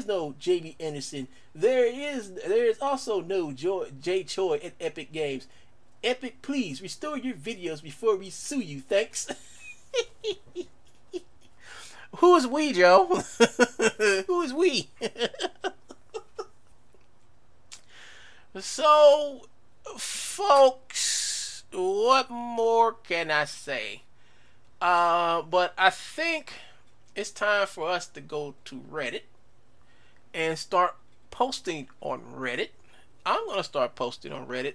no Jamie Anderson. There is also no Jay Choi at Epic Games. Epic, please restore your videos before we sue you. Thanks." Who is we, Joe? Who is we? So, folks, what more can I say? But I think it's time for us to go to Reddit and start posting on Reddit. I'm going to start posting on Reddit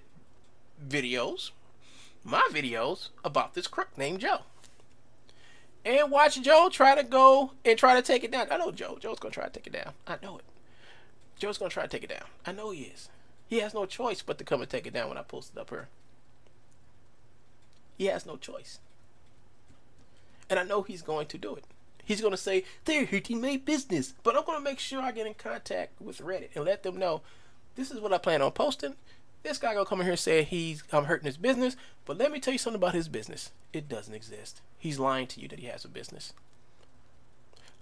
videos, my videos about this crook named Joe. And watch Joe try to go and try to take it down. I know Joe's going to try to take it down. I know it. Joe's going to try to take it down. I know he is. He has no choice but to come and take it down when I post it up here. He has no choice. And I know he's going to do it. He's going to say, they're hurting my business. But I'm going to make sure I get in contact with Reddit and let them know, this is what I plan on posting. This guy going to come in here and say I'm hurting his business. But let me tell you something about his business. It doesn't exist. He's lying to you that he has a business.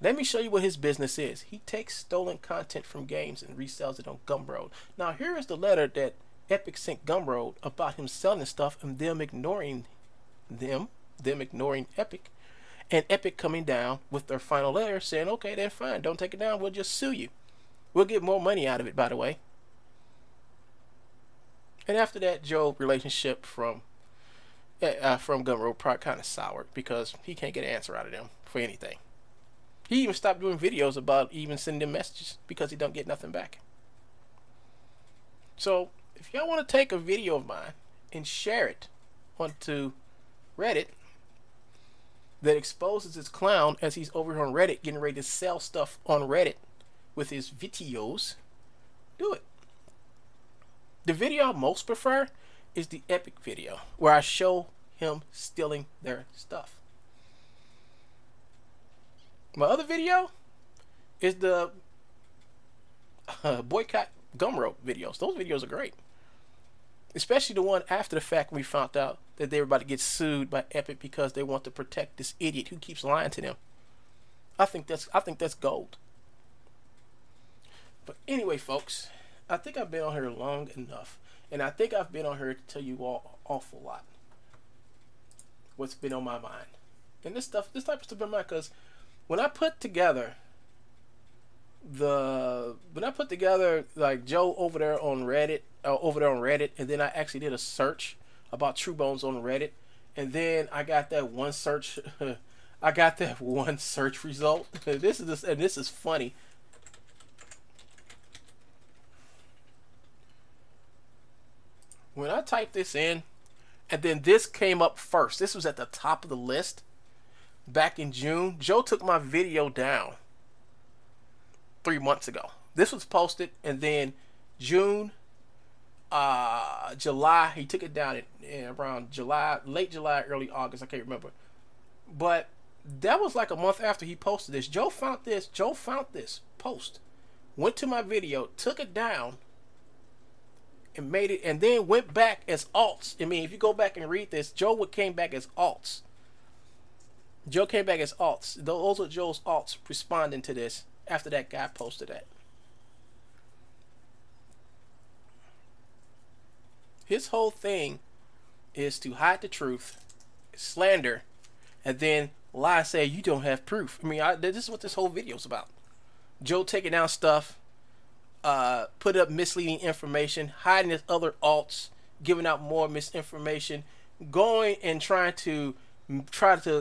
Let me show you what his business is. He takes stolen content from games and resells it on Gumroad. Now here is the letter that Epic sent Gumroad about him selling stuff and them ignoring Epic, and Epic coming down with their final letter saying, okay, then fine, don't take it down, we'll just sue you. We'll get more money out of it, by the way. And after that, Joe's relationship from Gumroad probably kind of soured because he can't get an answer out of them for anything. He even stopped doing videos about even sending them messages because he don't get nothing back. So if y'all want to take a video of mine and share it onto Reddit that exposes this clown as he's over here on Reddit getting ready to sell stuff on Reddit with his videos, do it. The video I most prefer is the Epic video where I show him stealing their stuff. My other video is the boycott Gumroad videos. Those videos are great. Especially the one after the fact when we found out that they were about to get sued by Epic because they want to protect this idiot who keeps lying to them. I think that's gold. But anyway, folks, I think I've been on here long enough. And I think I've been on here to tell you all an awful lot what's been on my mind. And this type of stuff in my mind, because when I put together like Joe over there on Reddit, and then I actually did a search about True Bones on Reddit, and then I got that one search result. This is funny. When I typed this in, and then this came up first. This was at the top of the list. Back in June, Joe took my video down 3 months ago. This was posted, and then June, July, he took it down in around July, late July, early August. I can't remember. But that was like a month after he posted this. Joe found this post, went to my video, took it down, and made it, and then went back as alts. I mean, if you go back and read this, Joe came back as alts. Joe came back as alts. Those are Joe's alts responding to this after that guy posted that. His whole thing is to hide the truth, slander, and then lie and say you don't have proof. I mean, this is what this whole video is about. Joe taking down stuff, put up misleading information, hiding his other alts, giving out more misinformation, going and try to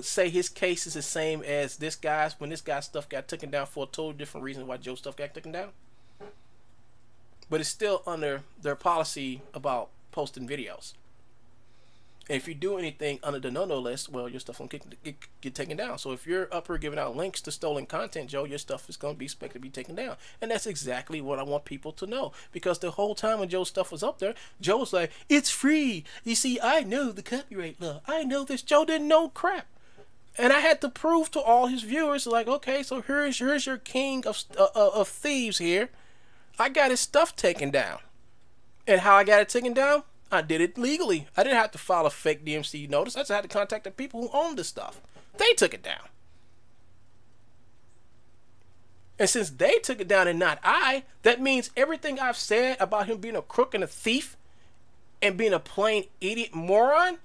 say his case is the same as this guy's when this guy's stuff got taken down for a totally different reason why Joe's stuff got taken down. But it's still under their policy about posting videos. And if you do anything under the no-no list, well, your stuff will get taken down. So if you're up here giving out links to stolen content, Joe, your stuff is going to be expected to be taken down. And that's exactly what I want people to know. Because the whole time when Joe's stuff was up there, Joe was like, it's free. You see, I know the copyright law. I know this. Joe didn't know crap. And I had to prove to all his viewers, like, okay, so here's your king of thieves here. I got his stuff taken down. And how I got it taken down? I did it legally. I didn't have to file a fake DMC notice. I just had to contact the people who owned the stuff. They took it down. And since they took it down and not I, that means everything I've said about him being a crook and a thief and being a plain idiot moron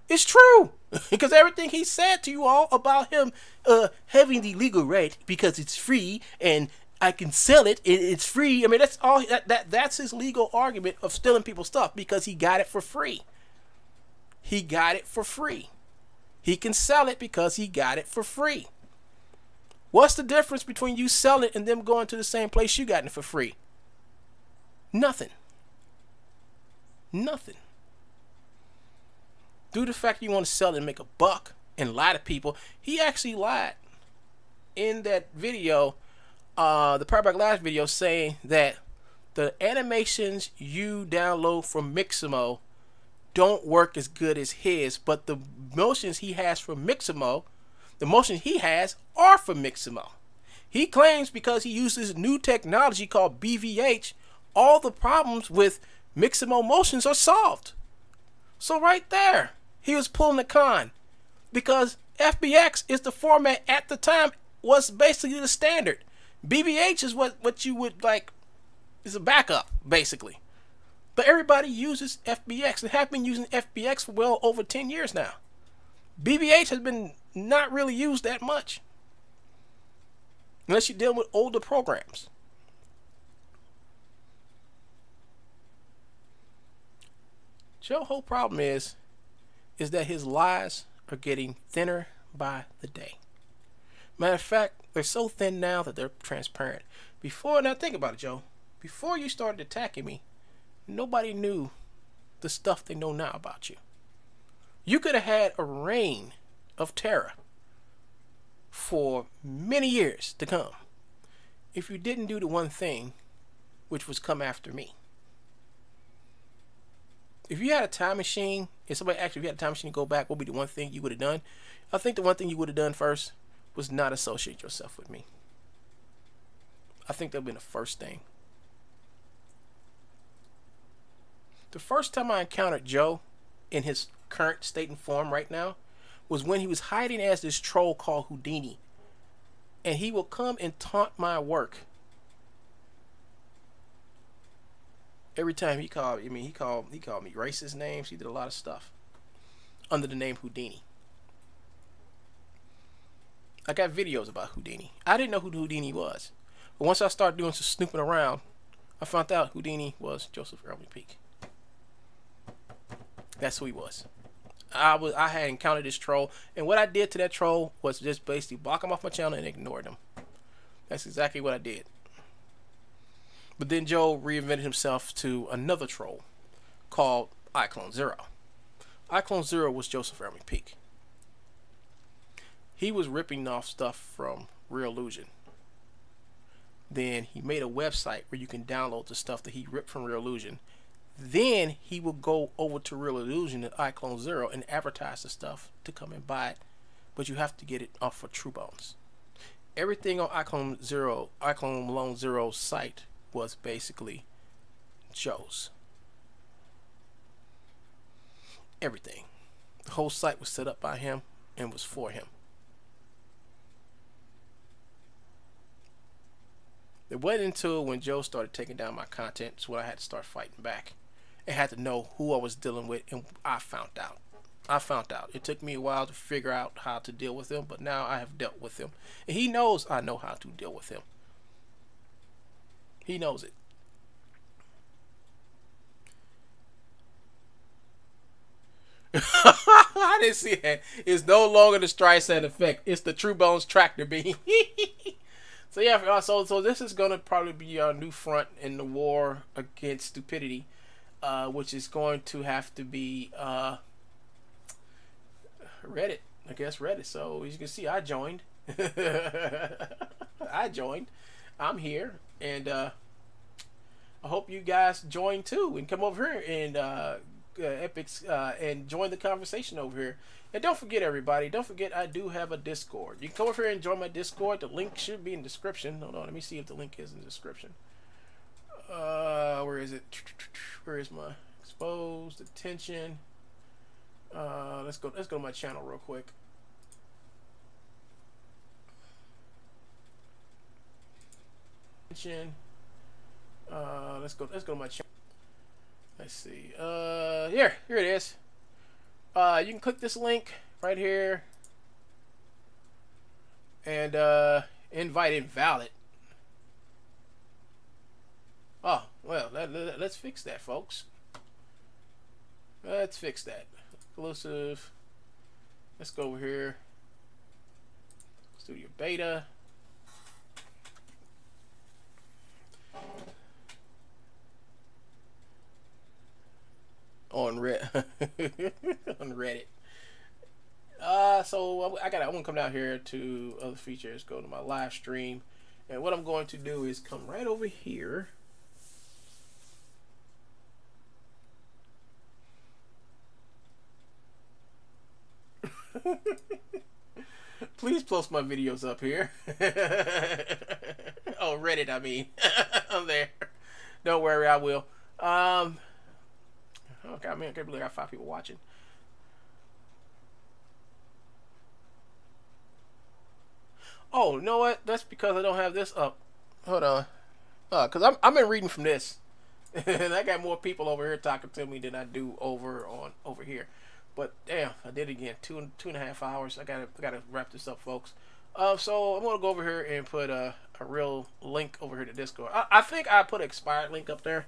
is true. Because everything he said to you all about him having the legal right because it's free and I can sell it, it's free. I mean, that's all. That's his legal argument of stealing people's stuff because he got it for free. He got it for free. He can sell it because he got it for free. What's the difference between you selling it and them going to the same place you got it for free? Nothing. Nothing. Due to the fact you want to sell it and make a buck and lie to people, he actually lied in that video, the Powerback Live video, saying that the animations you download from Mixamo don't work as good as his, but the motions he has from Mixamo, the motions he has are from Mixamo. He claims because he uses new technology called BVH, all the problems with Mixamo motions are solved. So right there, he was pulling the con, because FBX is the format at the time, was basically the standard. BVH is what you would like, is a backup basically. But everybody uses FBX and have been using FBX for well over 10 years now. BVH has been not really used that much, unless you're dealing with older programs. Joe's whole problem is that his lies are getting thinner by the day. Matter of fact, they're so thin now that they're transparent. Before, now think about it, Joe. Before you started attacking me, nobody knew the stuff they know now about you. You could have had a reign of terror for many years to come if you didn't do the one thing, which was come after me. If you had a time machine, if somebody asked you if you had a time machine to go back, what would be the one thing you would have done? I think the one thing you would have done first was not associate yourself with me. I think that would have been the first thing. The first time I encountered Joe in his current state and form right now was when he was hiding as this troll called Houdini. And he will come and taunt my work. Every time he called, he called me racist names. He did a lot of stuff under the name Houdini. I got videos about Houdini. I didn't know who Houdini was, but once I started doing some snooping around, I found out Houdini was Joseph Earl Mcpeeks. That's who he was. I had encountered this troll, and what I did to that troll was just basically block him off my channel and ignored him. That's exactly what I did. But then Joe reinvented himself to another troll called Iclone Zero. Iclone Zero was Joseph Earl Mcpeeks. He was ripping off stuff from Real Illusion. Then he made a website where you can download the stuff that he ripped from Real Illusion. Then he will go over to Real Illusion at Iclone Zero and advertise the stuff to come and buy it. But you have to get it off of True Bones. Everything on Iclone Malone Zero's site was basically Joe's. Everything. The whole site was set up by him and was for him. It wasn't until when Joe started taking down my content when I had to start fighting back. I had to know who I was dealing with, and I found out. It took me a while to figure out how to deal with him, but now I have dealt with him. And he knows I know how to deal with him. He knows it. I didn't see that. It's no longer the Streisand effect. It's the True Bones tractor beam. So yeah, so this is gonna probably be our new front in the war against stupidity, which is going to have to be Reddit. I guess Reddit. So as you can see, I joined. I'm here, and I hope you guys join too and come over here and Epics and join the conversation over here. And don't forget, everybody, don't forget I do have a Discord. You can come over here and join my Discord. The link should be in the description. Hold on, let me see if the link is in the description. Where is it? Where is my exposed attention? Let's go to my channel real quick. Let's go to my channel. Let's see. Here it is. You can click this link right here and invite invalid. Oh, well, let's fix that, folks. Let's fix that. Exclusive. Let's go over here. Studio Beta. on on Reddit. So I'm gonna come down here to other features, go to my live stream, and what I'm going to do is come right over here. Please post my videos up here. Oh, Reddit, I mean. I'm there. Don't worry, I will. Okay, I mean, I can't believe I got 5 people watching. Oh, you know what? That's because I don't have this up. Hold on. Because I'm been reading from this. And I got more people over here talking to me than I do over here. But damn, I did it again. 2.5 hours. I gotta wrap this up, folks. So I'm gonna go over here and put a real link over here to Discord. I think I put an expired link up there,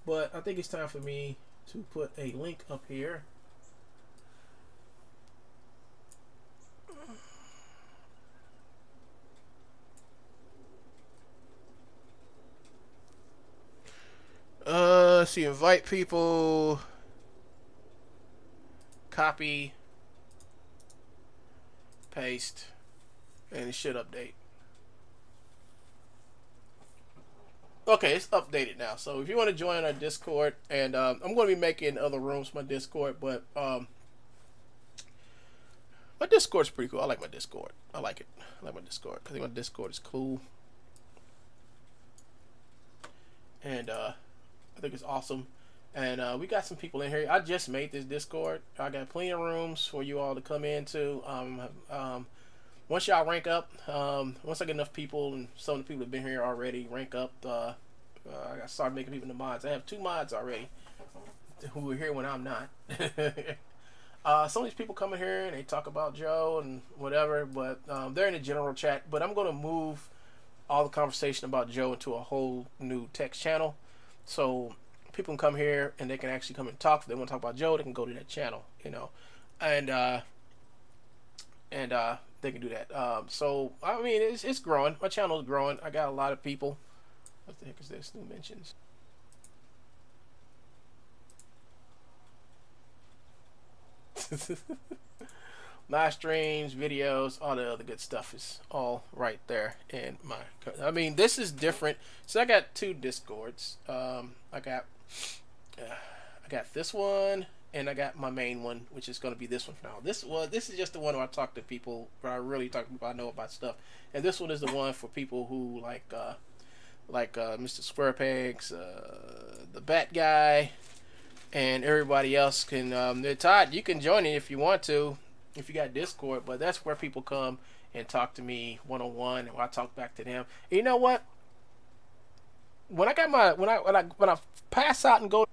but I think it's time for me to put a link up here. Let's see, invite people, copy, paste, and it should update. Okay, it's updated now. So if you want to join our Discord, and I'm going to be making other rooms for my Discord, but my Discord's pretty cool. I like my Discord. I like it. I like my Discord. I think my Discord is cool. And I think it's awesome. And we got some people in here. I just made this Discord. I got plenty of rooms for you all to come into. Once y'all rank up, once I get enough people, and some of the people have been here already rank up, I start making people into mods. I have 2 mods already who are here when I'm not. Some of these people come in here and they talk about Joe and whatever, but they're in the general chat. But I'm going to move all the conversation about Joe into a whole new text channel. So people can come here and they can actually come and talk. If they want to talk about Joe, they can go to that channel, you know, and they can do that. So I mean, it's growing. My channel is growing. I got a lot of people. What the heck is this? New mentions. Live streams, videos, all the other good stuff is all right there in my. I mean, this is different. So I got 2 Discords. I got this one, and I got my main one, which is going to be this one for now. This is just the one where I talk to people, where I really talk to people I know about stuff. And this one is the one for people who like Mr. Squarepegs, the Bat Guy, and everybody else can. Todd, you can join it if you want to, if you got Discord. But that's where people come and talk to me one-on-one, and I talk back to them. And you know what? When I got my when I pass out and go